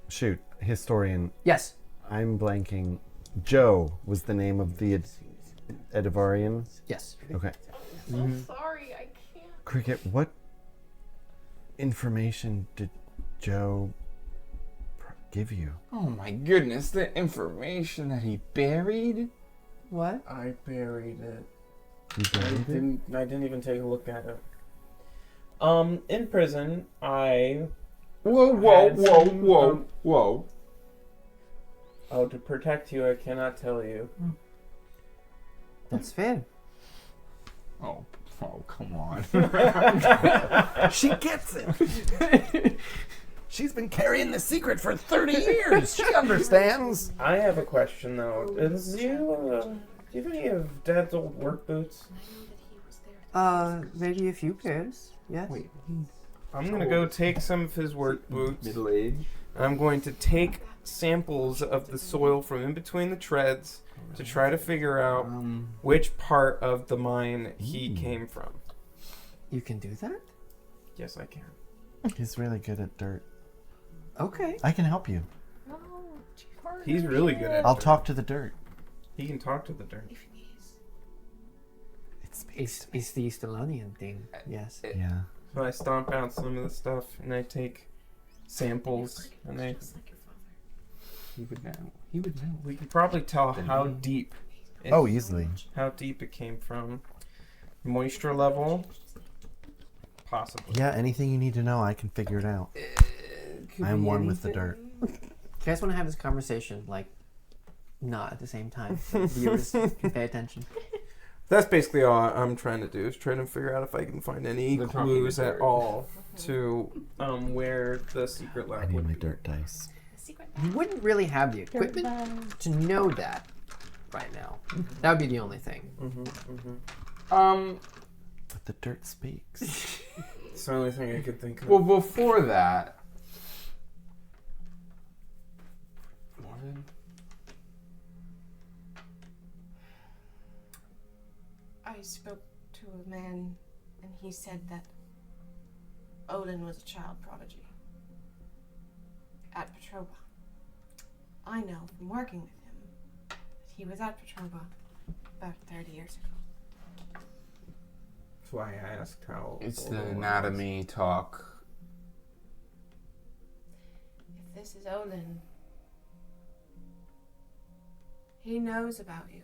Shoot, historian. Yes. I'm blanking. Joe was the name of the Edivarian. Yes. Okay. I'm so sorry, I can't. Kriqit, what information did Joe give you? Oh my goodness, the information that he buried? What? I buried it. You buried it? I didn't even take a look at it. In prison, I... Whoa. Oh, to protect you, I cannot tell you. That's fair. Oh, come on. She gets it. She's been carrying the secret for 30 years. She understands. I have a question, though. Do you have any of Dad's old work boots? Maybe a few pairs. Yes. Wait, I'm gonna go take some of his work boots. middle age? I'm going to take samples of the soil from in between the treads to try to figure out which part of the mine he came from. You can do that? Yes, I can. He's really good at dirt. Okay. I can help you. He's really good at I'll dirt. talk to the dirt. He can talk to the dirt. It's the Estalonian thing. Yes. Yeah. So I stomp out some of the stuff and I take samples and I... He would know. He would know. We can probably tell how deep it, Oh, easily. how deep it came from. Moisture level, possibly. Yeah, anything you need to know, I can figure it out. I'm one with the dirt. Do you guys want to have this conversation, like, not at the same time. So viewers can pay attention. That's basically all I'm trying to do, is trying to figure out if I can find any They're talking clues to at Derek. all to where the secret I lab need would my be. dirt dice. You wouldn't really have the equipment to know that right now. That would be the only thing. But the dirt speaks. It's the only thing I could think of. Well, before that, I spoke to a man, and he said that Olin was a child prodigy at Petroba. I know from working with him that he was at Petroba about 30 years ago. That's why I asked how. it's old the it was. anatomy talk. If this is Olin, he knows about you.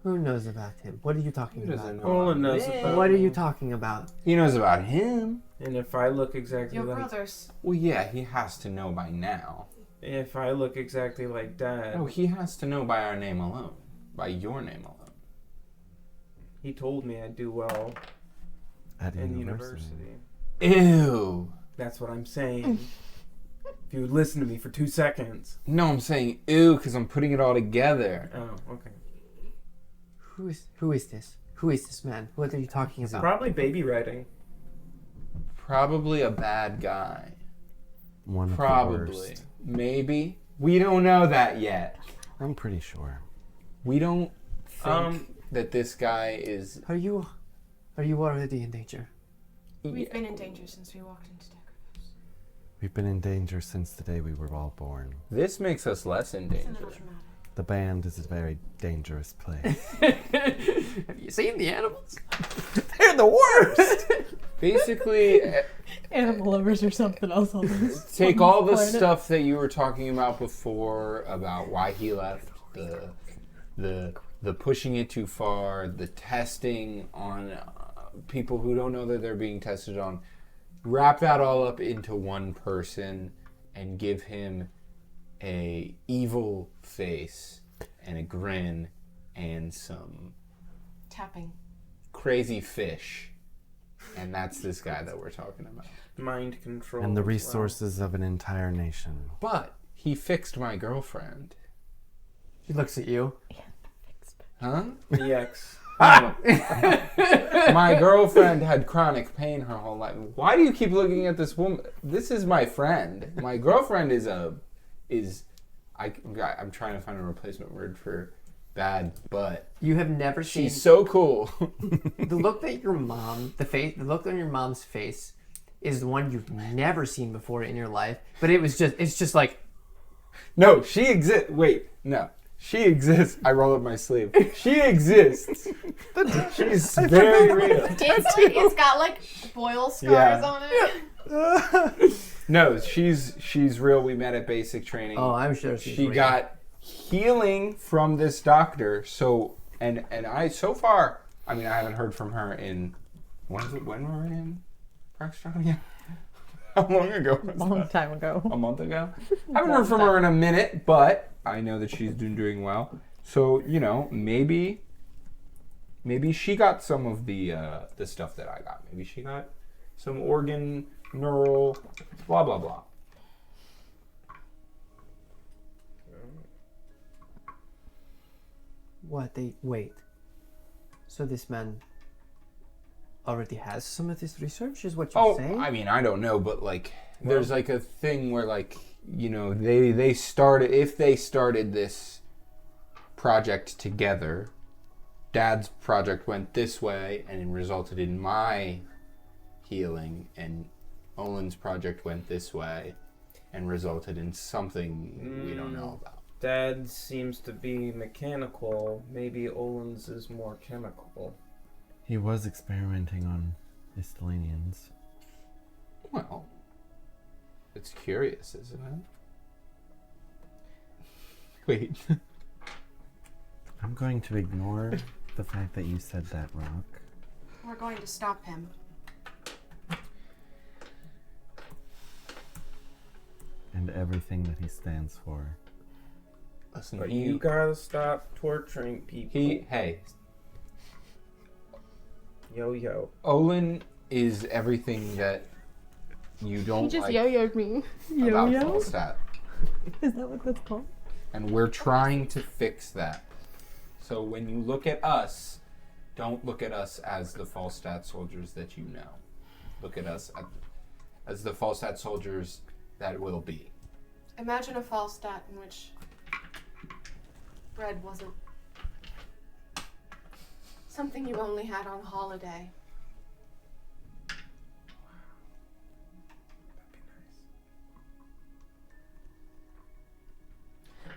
Who knows about him? What are you talking Who about? doesn't know? Olin knows about What are me. you talking about? He knows about him. And if I look exactly Your like brothers. Well, yeah, he has to know by now. Dad, No, he has to know by our name alone. By your name alone. he told me I'd do well At in university. university. Ew. That's what I'm saying. If you would listen to me for 2 seconds. No, I'm saying ew because I'm putting it all together. Oh, okay. Who is this? Who is this man? What are you talking about? Probably baby writing. Probably a bad guy. One of the Probably. worst. Maybe. We don't know that yet. I'm pretty sure. We don't think that this guy is... Are you already in danger? We've been in danger since we walked into Deckerville. We've been in danger since the day we were all born. This makes us less in It's a danger. little dramatic. The band is a very dangerous place. Have you seen the animals? They're the worst! Basically, Animal lovers or something else on this. take all the planet. stuff that you were talking about before about why he left, the pushing it too far, the testing on people who don't know that they're being tested on. Wrap that all up into one person and give him a evil face and a grin and some Tapping. crazy fish. And that's this guy that we're talking about. Mind control. And the as well. resources of an entire nation. But he fixed my girlfriend. He looks at you. Huh? The ex. My girlfriend had chronic pain her whole life. Why do you keep looking at this woman? This is my friend. My girlfriend I'm trying to find a replacement word for bad, but You have never seen she's so cool. the look that your mom, the look on your mom's face is the one you've never seen before in your life. But it's just like, No, she exists. Wait, no. She exists. I roll up my sleeve. She exists. She's very real. It's got like boil scars Yeah. on it. No, she's real. We met at basic training. oh, I'm sure she's She real. got healing from this doctor. So and I so far, I mean, I haven't heard from her in when were we in Parkstone again? How long ago was Long that? time ago. A month ago? I haven't heard from her in a minute, but I know that she's doing well. So, you know, maybe she got some of the stuff that I got. Maybe she got some organ, neural, blah blah blah. Wait. So this man already has some of this research, is what you're Oh, saying? I mean, I don't know, but like, there's like a thing where like, you know, they started this project together. Dad's project went this way, and it resulted in my healing, and Olin's project went this way, and resulted in something we don't know about. Dad seems to be mechanical. Maybe Olin's is more chemical. He was experimenting on Istalanians. Well, it's curious, isn't it? Wait. I'm going to ignore the fact that you said that, Rock. We're going to stop him. And everything that he stands for. Listen, But you gotta stop torturing people. hey, Yo. Olin is everything that you don't He just like yo-yoed me. about Yo-yo? Falstaff. Is that what that's called? And we're trying to fix that. So when you look at us, don't look at us as the Falstaff soldiers that you know. Look at us as the Falstaff soldiers that will be. Imagine a Falstaff in which bread wasn't something you only had on holiday.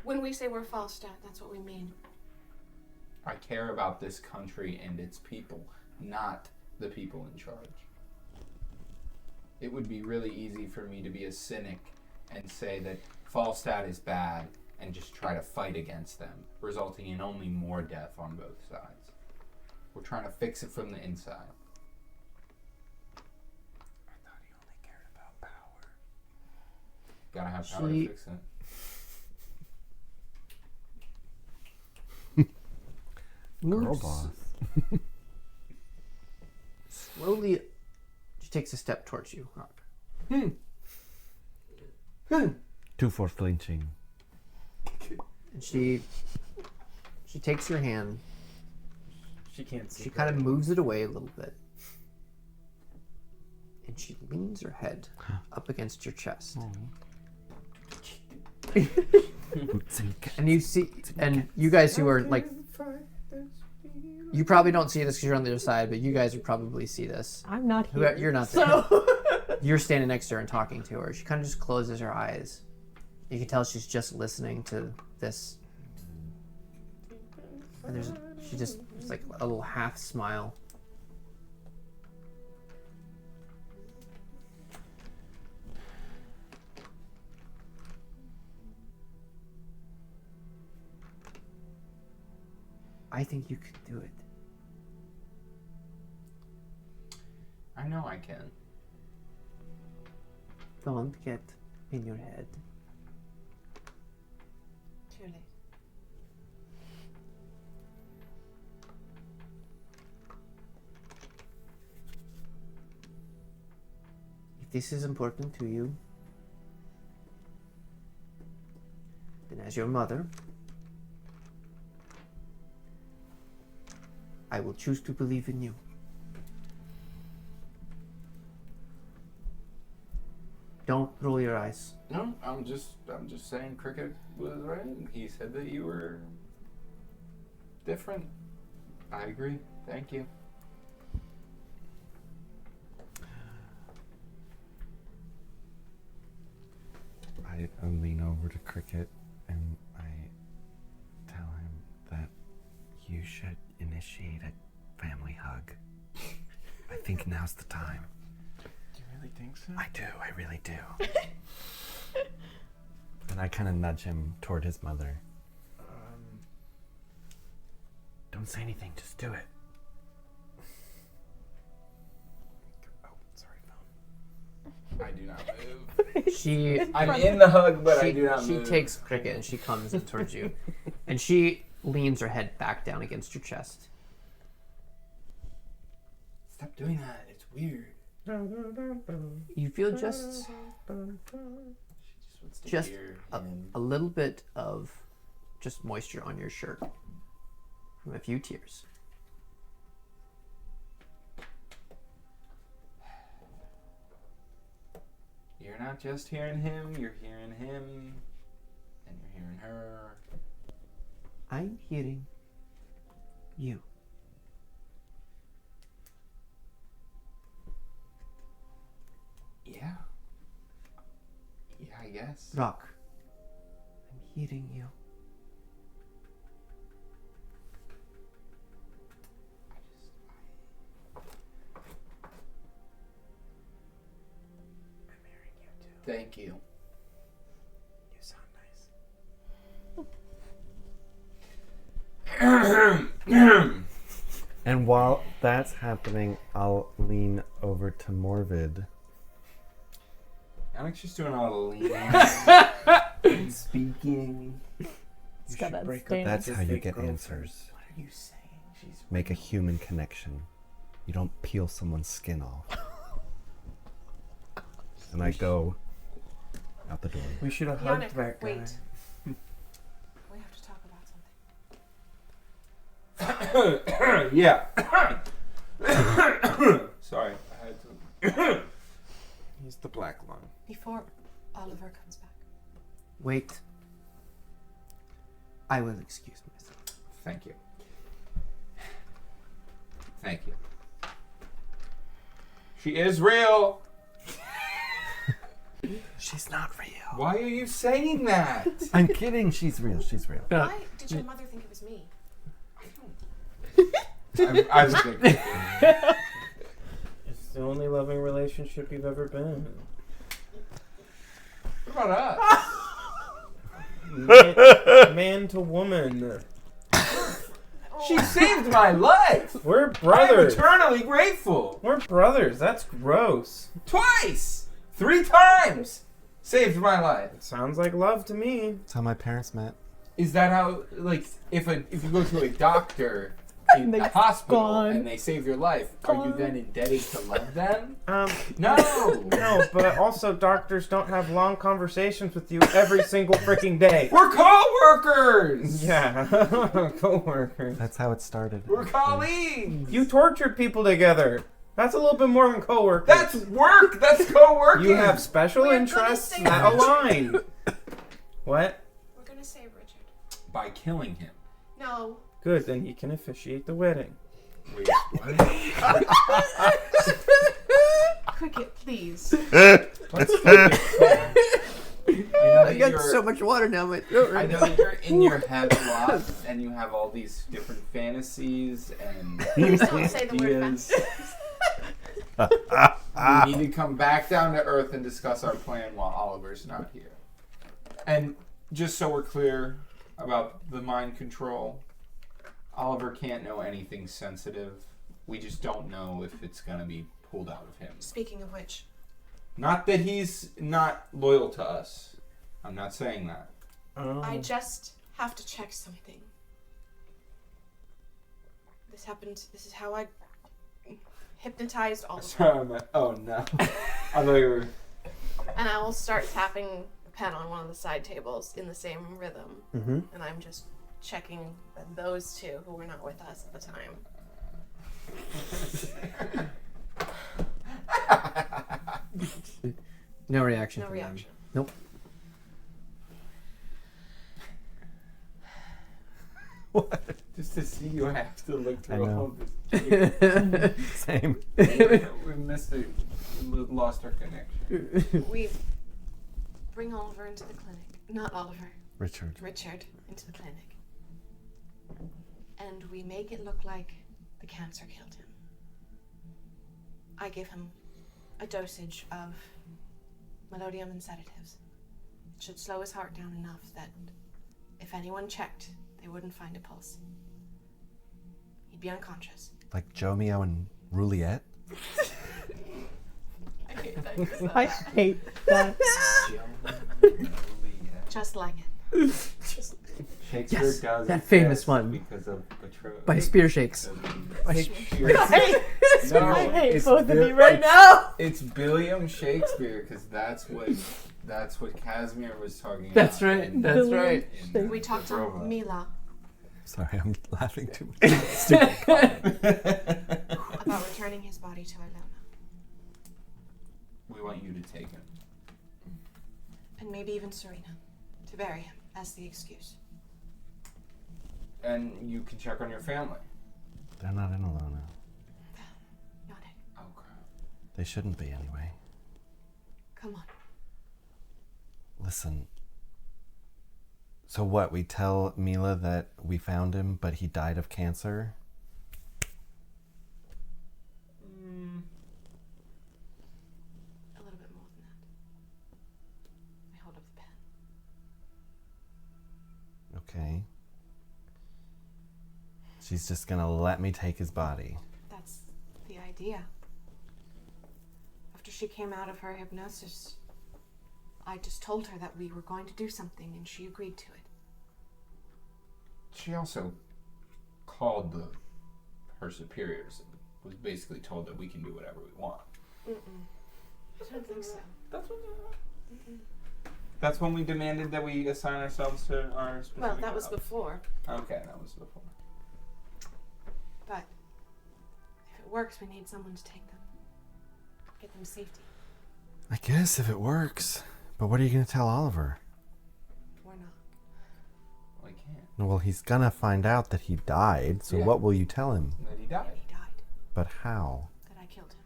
When we say we're Falstaff, that's what we mean. I care about this country and its people, not the people in charge. It would be really easy for me to be a cynic and say that Falstaff is bad and just try to fight against them, resulting in only more death on both sides. We're trying to fix it from the inside. I thought he only cared about power. Gotta have power to fix it. Girl boss. Slowly, she takes a step towards you, Rock. 2 for flinching. And she takes your hand. She can't see. She kind of moves it away a little bit. And she leans her head up against your chest. And you see, and you guys who are like, you probably don't see this because you're on the other side, but you guys would probably see this. I'm not here. You're not there. So You're standing next to her and talking to her. She kind of just closes her eyes. You can tell she's just listening to this. And she just, it's like a little half smile. I think you can do it. I know I can. Don't get in your head. Too late. If this is important to you, then as your mother, I will choose to believe in you. Don't roll your eyes. No, I'm just saying Kriqit was right. He said that you were different. I agree. Thank you. I lean over to Kriqit and I tell him that you should initiate a family hug. I think now's the time. Do you really think so? I do, I really do. And I kind of nudge him toward his mother. Don't say anything, just do it. Oh, sorry, phone. I do not move. I'm in the hug, but I do not She move. takes Kriqit and she comes in towards you. And she leans her head back down against your chest. Stop doing that. It's weird. You feel just She just wants to Just hear a, him. a little bit of just moisture on your shirt from a few tears. You're not just hearing him, you're hearing him, and you're hearing her. I'm hearing you. Yeah. Yeah, I guess. Rock, I'm hearing you. I'm hearing you too. Thank you. You sound nice. And while that's happening, I'll lean over to Morvid. Annik's just doing all the leaning and speaking. It's got that break up stain. That's His how you fake get girlfriend. answers. What are you saying? She's Make a human connection. You don't peel someone's skin off. And I go out the door. We should have Yannick, hugged that guy. wait. We have to talk about something. yeah. Sorry, I had to. He's the black lung. Before Oliver comes back. Wait. I will excuse myself. Thank you. Thank you. She is real. She's not real. Why are you saying that? I'm kidding. She's real. She's real. Why did your mother think it was me? I was thinking. It's the only loving relationship you've ever been in. What about us? Man to woman. She saved my life. We're I'm brothers. eternally grateful. We're brothers. That's gross. Twice, 3 times, saved my life. It sounds like love to me. That's how my parents met. Is that how, like, if you go to a doctor in They a hospital gone. and they save your life, are you Gone. then indebted to love them? No, No. but also doctors don't have long conversations with you every single freaking day. We're co-workers. Yeah, co-workers. That's how it started. We're colleagues. You tortured people together. That's a little bit more than co-workers. That's work. That's co-working. You have special We're gonna interests say that Richard. align. What? We're gonna save Richard. by killing him. No. Good, then he can officiate the wedding. Wait, what? Kriqit, please. Let's focus. I got so much water down my throat. I know that you're in your head a lot, and you have all these different fantasies and Please don't say the word ideas. fast. We need to come back down to earth and discuss our plan while Oliver's not here. And just so we're clear about the mind control, Oliver can't know anything sensitive. We just don't know if it's going to be pulled out of him. Speaking of which, Not that he's not loyal to us. I'm not saying that. I just have to check something. This happened. This is how I hypnotized all of them. Sorry, oh no. I thought you were... And I will start tapping a pen on one of the side tables in the same rhythm. Mm-hmm. And I'm just checking that those two who were not with us at the time. No reaction. No from them. reaction. Nope. Just to see you, I have to look I through know. all of this. Same. We missed it. We lost our connection. We bring Oliver into the clinic. Not Oliver. Richard. Richard into the clinic. And we make it look like the cancer killed him. I give him a dosage of melodium and sedatives. It should slow his heart down enough that if anyone checked, they wouldn't find a pulse. He'd be unconscious. Like Jomeo and Rouliette. I hate that you said I that. hate that. Just like it. Shakespeare Yes, does that famous exist one. because of betrayal. By spear shakes. Shakespeare. I No, hate it's both of Bill- you right now. It's William Shakespeare because that's what Casimir was talking That's about. right. That's right. in We talked to Dobrova. Mila Sorry, I'm laughing too much. Stupid. about returning his body to Ilona. We want you to take him. And maybe even Serena. To bury him as the excuse. And you can check on your family. They're not in Alona. Not it. Oh crap. They shouldn't be anyway. Come on. Listen. So what? We tell Mila that we found him, but he died of cancer? A little bit more than that. I hold up the pen. Okay. She's just gonna let me take his body. That's the idea. After she came out of her hypnosis, I just told her that we were going to do something and she agreed to it. She also called her superiors and was basically told that we can do whatever we want. I don't think so. That's when we demanded that we assign ourselves to our specific Well, that was jobs. before. Okay, that was before. But if it works, we need someone to take them. Get them safety. I guess if it works. But what are you going to tell Oliver? We're not. Well, I can't. Well, he's going to find out that he died, so Yeah. what will you tell him? That he died. He died. But how? That I killed him.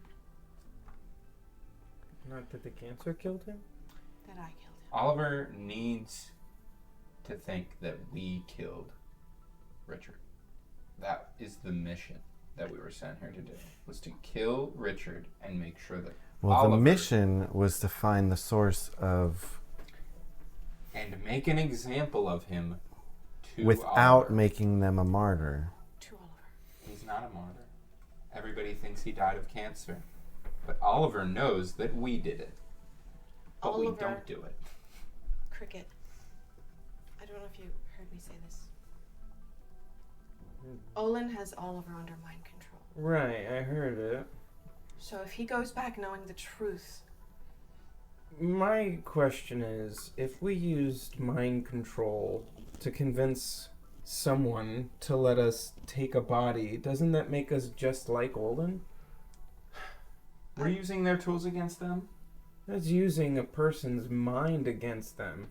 Not that the cancer killed him? That I killed him. Oliver needs to think that we killed Richard. That is the mission that we were sent here to do, was to kill Richard and make sure that Well, Oliver, the mission was to find the source of... and make an example of him to without Oliver. making them a martyr. To Oliver. He's not a martyr. Everybody thinks he died of cancer. But Oliver knows that we did it. But we Oliver. don't do it. Kriqit. I don't know if you heard me say this. Olin has Oliver under mind control. Right, I heard it. So if he goes back knowing the truth, My question is, if we used mind control to convince someone to let us take a body, doesn't that make us just like Olin? We're using their tools against them. That's using a person's mind against them.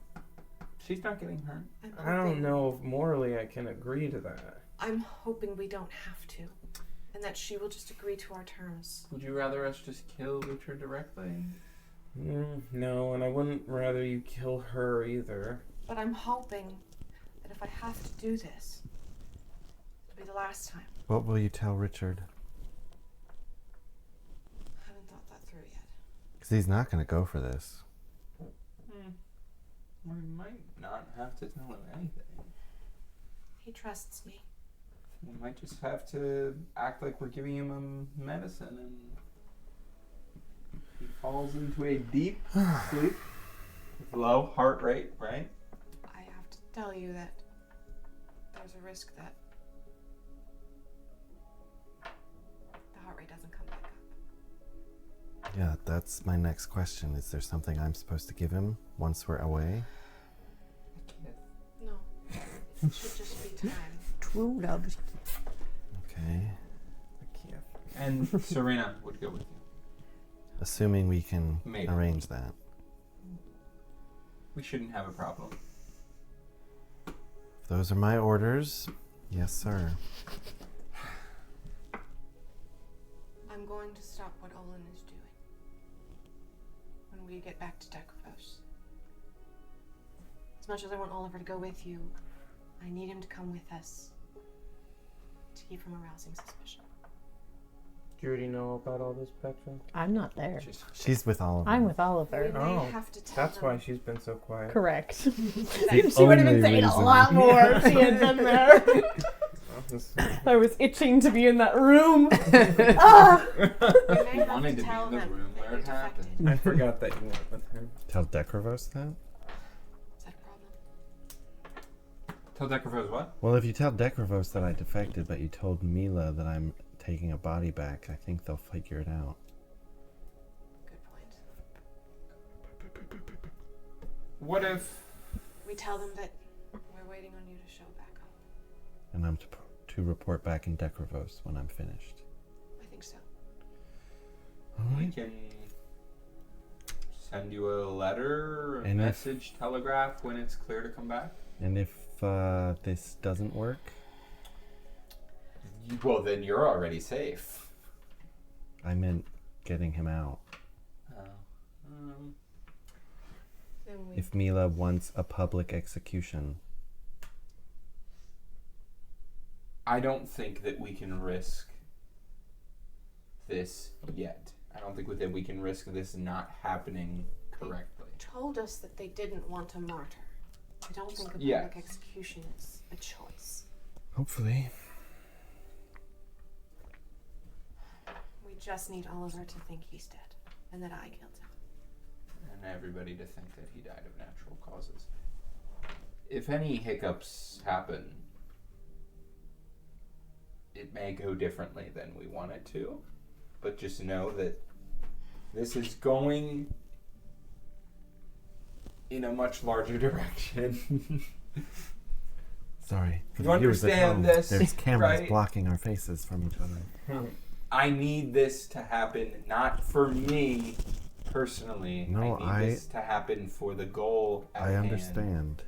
She's not getting hurt. I don't know if morally I can agree to that. I'm hoping we don't have to. And that she will just agree to our terms. Would you rather us just kill Richard directly? No, and I wouldn't rather you kill her either. But I'm hoping that if I have to do this, it'll be the last time. What will you tell Richard? I haven't thought that through yet. Because he's not going to go for this. We might not have to tell him anything. He trusts me. We might just have to act like we're giving him a medicine and he falls into a deep sleep with low heart rate, right? I have to tell you that there's a risk that the heart rate doesn't come back up. Yeah, that's my next question. Is there something I'm supposed to give him once we're away? No. It should just be time. True love. Okay. And Serena would go with you. Assuming we can Maybe. arrange that. We shouldn't have a problem. If those are my orders, yes, sir. I'm going to stop what Olin is doing when we get back to Dekravos. As much as I want Oliver to go with you, I need him to come with us to keep from arousing suspicion. Do you already know about all this, Petra? I'm not there. She's with Oliver. I'm with We Oliver. may Oh, have to tell That's them. why she's been so quiet. Correct. The She would have only been saying a reason. lot more if she had been there. I was itching to be in that room. Ah! We may have Wanted to to tell be in the them room that where you it happened. defected. I forgot that you went with her. Tell Dekravos that? Is that a problem? Tell Dekravos what? Well, if you tell Dekravos that I defected, but you told Mila that I'm taking a body back, I think they'll figure it out. Good point. What if... We tell them that we're waiting on you to show back up. And I'm to report back in Dekravos when I'm finished. I think so. We can send you a letter, a And if- message, telegraph when it's clear to come back. And if this doesn't work, Well, then you're already safe. I meant getting him out. Then we If Mila wants a public execution, I don't think that we can risk this yet. I don't think that we can risk this not happening correctly. told us that they didn't want a martyr. I don't think a public Yes. execution is a choice. hopefully. We just need Oliver to think he's dead and that I killed him. And everybody to think that he died of natural causes. If any hiccups happen, it may go differently than we want it to, but just know that this is going in a much larger direction. Sorry. For You the viewers at understand home, this, there's cameras right? blocking our faces from each other. I need this to happen, not for me personally. No, I need this to happen for the goal at I hand. understand.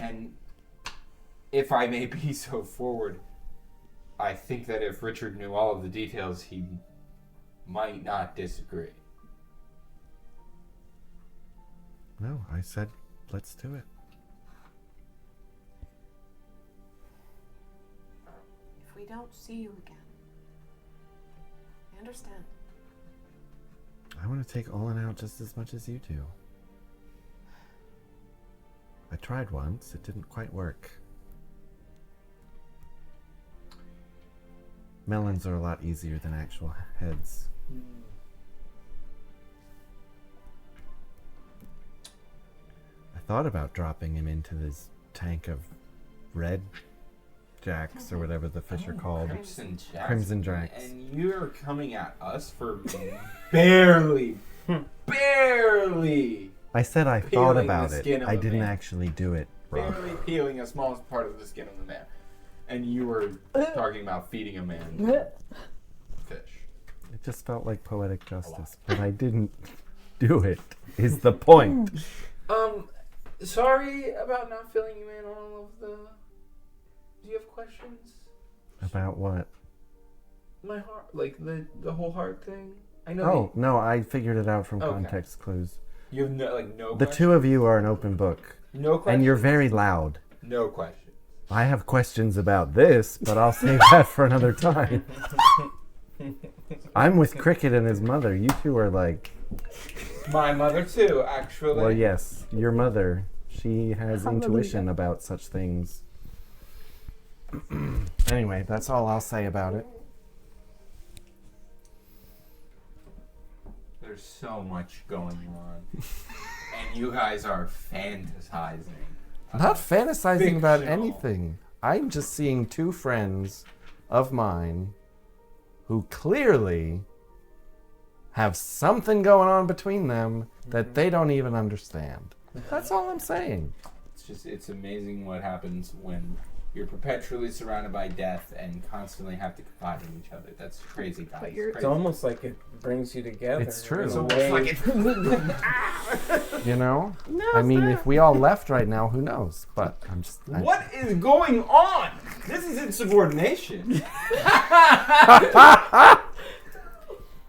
And if I may be so forward, I think that if Richard knew all of the details, he might not disagree. No, I said, let's do it. If we don't see you again, I understand. I want to take Olin out just as much as you do. I tried once. It didn't quite work. Melons are a lot easier than actual heads. I thought about dropping him into this tank of red jacks or whatever the fish are called. Crimson jacks. And you're coming at us for barely I said I peeling thought the about skin it. of I a didn't man. actually do it, bro. barely peeling a small part of the skin of the man. And you were talking about feeding a man fish. It just felt like poetic justice, but I didn't do it, is the point. Sorry about not filling you in on all of the... Do you have questions? About what? My heart, like the whole heart thing? I know. Oh, no, I figured it out from Okay. context clues. You have no The questions? two of you are an open book, No questions? and you're very loud. No questions. I have questions about this, but I'll save that for another time. I'm with Kriqit and his mother. You two are like... My mother too, actually. Well, yes, your mother. She has Hallelujah. intuition about such things. Anyway, that's all I'll say about it. There's so much going on. And you guys are fantasizing. Not fantasizing about Fictional. anything. I'm just seeing two friends of mine who clearly have something going on between them that they don't even understand. That's all I'm saying. It's amazing what happens when you're perpetually surrounded by death and constantly have to confide in each other. That's crazy, guys. But you're- It's almost like it brings you together. It's true. in It's a almost way. like You know? No, I mean, sir. if we all left right now, who knows? But I'm just... What is going on? This is insubordination.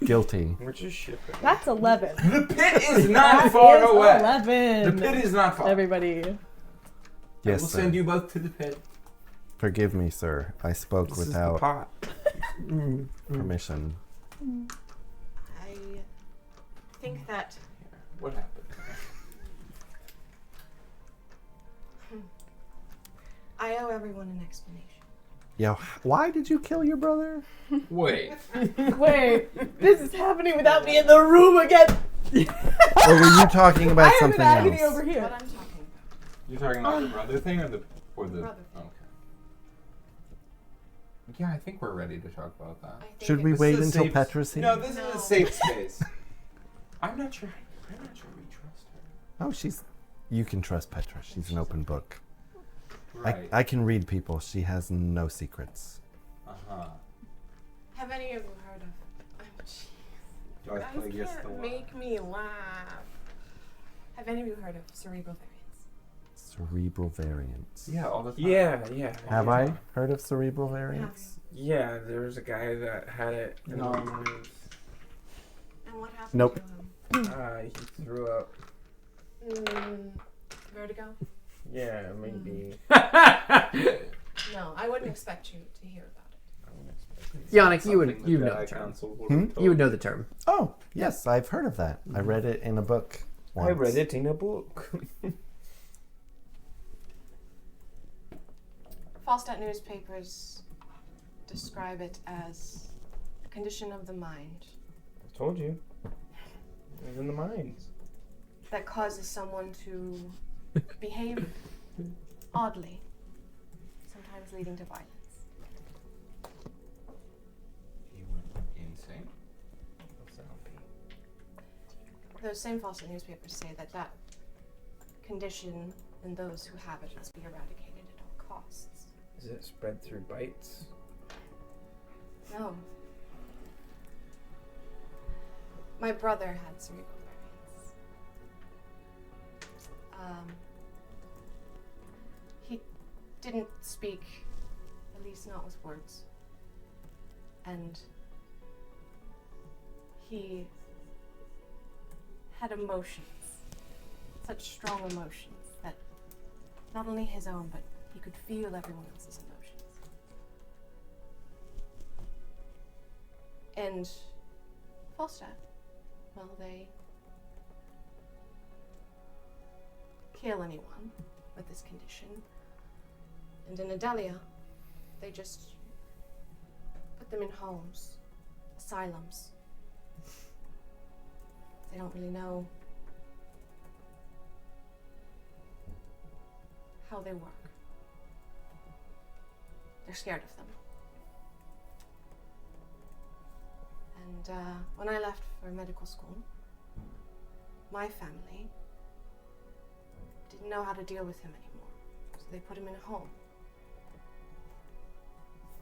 Guilty. We're just shipping. That's 11. The pit is not That far is away. 11. The pit is not far. Everybody. Yes, We'll sir. send you both to the pit. Forgive me, sir. I spoke This is the without pot. permission. I think that What happened? I owe everyone an explanation. Yeah, why did you kill your brother? Wait. Wait, this is happening without me in the room again. Or were you talking about I am in something agony else? over What here. I'm talking about. You're talking about the brother thing or the Brother thing. Okay. Yeah, I think we're ready to talk about that. I think Should we This wait is a until safe- Petra's here? No, this is No. a safe space. I'm not sure we trust her. Oh, she's... You can trust Petra. She's an open book. Right. I can read people. She has no secrets. Uh-huh. Have any of you heard of? Oh, jeez. Do I You play guys against the can't wall? make me laugh. Have any of you heard of cerebral variants? Cerebral variants. Yeah, all the time. Yeah. Have I heard of cerebral variants? Yeah, there was a guy that had it. In No. the mornings. And what happened Nope. to him? He threw up. Vertigo? Yeah, maybe. No, I wouldn't expect you to hear about it. Yannick, you Something would the know the Jedi term. Council would Hmm? have told You would know the term. Oh, yes, I've heard of that. I read it in a book once. I read it in a book. Falstaff newspapers describe it as a condition of the mind I told you. It was in the mines. that causes someone to behave oddly, sometimes leading to violence. those same Falstaff newspapers say that that condition and those who have it must be eradicated at all costs. Is it spread through bites? No. My brother had cerebral variants. He didn't speak, at least not with words. And he had emotions, such strong emotions that not only his own, but he could feel everyone else's emotions. And Falstaff, well, they kill anyone with this condition. And in Adelia, they just put them in homes, asylums. They don't really know how they work. They're scared of them. And when I left for medical school, my family didn't know how to deal with him anymore. So they put him in a home.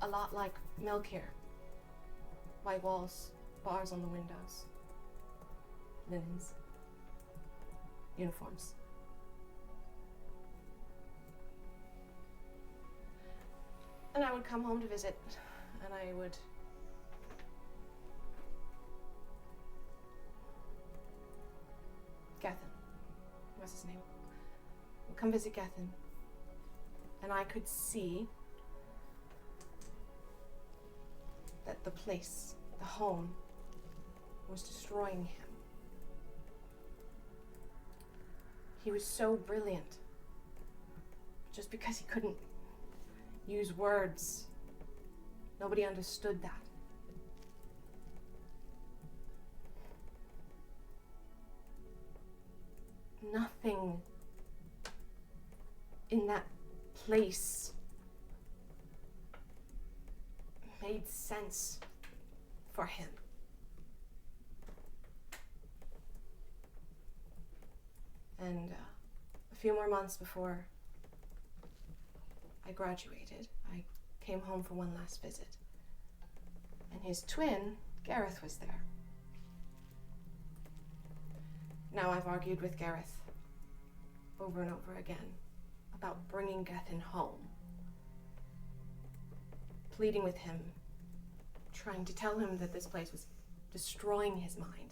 A lot like milk here. White walls, bars on the windows, linens, uniforms. And I would come home to visit, and I would Gethin. What's his name? Would come visit Gethin, and I could see that the place, the home, was destroying him. He was so brilliant. Just because he couldn't use words, nobody understood that. Nothing in that place made sense for him. And a few more months before I graduated, I came home for one last visit. And his twin, Gareth, was there. Now I've argued with Gareth over and over again about bringing Gethin home. Pleading with him, trying to tell him that this place was destroying his mind.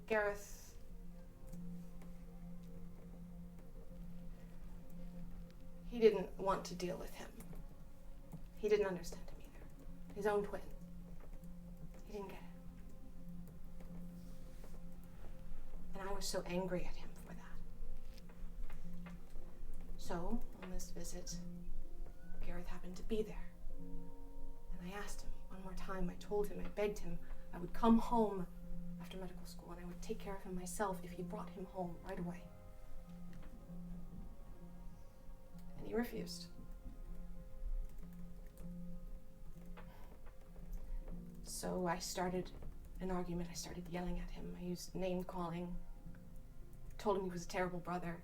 Gareth he didn't want to deal with him. He didn't understand him either. His own twin. He didn't get it. And I was so angry at him for that. So, on this visit, Gareth happened to be there. And I asked him one more time, I told him, I begged him, I would come home after medical school and I would take care of him myself if he brought him home right away. And he refused. So I started an argument. I started yelling at him. I used name calling. Told him he was a terrible brother.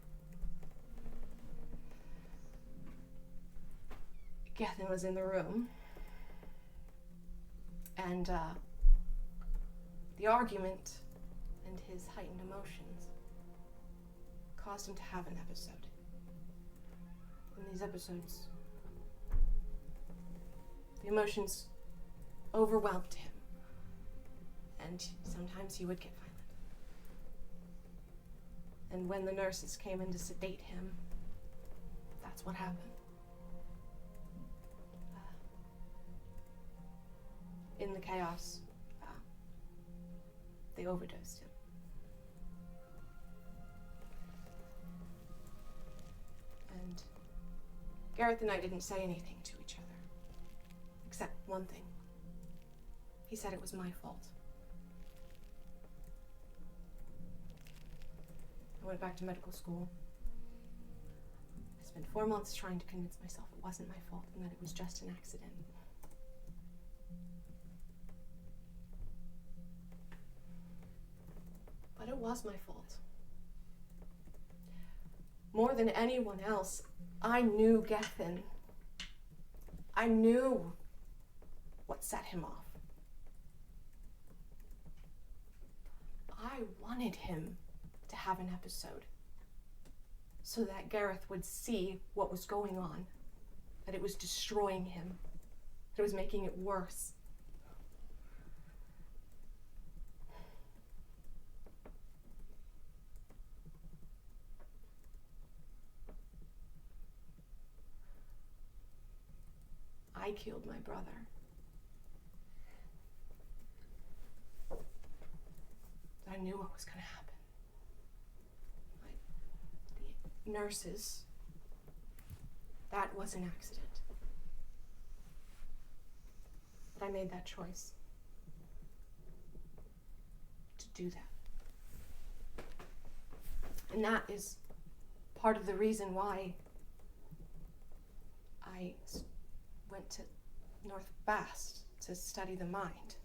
Gethin was in the room. And the argument and his heightened emotions caused him to have an episode. In these episodes, the emotions overwhelmed him, and sometimes he would get violent. And when the nurses came in to sedate him, that's what happened. In the chaos, they overdosed him. And Gareth and I didn't say anything to each other, except one thing. He said it was my fault. I went back to medical school. As spent 4 months trying to convince myself it wasn't my fault and that it was just an accident. But it was my fault. More than anyone else, I knew Gethin. I knew what set him off. I wanted him to have an episode so that Gareth would see what was going on, that it was destroying him, that it was making it worse. I killed my brother. I knew what was going to happen. The nurses, that was an accident. But I made that choice to do that. And that is part of the reason why I went to North Bast to study the mind.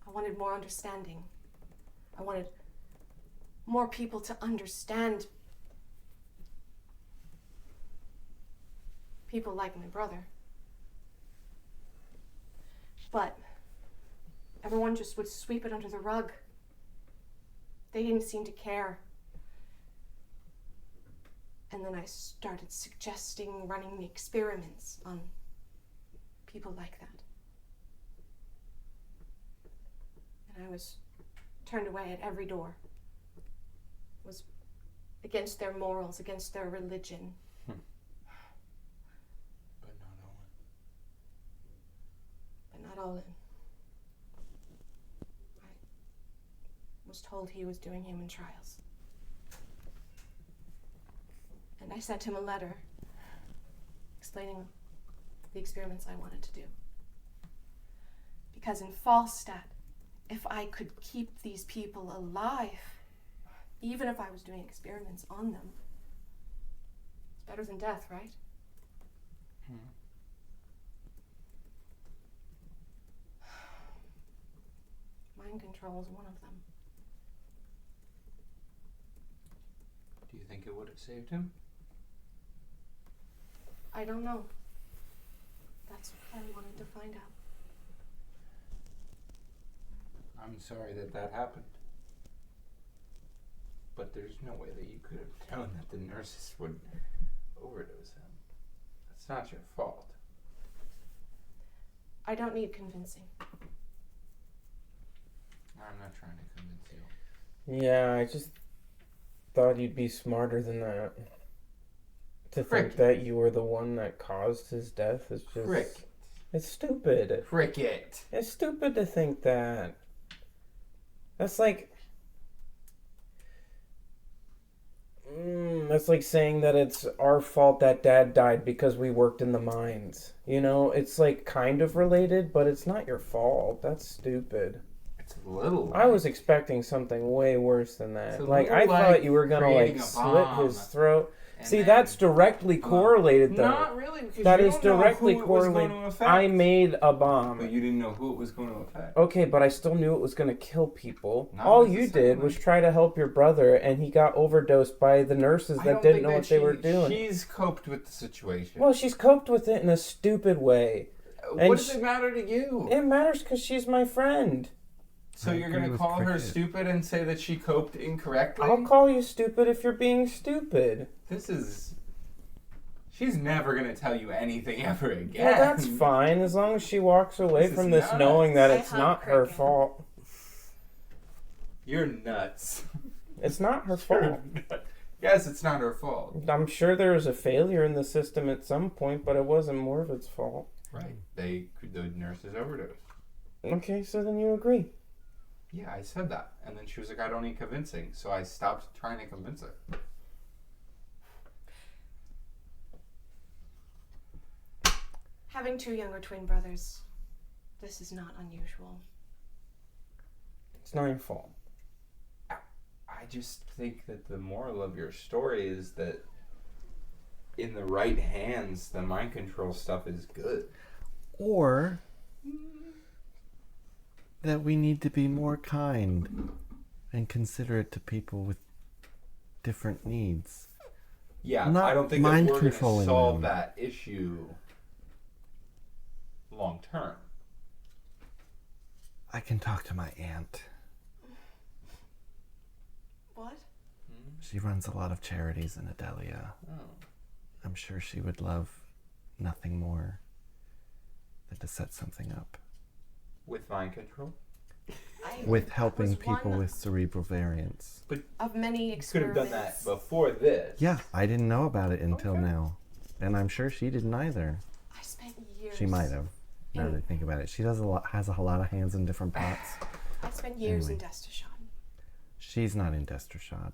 I wanted more understanding. I wanted more people to understand people like my brother. But everyone just would sweep it under the rug. They didn't seem to care. And then I started suggesting running the experiments on people like that. And I was turned away at every door. It was against their morals, against their religion. But not Owen. But not Olin. I was told he was doing human trials. And I sent him a letter explaining the experiments I wanted to do. Because in Falstaff, if I could keep these people alive, even if I was doing experiments on them, it's better than death, right? Mind control is one of them. Do you think it would have saved him? I don't know. That's what I wanted to find out. I'm sorry that that happened. But there's no way that you could have known that the nurses would overdose him. That's not your fault. I don't need convincing. I'm not trying to convince you. Yeah, I just thought you'd be smarter than that. To think Kriqit. that you were the one that caused his death is just... Kriqit. It's stupid. Kriqit. It's stupid to think that. That's like... that's like saying that it's our fault that Dad died because we worked in the mines. You know, it's like kind of related, but it's not your fault. That's stupid. It's a little. I was expecting something way worse than that. It's a Like, I little thought like you were gonna, creating like, a slit bomb, his throat. and See, then- that's directly correlated, though. Not really, because That you is don't know directly who it was going correlated. to affect. I made a bomb. But you didn't know who it was going to affect. Okay, but I still knew it was going to kill people. Not All you necessarily. did was try to help your brother, and he got overdosed by the nurses I that don't didn't think know that what they were doing. She's coped with the situation. Well, she's coped with it in a stupid way. What and does it matter to you? It matters because she's my friend. So I you're agree going to with call her Kriqit. stupid and say that she coped incorrectly? I'll call you stupid if you're being stupid. This is... She's never going to tell you anything ever again. Well, that's fine, as long as she walks away This from is this nuts. knowing that I it's hug not her Kriqit. fault. You're nuts. It's not her You're fault. nuts. Yes, it's not her fault. I'm sure there was a failure in the system at some point, but it wasn't Morvid's fault. Right. The nurses overdosed. Okay, so then you agree. Yeah, I said that. And then she was like, I don't need convincing. So I stopped trying to convince her. Having two younger twin brothers, this is not unusual. It's not your fault. I I just think that the moral of your story is that in the right hands, the mind control stuff is good. Or that we need to be more kind and considerate to people with different needs. Yeah, Not I don't think mind that we're going to controlling solve them. that issue long term. I can talk to my aunt. What? She runs a lot of charities in Adelia. Oh. I'm sure she would love nothing more than to set something up. With mind control? With helping was people one with cerebral variants. of many You could have experiments. done that before this. Yeah, I didn't know about it until Okay. now. And I'm sure she didn't either. I spent years. She might have, now that I think about it. She has a lot of hands in different pots. I spent years Anyway. in Destashan. She's not in Destershot.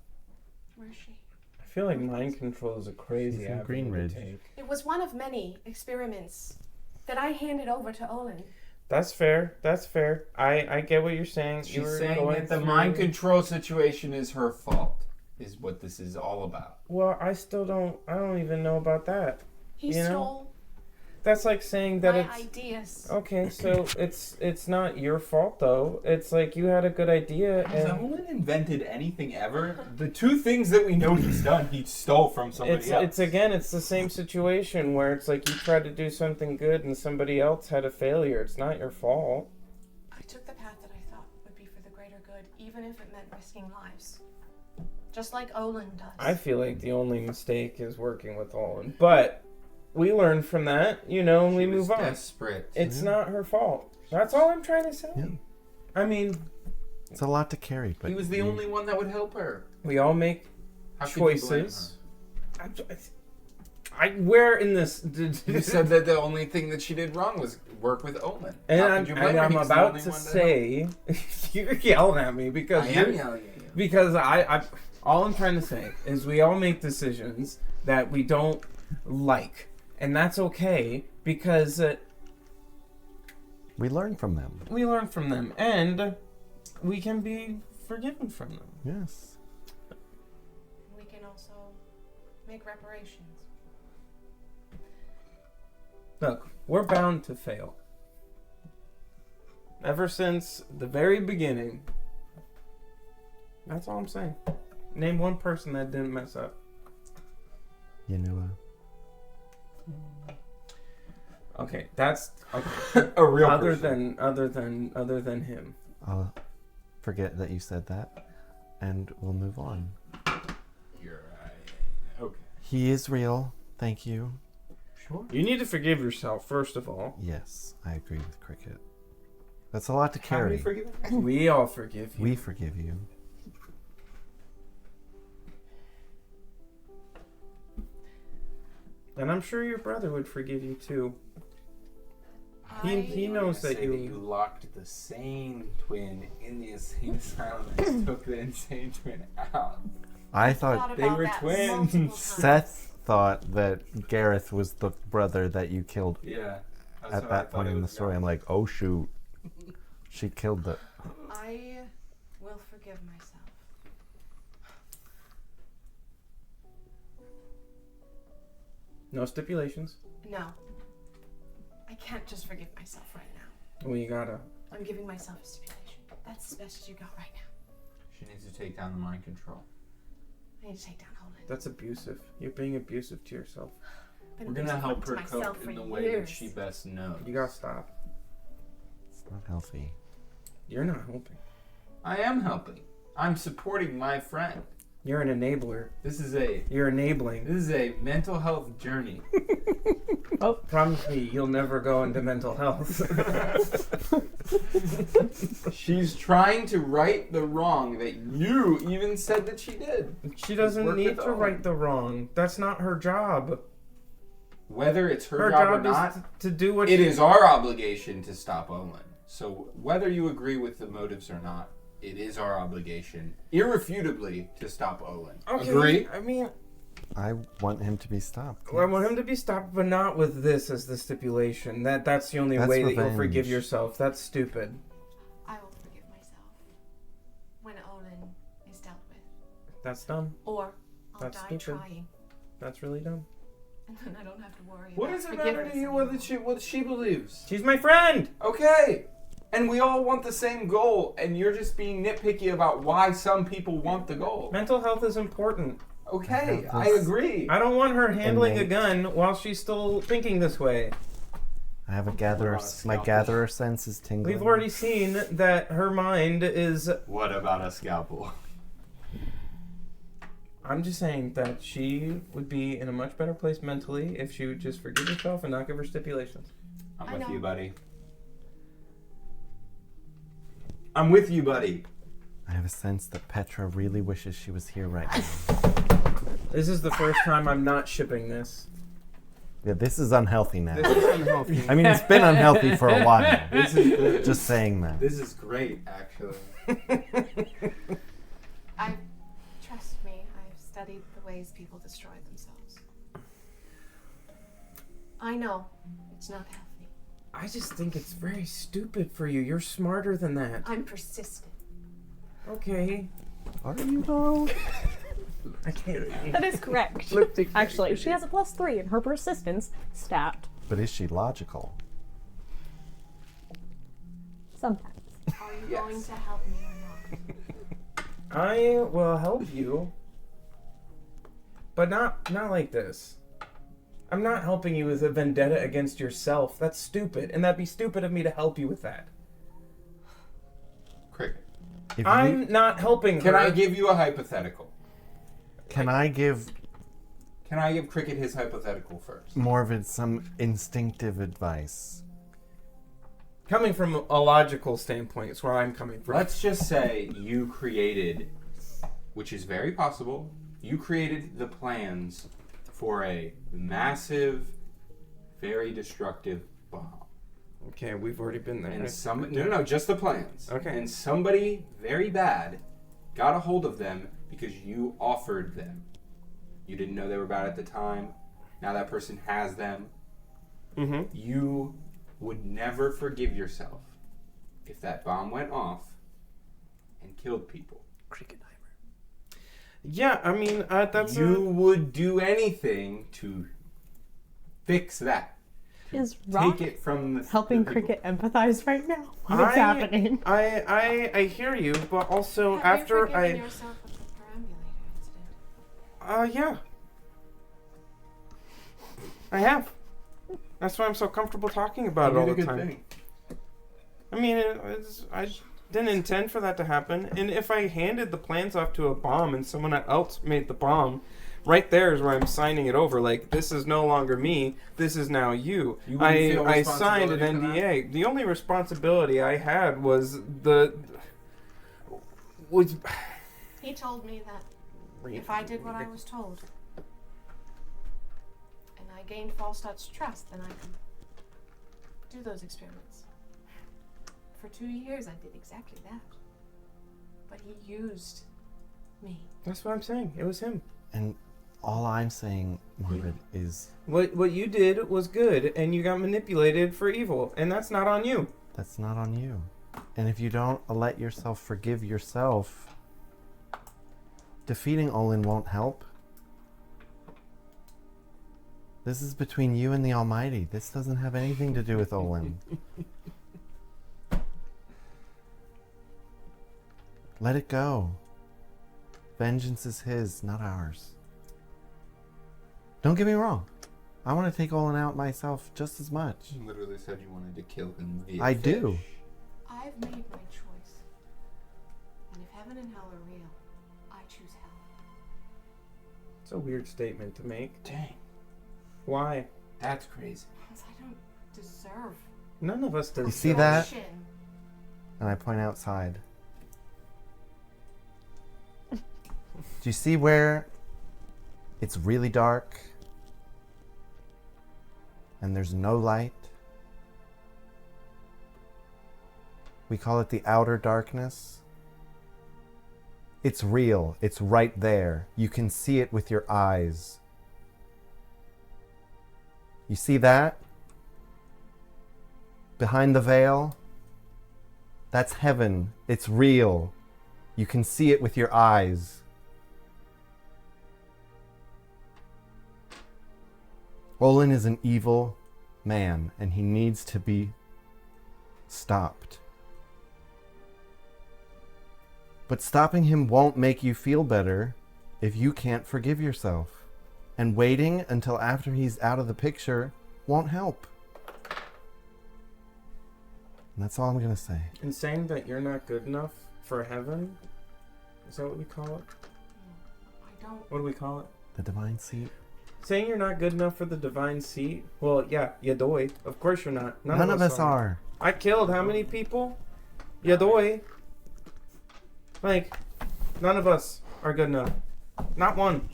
Where's she? I feel like mind control is a crazy She's in avenue Greenridge. to take. It was one of many experiments that I handed over to Olin. That's fair. That's fair. I get what you're saying. You She's were saying going that the through- mind control situation is her fault, is what this is all about. Well, I don't even know about that. He You know? stole That's like saying that my it's ideas. okay. So it's not your fault though. It's like you had a good idea Has and Olin invented anything ever? The two things that we know he's done, he stole from somebody else. it's the same situation where it's like you tried to do something good and somebody else had a failure. It's not your fault. I took the path that I thought would be for the greater good, even if it meant risking lives. Just like Olin does. I feel like the only mistake is working with Olin, but we learn from that, and we She was move on. desperate. It's not her fault. That's all I'm trying to say. Yeah. I mean, It's a lot to carry, but He was the only one that would help her. we all make How could you blame choices. Where in this? her? You said that the only thing that she did wrong was work with Olin. And How I'm, could you blame and her? I'm He was the about only to one help. say, you're yelling at me because I am you're- yelling at you. because I all I'm trying to say is we all make decisions that we don't like, and that's okay because we learn from them. we learn from them and we can be forgiven from them. Yes. We can also make reparations. Look, we're bound to fail. Ever since the very beginning. That's all I'm saying. Name one person that didn't mess up. Yenua. Okay, that's okay. A real other person. than him. I'll forget that you said that, and we'll move on. You're right. Okay. He is real. Thank you. Sure. You need to forgive yourself first of all. Yes, I agree with Kriqit. That's a lot to How do carry. you forgive him? We all forgive you. We forgive you. And I'm sure your brother would forgive you too. He You were knows gonna that say you. locked the sane twin in the insane asylum and took the insane twin out. I thought they were twins. Seth thought that Gareth was the brother that you killed Yeah. that's at what I that thought point it in the was story. going. I'm like, oh shoot. She killed the... I will forgive myself. No stipulations. No. I can't just forgive myself right now. Well, you gotta. I'm giving myself a stipulation. That's as best as you got right now. She needs to take down the mind control. I need to take down Olin. That's abusive. You're being abusive to yourself. Been We're gonna abusive help to her myself cope for in the way years. that she best knows. You gotta stop. It's not healthy. You're not helping. I am helping. I'm supporting my friend. You're an enabler. This is You're enabling. a mental health journey. Oh, promise me you'll never go into mental health. She's trying to right the wrong that you even said that she did. She doesn't Work need with to Owen. right the wrong. That's not her job. Whether it's her, Her job or job not, is to do what it she is our obligation to stop Owen. So whether you agree with the motives or not, it is our obligation, irrefutably, to stop Owen. Okay, Agree? I mean, I want him to be stopped. I want him to be stopped, but not with this as the stipulation. That's the only That's way that you'll revenge. forgive yourself. That's stupid. I will forgive myself when Olin is dealt with. That's dumb. Or I'll That's die stupid. trying. That's really dumb. And then I don't have to worry What about does it matter forgiveness to you anymore. what she believes? She's my friend! Okay. And we all want the same goal, and you're just being nitpicky about why some people want the goal. Mental health is important. Okay, I I have this- agree. I don't want her handling a Innate. gun while she's still thinking this way. I have a gatherer. on a My scalpel. gatherer sense is tingling. We've already seen that her mind is... What about a scalpel? I'm just saying that she would be in a much better place mentally if she would just forgive herself and not give her stipulations. I'm I with know. you, buddy. I'm with you, buddy. I have a sense that Petra really wishes she was here right now. This is the first time I'm not shipping this. Yeah, this is unhealthy now. This is unhealthy. I mean, it's been unhealthy for a while. This is Just saying that. This is great, actually. Trust me, I've studied the ways people destroy themselves. I know it's not healthy. I just think it's very stupid for you. You're smarter than that. I'm persistent. Okay. Are you though? I can't. That is correct. Actually, she has a +3 in her persistence stat. But is she logical? Sometimes. Are you going to help me or not? I will help you, but not like this. I'm not helping you with a vendetta against yourself. That's stupid, and that'd be stupid of me to help you with that. Cricket. If I'm you, not helping Can her. I give you a hypothetical? can I give Can I give Cricket his hypothetical first? more of it some instinctive advice? Coming from a logical standpoint is where I'm coming from. Let's just say you created, which is very possible, you created the plans for a massive, very destructive bomb. Okay, we've already been there. And no, just the plans. Okay. And somebody very bad got a hold of them because you offered them. You didn't know they were bad at the time. Now that person has them. Mm-hmm. You would never forgive yourself if that bomb went off and killed people. Yeah, I mean, that's You would do anything to fix that. Is Rock Take it from the helping the people. Cricket empathize right now? What's happening? I hear you, but also Have after you forgiven yourself with the perambulator incident? yeah. I have. That's why I'm so comfortable talking about it all the time. I mean, I didn't intend for that to happen. And if I handed the plans off to a bomb and someone else made the bomb, right there is where I'm signing it over. Like, this is no longer me. This is now you. You wouldn't feel I signed an responsibility for NDA. The only responsibility I had was He told me that if I did what I was told, and I gained Falstaff's trust, then I could do those experiments. For 2 years, I did exactly that. But he used me. That's what I'm saying. It was him. And all I'm saying, Morbid, is What you did was good, and you got manipulated for evil, and that's not on you. that's not on you. And if you don't let yourself forgive yourself, defeating Olin won't help. This is between you and the Almighty. This doesn't have anything to do with Olin. Let it go. Vengeance is his, not ours. Don't get me wrong. I want to take Olin out myself just as much. You literally said you wanted to kill him via I fish. do. I've made my choice. And if heaven and hell are real, I choose hell. It's a weird statement to make. Dang, Why? that's crazy. Because I don't deserve None of us You does. see that? devotion. And I point outside. Do you see where it's really dark and there's no light? We call it the outer darkness. It's real. It's right there. You can see it with your eyes. You see that? Behind the veil? That's heaven. It's real. You can see it with your eyes. Olin is an evil man, and he needs to be stopped. But stopping him won't make you feel better if you can't forgive yourself. And waiting until after he's out of the picture won't help. And that's all I'm going to say. And saying that you're not good enough for heaven, is that what we call it? I don't. What do we call it? The divine seat? Saying you're not good enough for the divine seat? Well, yeah, Yadoi. Of course you're not. None of us are. I killed how many people? Yadoi. Like, none of us are good enough. Not one.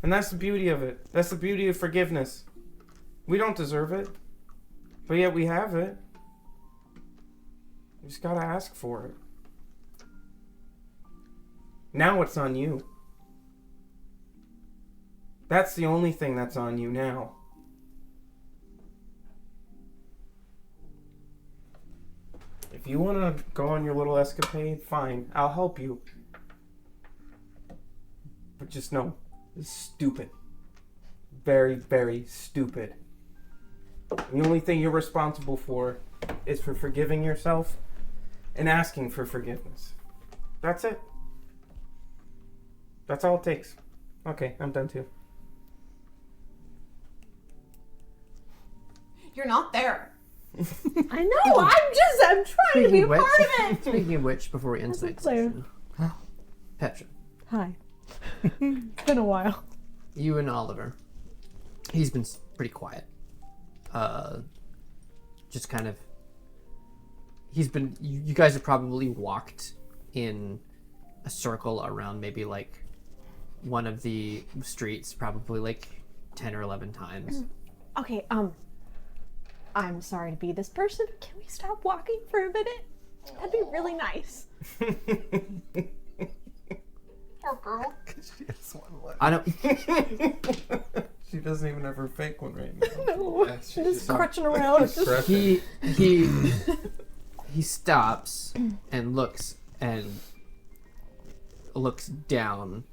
And that's the beauty of it. That's the beauty of forgiveness. We don't deserve it. But yet we have it. You just gotta ask for it. Now it's on you. That's the only thing that's on you now. If you want to go on your little escapade, fine. I'll help you. But just know, it's stupid. Very, very stupid. The only thing you're responsible for is for forgiving yourself and asking for forgiveness. That's it. That's all it takes. Okay, I'm done too. You're not there. I know. I'm trying to be a part of it. Speaking of which, before we end tonight's session, Petra, Hi. It's been a while. you and Oliver, he's been pretty quiet. Just kind of, he's been, you guys have probably walked in a circle around maybe like one of the streets, probably like 10 or 11 times. Okay, I'm sorry to be this person. Can we stop walking for a minute? That'd be really nice. Poor girl. She has one left. I don't, She doesn't even have her fake one right now. No, Yeah, I'm she's just crutching around. he stops and looks down.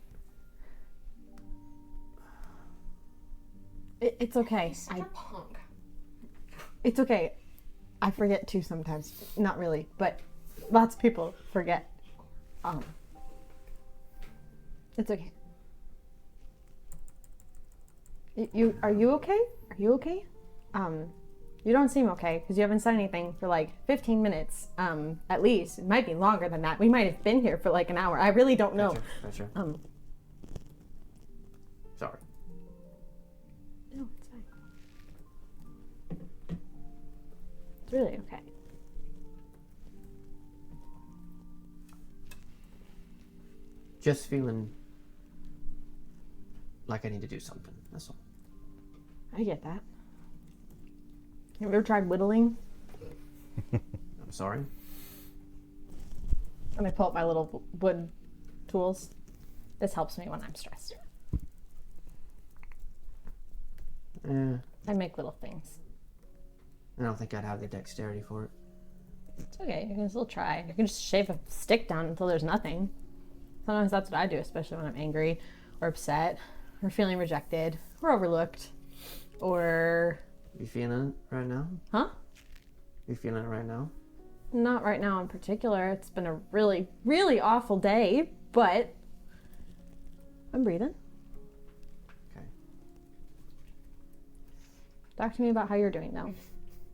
It's okay. Such a punk. It's okay. I forget too sometimes. Not really, but lots of people forget. It's okay. Are you okay? Are you okay? You don't seem okay because you haven't said anything for like 15 minutes, at least. It might be longer than that. We might have been here for like an hour. I really don't know. Petra. Sorry. No, it's fine. It's really okay. Just feeling like I need to do something. That's all. I get that. Have you ever tried whittling? I'm sorry. And I pull up my little wood tools. This helps me when I'm stressed. I make little things. I don't think I'd have the dexterity for it. It's okay. You can still try. You can just shave a stick down until there's nothing. Sometimes that's what I do, especially when I'm angry or upset or feeling rejected or overlooked or... You feeling it right now? Huh? You feeling it right now? Not right now in particular. It's been a really, really awful day, but I'm breathing. Okay. Talk to me about how you're doing though.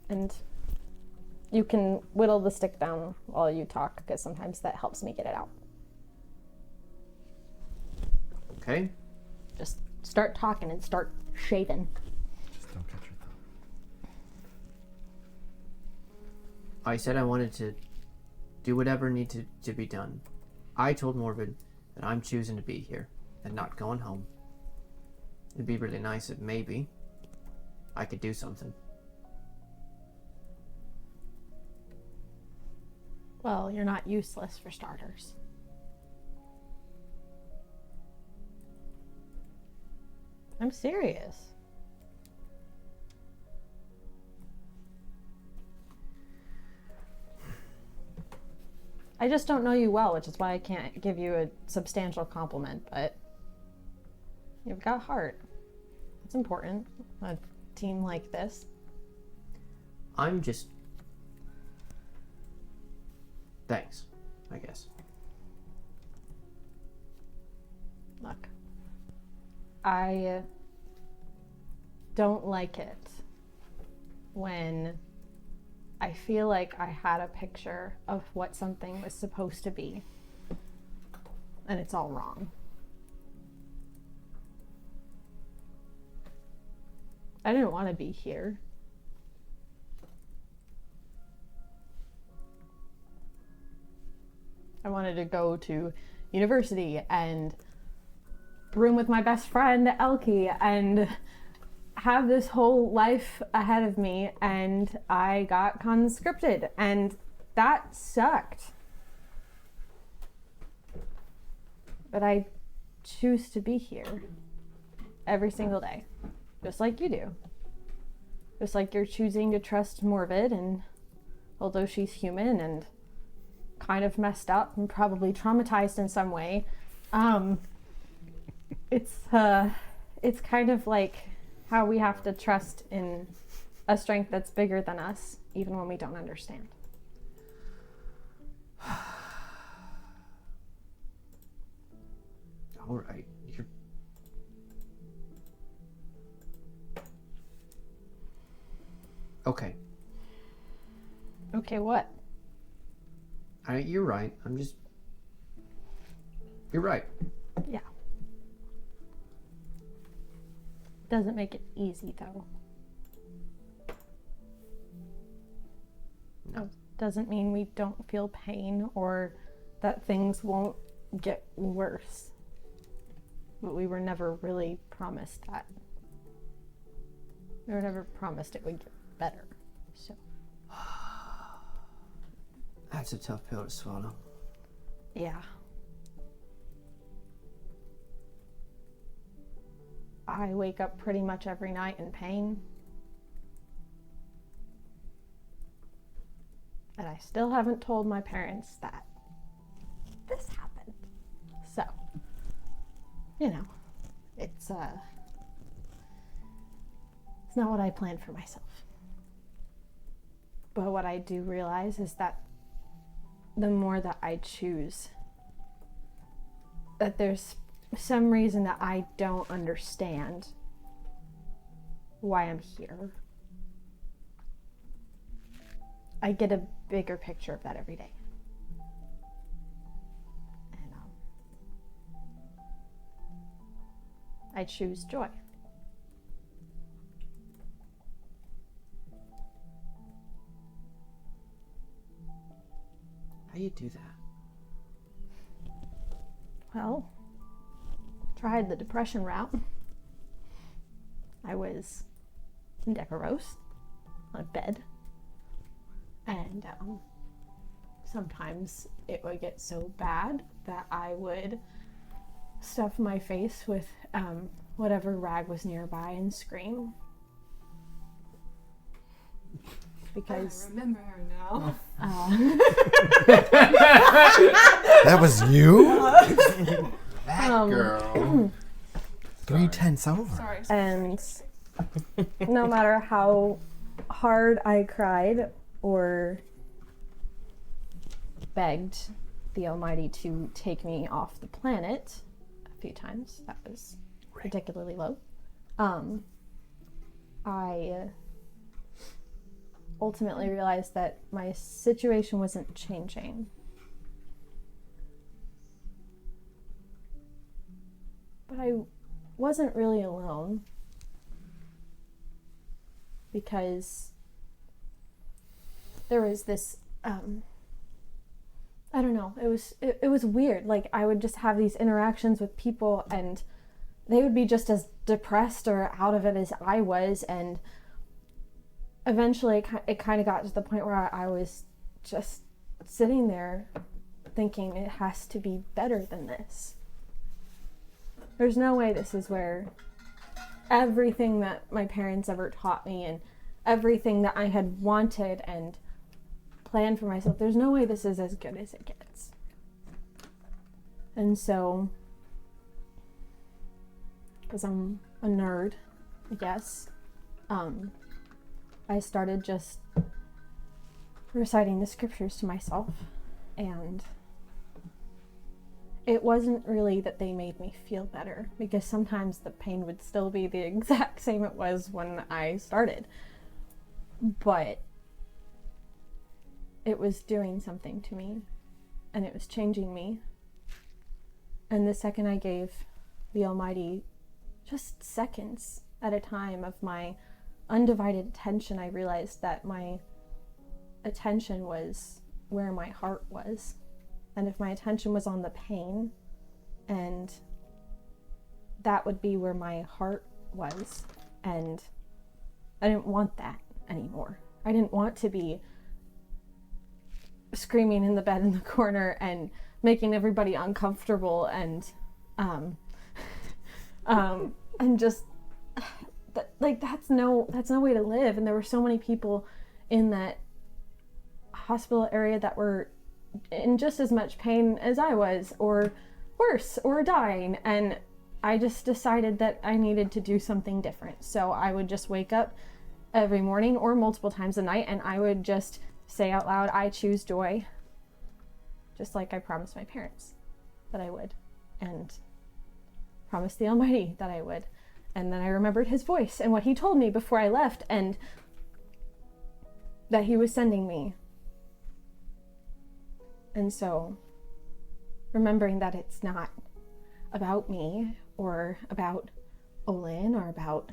And you can whittle the stick down while you talk because sometimes that helps me get it out. Okay. Just start talking and start shaving. Just don't catch your thumb. I said I wanted to do whatever needed to be done. I told Morvid that I'm choosing to be here and not going home. It'd be really nice if maybe I could do something. Well, you're not useless for starters. I'm serious. I just don't know you well, which is why I can't give you a substantial compliment, but you've got heart. It's important. A team like this. I'm just... Thanks, I guess. Look, I don't like it when I feel like I had a picture of what something was supposed to be and it's all wrong. I didn't want to be here. I wanted to go to university and room with my best friend Elkie and have this whole life ahead of me, and I got conscripted, and that sucked. But I choose to be here every single day, just like you do. Just like you're choosing to trust Morvid, and although she's human and kind of messed up and probably traumatized in some way, it's kind of like how we have to trust in a strength that's bigger than us, even when we don't understand. All right. You're... Okay. Okay, what? You're right. You're right. Yeah. Doesn't make it easy, though. No. Doesn't mean we don't feel pain or that things won't get worse. But we were never really promised that. We were never promised it would get better. So. That's a tough pill to swallow. Yeah. I wake up pretty much every night in pain. And I still haven't told my parents that this happened. So, you know, it's not what I planned for myself. But what I do realize is that the more that I choose, that there's some reason that I don't understand why I'm here. I get a bigger picture of that every day. And I choose joy. How do you do that? Well, tried the depression route. I was in Decorose on a bed, and sometimes it would get so bad that I would stuff my face with whatever rag was nearby and scream. Because I remember her now. That was you? That girl. 3/10 over. Sorry. And no matter how hard I cried or begged the Almighty to take me off the planet a few times, that was particularly low, I ultimately realized that my situation wasn't changing. But I wasn't really alone, because there was this I don't know, it was weird. Like, I would just have these interactions with people and they would be just as depressed or out of it as I was, and eventually it kind of got to the point where I was just sitting there thinking it has to be better than this. There's no way this is where everything that my parents ever taught me and everything that I had wanted and planned for myself, there's no way this is as good as it gets. And so, because I'm a nerd, yes, I started just reciting the scriptures to myself, and it wasn't really that they made me feel better, because sometimes the pain would still be the exact same it was when I started. But it was doing something to me, and it was changing me. And the second I gave the Almighty just seconds at a time of my undivided attention, I realized that my attention was where my heart was. And if my attention was on the pain, and that would be where my heart was. And I didn't want that anymore. I didn't want to be screaming in the bed in the corner and making everybody uncomfortable and just that's no way to live. And there were so many people in that hospital area that were in just as much pain as I was, or worse, or dying. And I just decided that I needed to do something different. So I would just wake up every morning or multiple times a night, and I would just say out loud, I choose joy, just like I promised my parents that I would, and promised the Almighty that I would. And then I remembered his voice and what he told me before I left, and that he was sending me. And so remembering that it's not about me or about Olin or about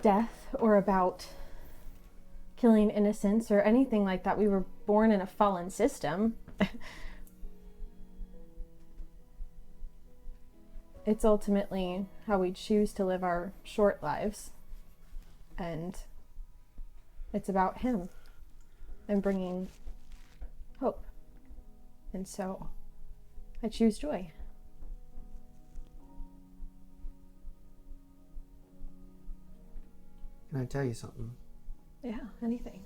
death or about killing innocents or anything like that. We were born in a fallen system. It's ultimately how we choose to live our short lives. And it's about him and bringing hope. And so I choose joy. Can I tell you something? Yeah, anything.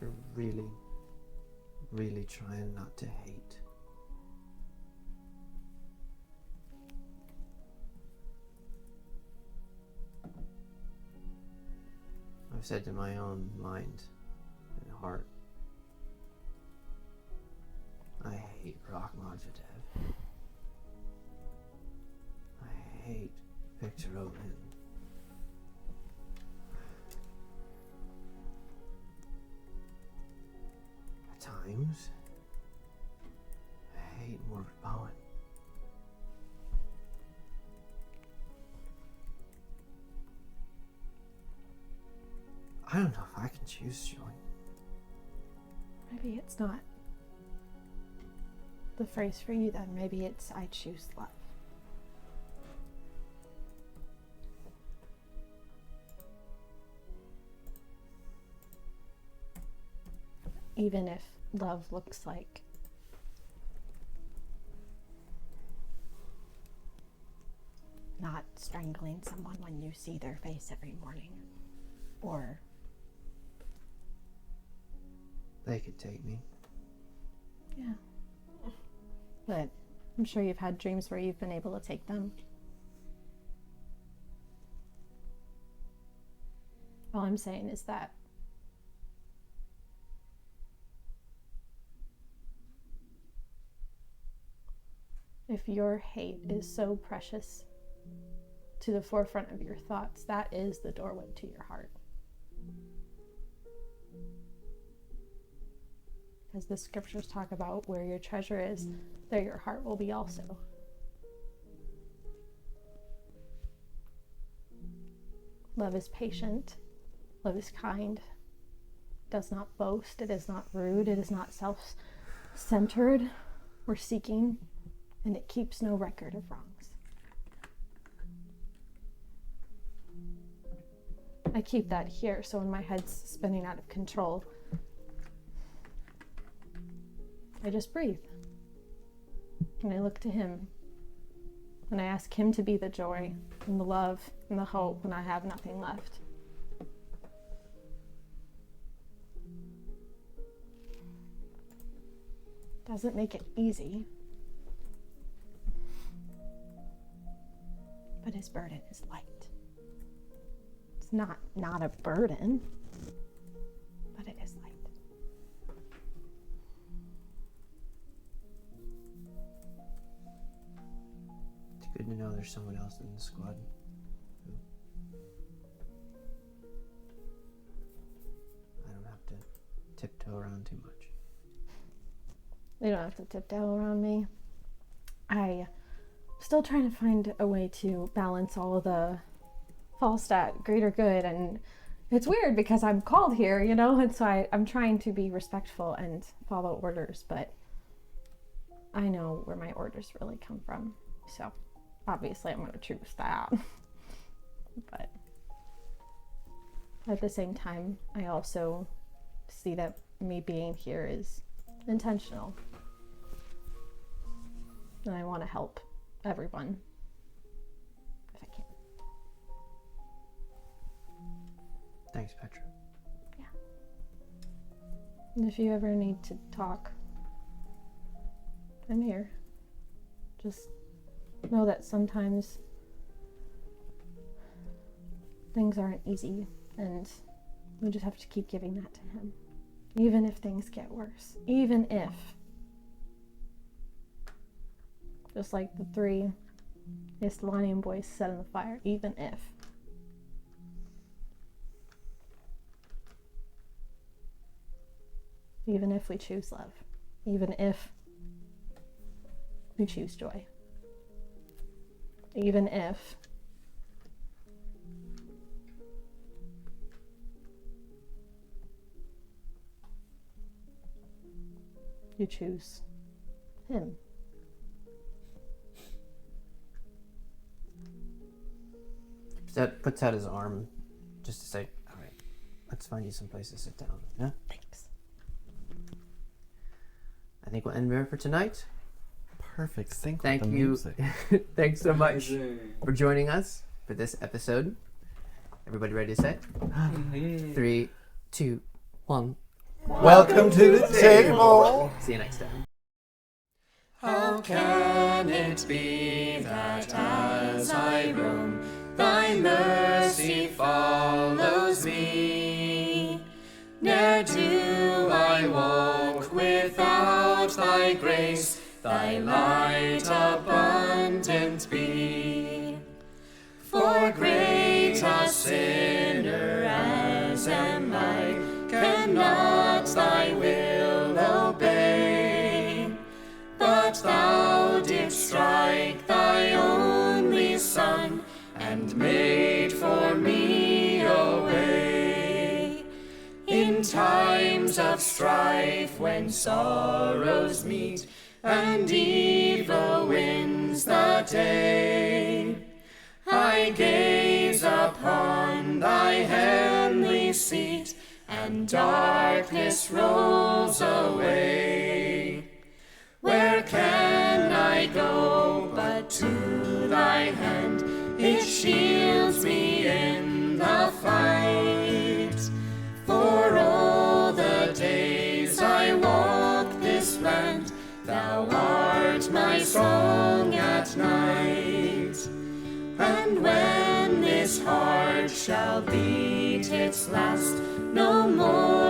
You're really, really trying not to hate. I've said to my own mind and heart, I hate Modvodev. I hate Victor Olin. At times, I hate Morgan Bowen. I don't know if I can choose joy. Maybe it's not the phrase for you then. Maybe it's I choose love. Even if love looks like not strangling someone when you see their face every morning, or They could take me. yeah. But I'm sure you've had dreams where you've been able to take them. All I'm saying is that if your hate is so precious to the forefront of your thoughts, that is the doorway to your heart. As the scriptures talk about, where your treasure is, there your heart will be also. Love is patient. Love is kind. Does not boast. It is not rude. It is not self-centered or seeking. And it keeps no record of wrongs. I keep that here, so when my head's spinning out of control, I just breathe. And I look to him. And I ask him to be the joy and the love and the hope when I have nothing left. Doesn't make it easy. but his burden is light. It's not a burden, but it is light. It's good to know there's someone else in the squad who I don't have to tiptoe around too much. You don't have to tiptoe around me. I'm still trying to find a way to balance all of the Falstaff greater good, and it's weird because I'm called here, and so I'm trying to be respectful and follow orders, but I know where my orders really come from, so obviously I'm going to choose that. But at the same time, I also see that me being here is intentional, and I want to help everyone if I can. Thanks, Petra. Yeah. And if you ever need to talk, I'm here. Just know that sometimes things aren't easy, and we just have to keep giving that to him. Even if things get worse. Even if. Just like the 3 Istalanian boys set in the fire. Even if. Even if we choose love. Even if we choose joy. Even if you choose him. Puts out his arm just to say, all right, let's find you some place to sit down. Yeah? Thanks. I think we'll end there for tonight. Perfect. Sync Thank with the you. music. Thanks so much Amazing. for joining us for this episode. Everybody ready to say? 3, 2, 1. Welcome to the table. See you next time. How can it be that as I roam, thy mercy follows me? Ne'er do I walk without thy grace, thy light abundant be. For great a sinner as am I, cannot thy will obey. But thou didst strike thy only Son, and made for me a way. In times of strife, when sorrows meet, and evil wins the day, I gaze upon thy heavenly seat, and darkness rolls away. Where can I go but to thy hand? It shields me in the fight. For all the days I walk this land, thou art my song at night. And when this heart shall beat its last, no more